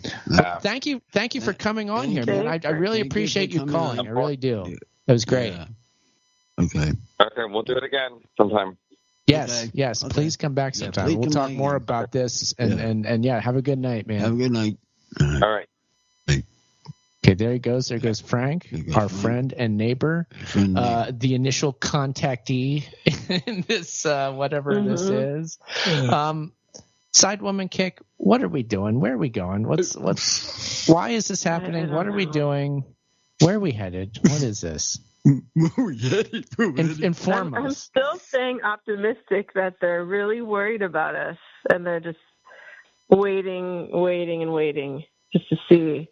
Thank you for coming on here, man. I really appreciate you calling. I really do. That was great. Yeah. Okay. Okay, we'll do it again sometime. Yes, yes. Okay. Please come back sometime. We'll talk more about this. And have a good night, man. Have a good night. All right. Okay, there he goes. There goes Frank, our friend and neighbor, the initial contactee in this, whatever this is. Sidewoman kick. What are we doing? Where are we going? Why is this happening? What are we doing? Where are we headed? What is this? Inform us. I'm still staying optimistic that they're really worried about us, and they're just waiting just to see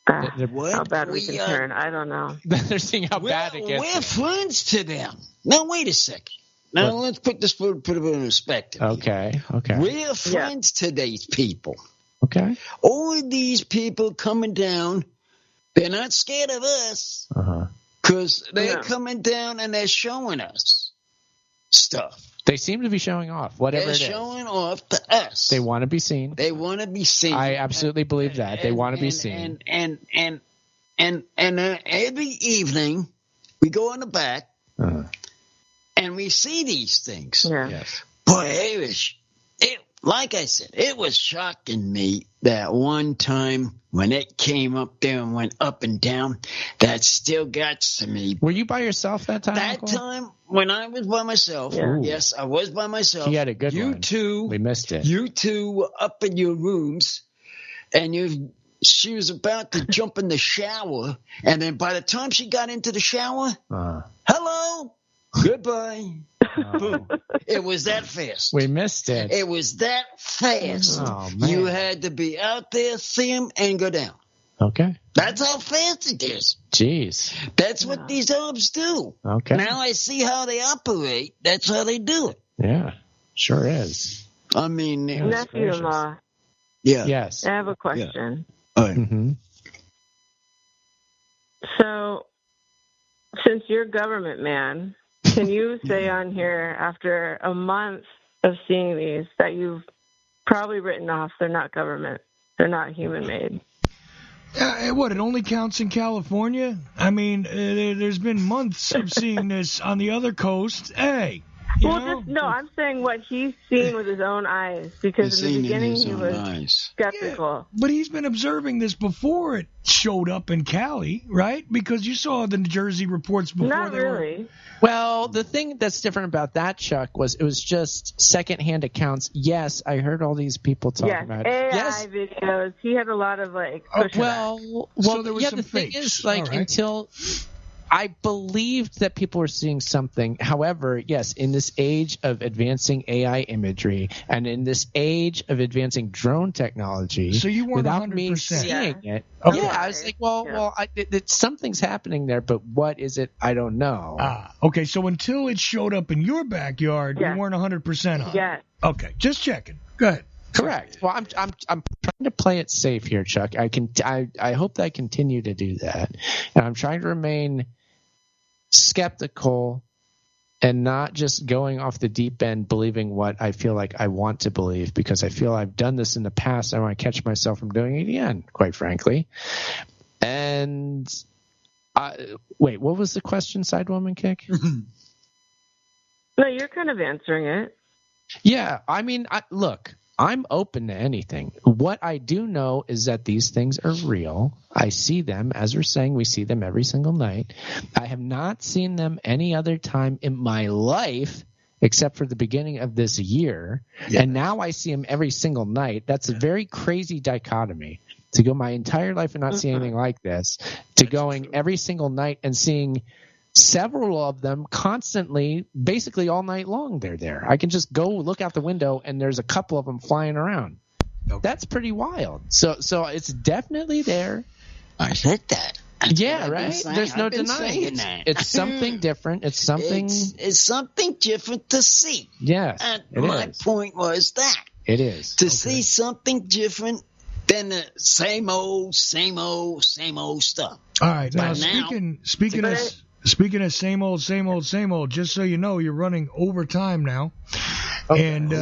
how bad we can turn. I don't know. They're seeing how bad it gets. We're friends to them. Now, wait a second. Now, let's put it in perspective. Okay. We're friends to these people. Okay. All of these people coming down, they're not scared of us because they're coming down and they're showing us stuff. They seem to be showing off, whatever it is. They're showing off to us. They want to be seen. I absolutely believe that. They want to be seen. And every evening we go in the back and we see these things. Yeah. Yes. Boy, like I said, it was shocking me that one time when it came up there and went up and down, that still got to me. Were you by yourself that time? That time when I was by myself, yes, I was by myself. He had a good one. You two, we missed it. You two were up in your rooms, and she was about to jump in the shower, and then by the time she got into the shower, hello, goodbye. Boom. It was that fast. We missed it. It was that fast. Oh, man. You had to be out there, see him, and go down. Okay. That's how fast it is. Jeez. That's what these orbs do. Okay. Now I see how they operate. That's how they do it. Yeah, sure is. I mean, nephew-in-law. Yeah. Yes. I have a question. Yeah. All right. Mm-hmm. So, since you're government man, can you say on here, after a month of seeing these, that you've probably written off they're not government, they're not human-made? It only counts in California? I mean, there's been months of seeing this on the other coast. Hey. I'm saying what he's seen with his own eyes, because in the beginning he was skeptical. But he's been observing this before it showed up in Cali, right? Because you saw the New Jersey reports before. Not really. Well, the thing that's different about that, Chuck, was it was just secondhand accounts. Yes, I heard all these people talking about it. AI videos. He had a lot of so there was some fakes. Thing is, until I believed that people were seeing something. However, yes, in this age of advancing AI imagery and in this age of advancing drone technology, so you weren't without 100%. me seeing it, Okay. I was like, something's happening there, but what is it? I don't know. Okay, so until it showed up in your backyard, you weren't 100% on. Yeah. Okay, just checking. Go ahead. Correct. Well, I'm trying to play it safe here, Chuck. I hope that I continue to do that, and I'm trying to remain skeptical and not just going off the deep end believing what I feel like I want to believe, because I feel I've done this in the past. I want to catch myself from doing it again, quite frankly. And wait, what was the question, Sidewoman Kick? No, you're kind of answering it. Yeah, I mean, look, I'm open to anything. What I do know is that these things are real. I see them, as we're saying, we see them every single night. I have not seen them any other time in my life except for the beginning of this year. Yeah. And now I see them every single night. That's a very crazy dichotomy. To go my entire life and not see anything like this, to going every single night and seeing several of them constantly, basically all night long. They're there. I can just go look out the window and there's a couple of them flying around. Okay. That's pretty wild. So it's definitely there. I said that. Yeah, right. There's no denying it. It's something different. It's something. It's something different to see. Yes, and my point was that it is to see something different than the same old stuff. All right. Now speaking of same old, just so you know, you're running overtime now. Okay. And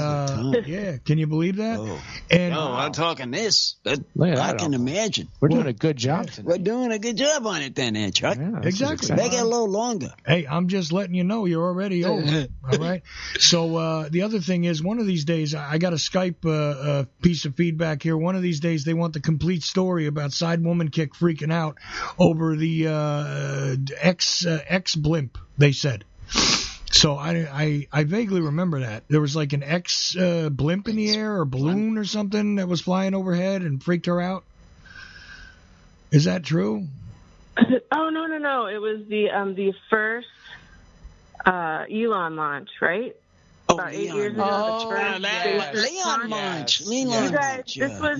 yeah, can you believe that? Oh. And I'm talking this. I can imagine. We're doing a good job tonight. We're doing a good job on it then, Chuck. Yeah, exactly. Make it a little longer. Hey, I'm just letting you know you're already over. All right. So the other thing is, one of these days, I got a Skype piece of feedback here. One of these days, they want the complete story about Sidewoman Kick freaking out over the X blimp, they said. So I vaguely remember that. There was like an X blimp in the air or balloon or something that was flying overhead and freaked her out. Is that true? Oh, no. It was the first Elon launch, right? About 8 years ago. Leon launch. You guys, this was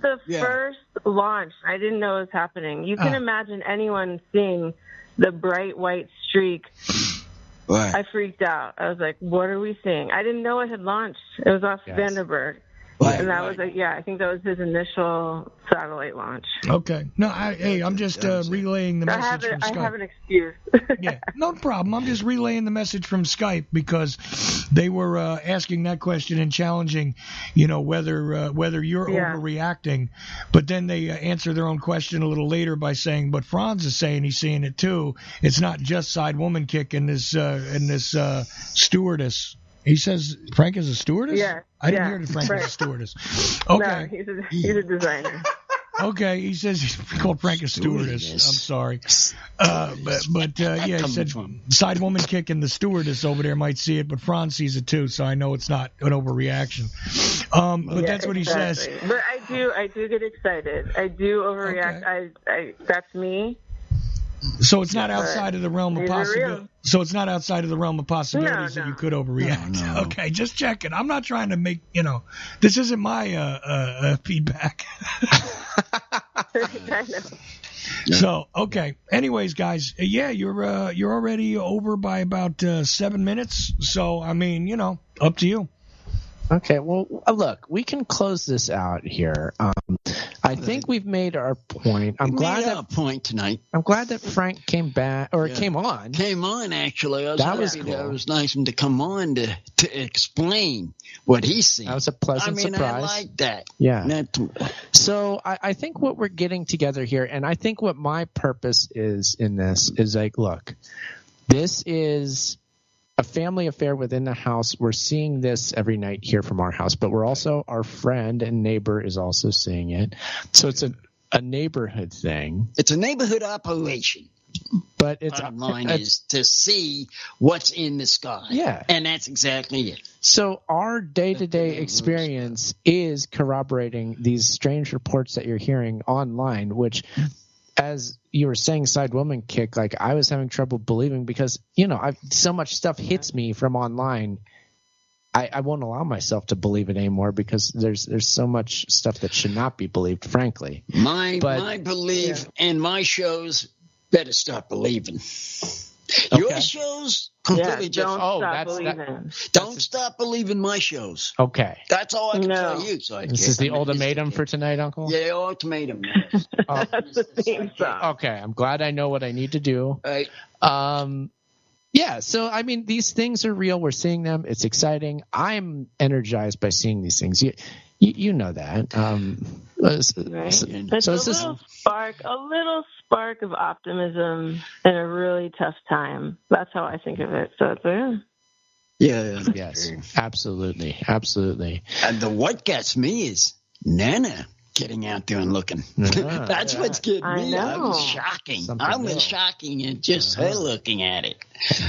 the first launch. I didn't know it was happening. You can imagine anyone seeing the bright white streak. Right. I freaked out. I was like, what are we seeing? I didn't know it had launched. It was off Vandenberg. Right, and that was I think that was his initial satellite launch. Okay. No, I'm just relaying the message from Skype. I have an excuse. Yeah, no problem. I'm just relaying the message from Skype because they were asking that question and challenging, whether you're overreacting. But then they answer their own question a little later by saying, but Franz is saying he's seeing it too. It's not just Sidewoman Kick in this stewardess. He says Frank is a stewardess? Yeah. I didn't hear that Frank is a stewardess. Okay. No, he's a designer. Okay, he says he's called Frank a stewardess. I'm sorry. But he said Sidewoman Kick and the stewardess over there might see it, but Franz sees it too, so I know it's not an overreaction. But that's what he says. But I do get excited. I do overreact. Okay. That's me. So it's not outside of the realm of possibility. So it's not outside of the realm of possibilities that you could overreact. No. Okay, just checking. I'm not trying to make this isn't my feedback. So okay. Anyways, guys, you're already over by about 7 minutes. So I mean, up to you. Okay, well, look, we can close this out here. I think we've made our point. I'm glad that point tonight. I'm glad that Frank came back came on. Came on, actually. That was cool. That was nice of him to come on to explain what he's seen. That was a pleasant surprise. I like that. Yeah. So I think what we're getting together here, and I think what my purpose is in this is like, look, this is a family affair within the house. We're seeing this every night here from our house, but we're also, our friend and neighbor is also seeing it. So it's a neighborhood thing. It's a neighborhood operation. But it's bottom line is to see what's in the sky. Yeah. And that's exactly it. So our day-to-day experience is corroborating these strange reports that you're hearing online, which as you were saying, side woman kick, like I was having trouble believing because, so much stuff hits me from online. I won't allow myself to believe it anymore because there's so much stuff that should not be believed, frankly. My belief and my shows better start believing. Okay. Your shows completely different. Don't stop believing my shows. Okay. That's all I can tell you. This is the ultimatum for tonight, Uncle? Yeah, ultimatum. That's the theme song. Okay, I'm glad I know what I need to do. Right. Yeah, so, I mean, these things are real. We're seeing them. It's exciting. I'm energized by seeing these things. You know that. Right. So it's a little spark of optimism in a really tough time. That's how I think of it. So it's Yes, absolutely. And what gets me is Nana getting out there and looking. That's what's getting me. I was shocking. I was shocking at just her looking at it.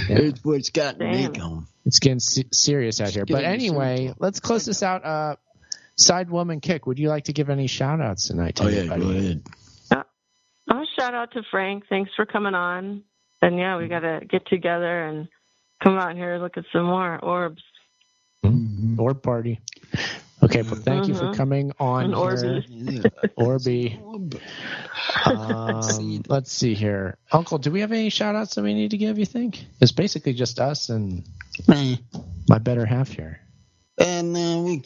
It's what's got me going. It's getting serious out here. But anyway, let's close this out. Side woman kick. Would you like to give any shout outs tonight to anybody? Go ahead. I'll shout out to Frank. Thanks for coming on. And we got to get together and come out here and look at some more orbs. Mm-hmm. Orb party. Okay, well, thank you for coming on here. Orby. Let's see here. Uncle, do we have any shout outs that we need to give, you think? It's basically just us and my better half here. And I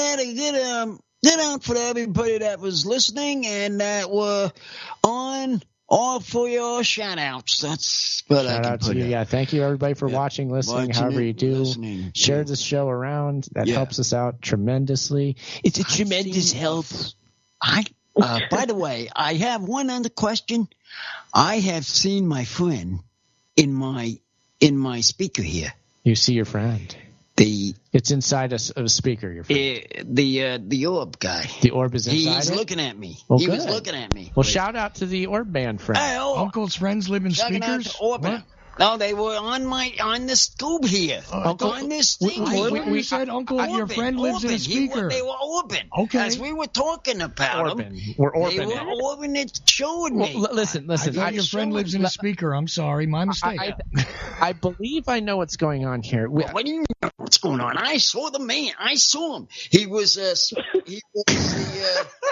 had a good out for everybody that was listening and that were on all for your shout outs. That's what I can put. Yeah, thank you everybody for watching, listening, however you do. Share this show around. That helps us out tremendously. It's a tremendous help. By the way, I have one other question. I have seen my friend in my speaker here. You see your friend? It's inside a speaker, your friend. The orb guy. The orb is inside He's looking at me. Well, he good. was looking at me. Well, shout out to the orb band friend. Uncle's friends live in speakers? What? No, they were on the scoop here. Uncle, on this thing. We said, Uncle, your friend lives in a speaker. They were orbing. Okay. As we were talking about them. We're orbing. They were orbing it, showing me. Listen. I thought your friend lives in a speaker. I'm sorry. My mistake. I believe I know what's going on here. What do you know what's going on? I saw the man. I saw him. He was the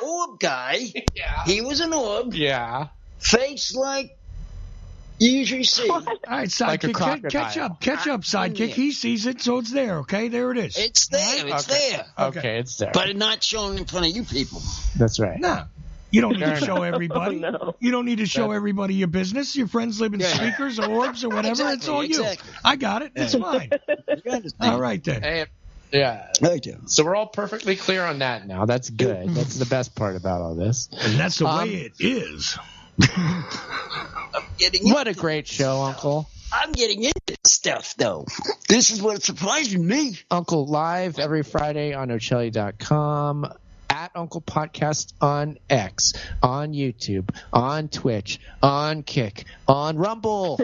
orb guy. Yeah. He was an orb. Yeah. Face like you usually see. All right, sidekick, catch up, sidekick. He sees it, so it's there. Okay, there it is. It's there. It's there. Okay, it's there. But it's not shown in front of you people. That's right. No. You don't need to show everybody. No. You don't need to show everybody your business. Your friends live in speakers or orbs or whatever. Exactly, it's all you. I got it. It's fine. All right, then. Hey, yeah. So we're all perfectly clear on that now. That's good. That's the best part about all this. And that's the way it is. What a great show, Uncle. I'm getting into stuff, though. This is what's surprising me. Uncle live every Friday on Ochelli.com, at Uncle Podcast on X, on YouTube, on Twitch, on Kick, on Rumble.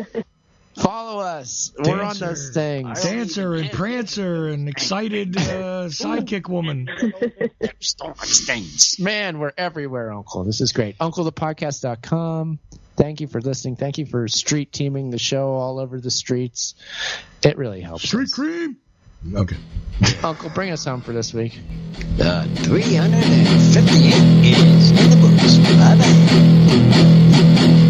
Follow us. We're on those things. Dancer and Prancer and excited sidekick woman. Man, we're everywhere, Uncle. This is great. UncleThePodcast.com. Thank you for listening. Thank you for street teaming the show all over the streets. It really helps. Street cream. Okay. Uncle, bring us home for this week. 358 is in the books. Bye-bye.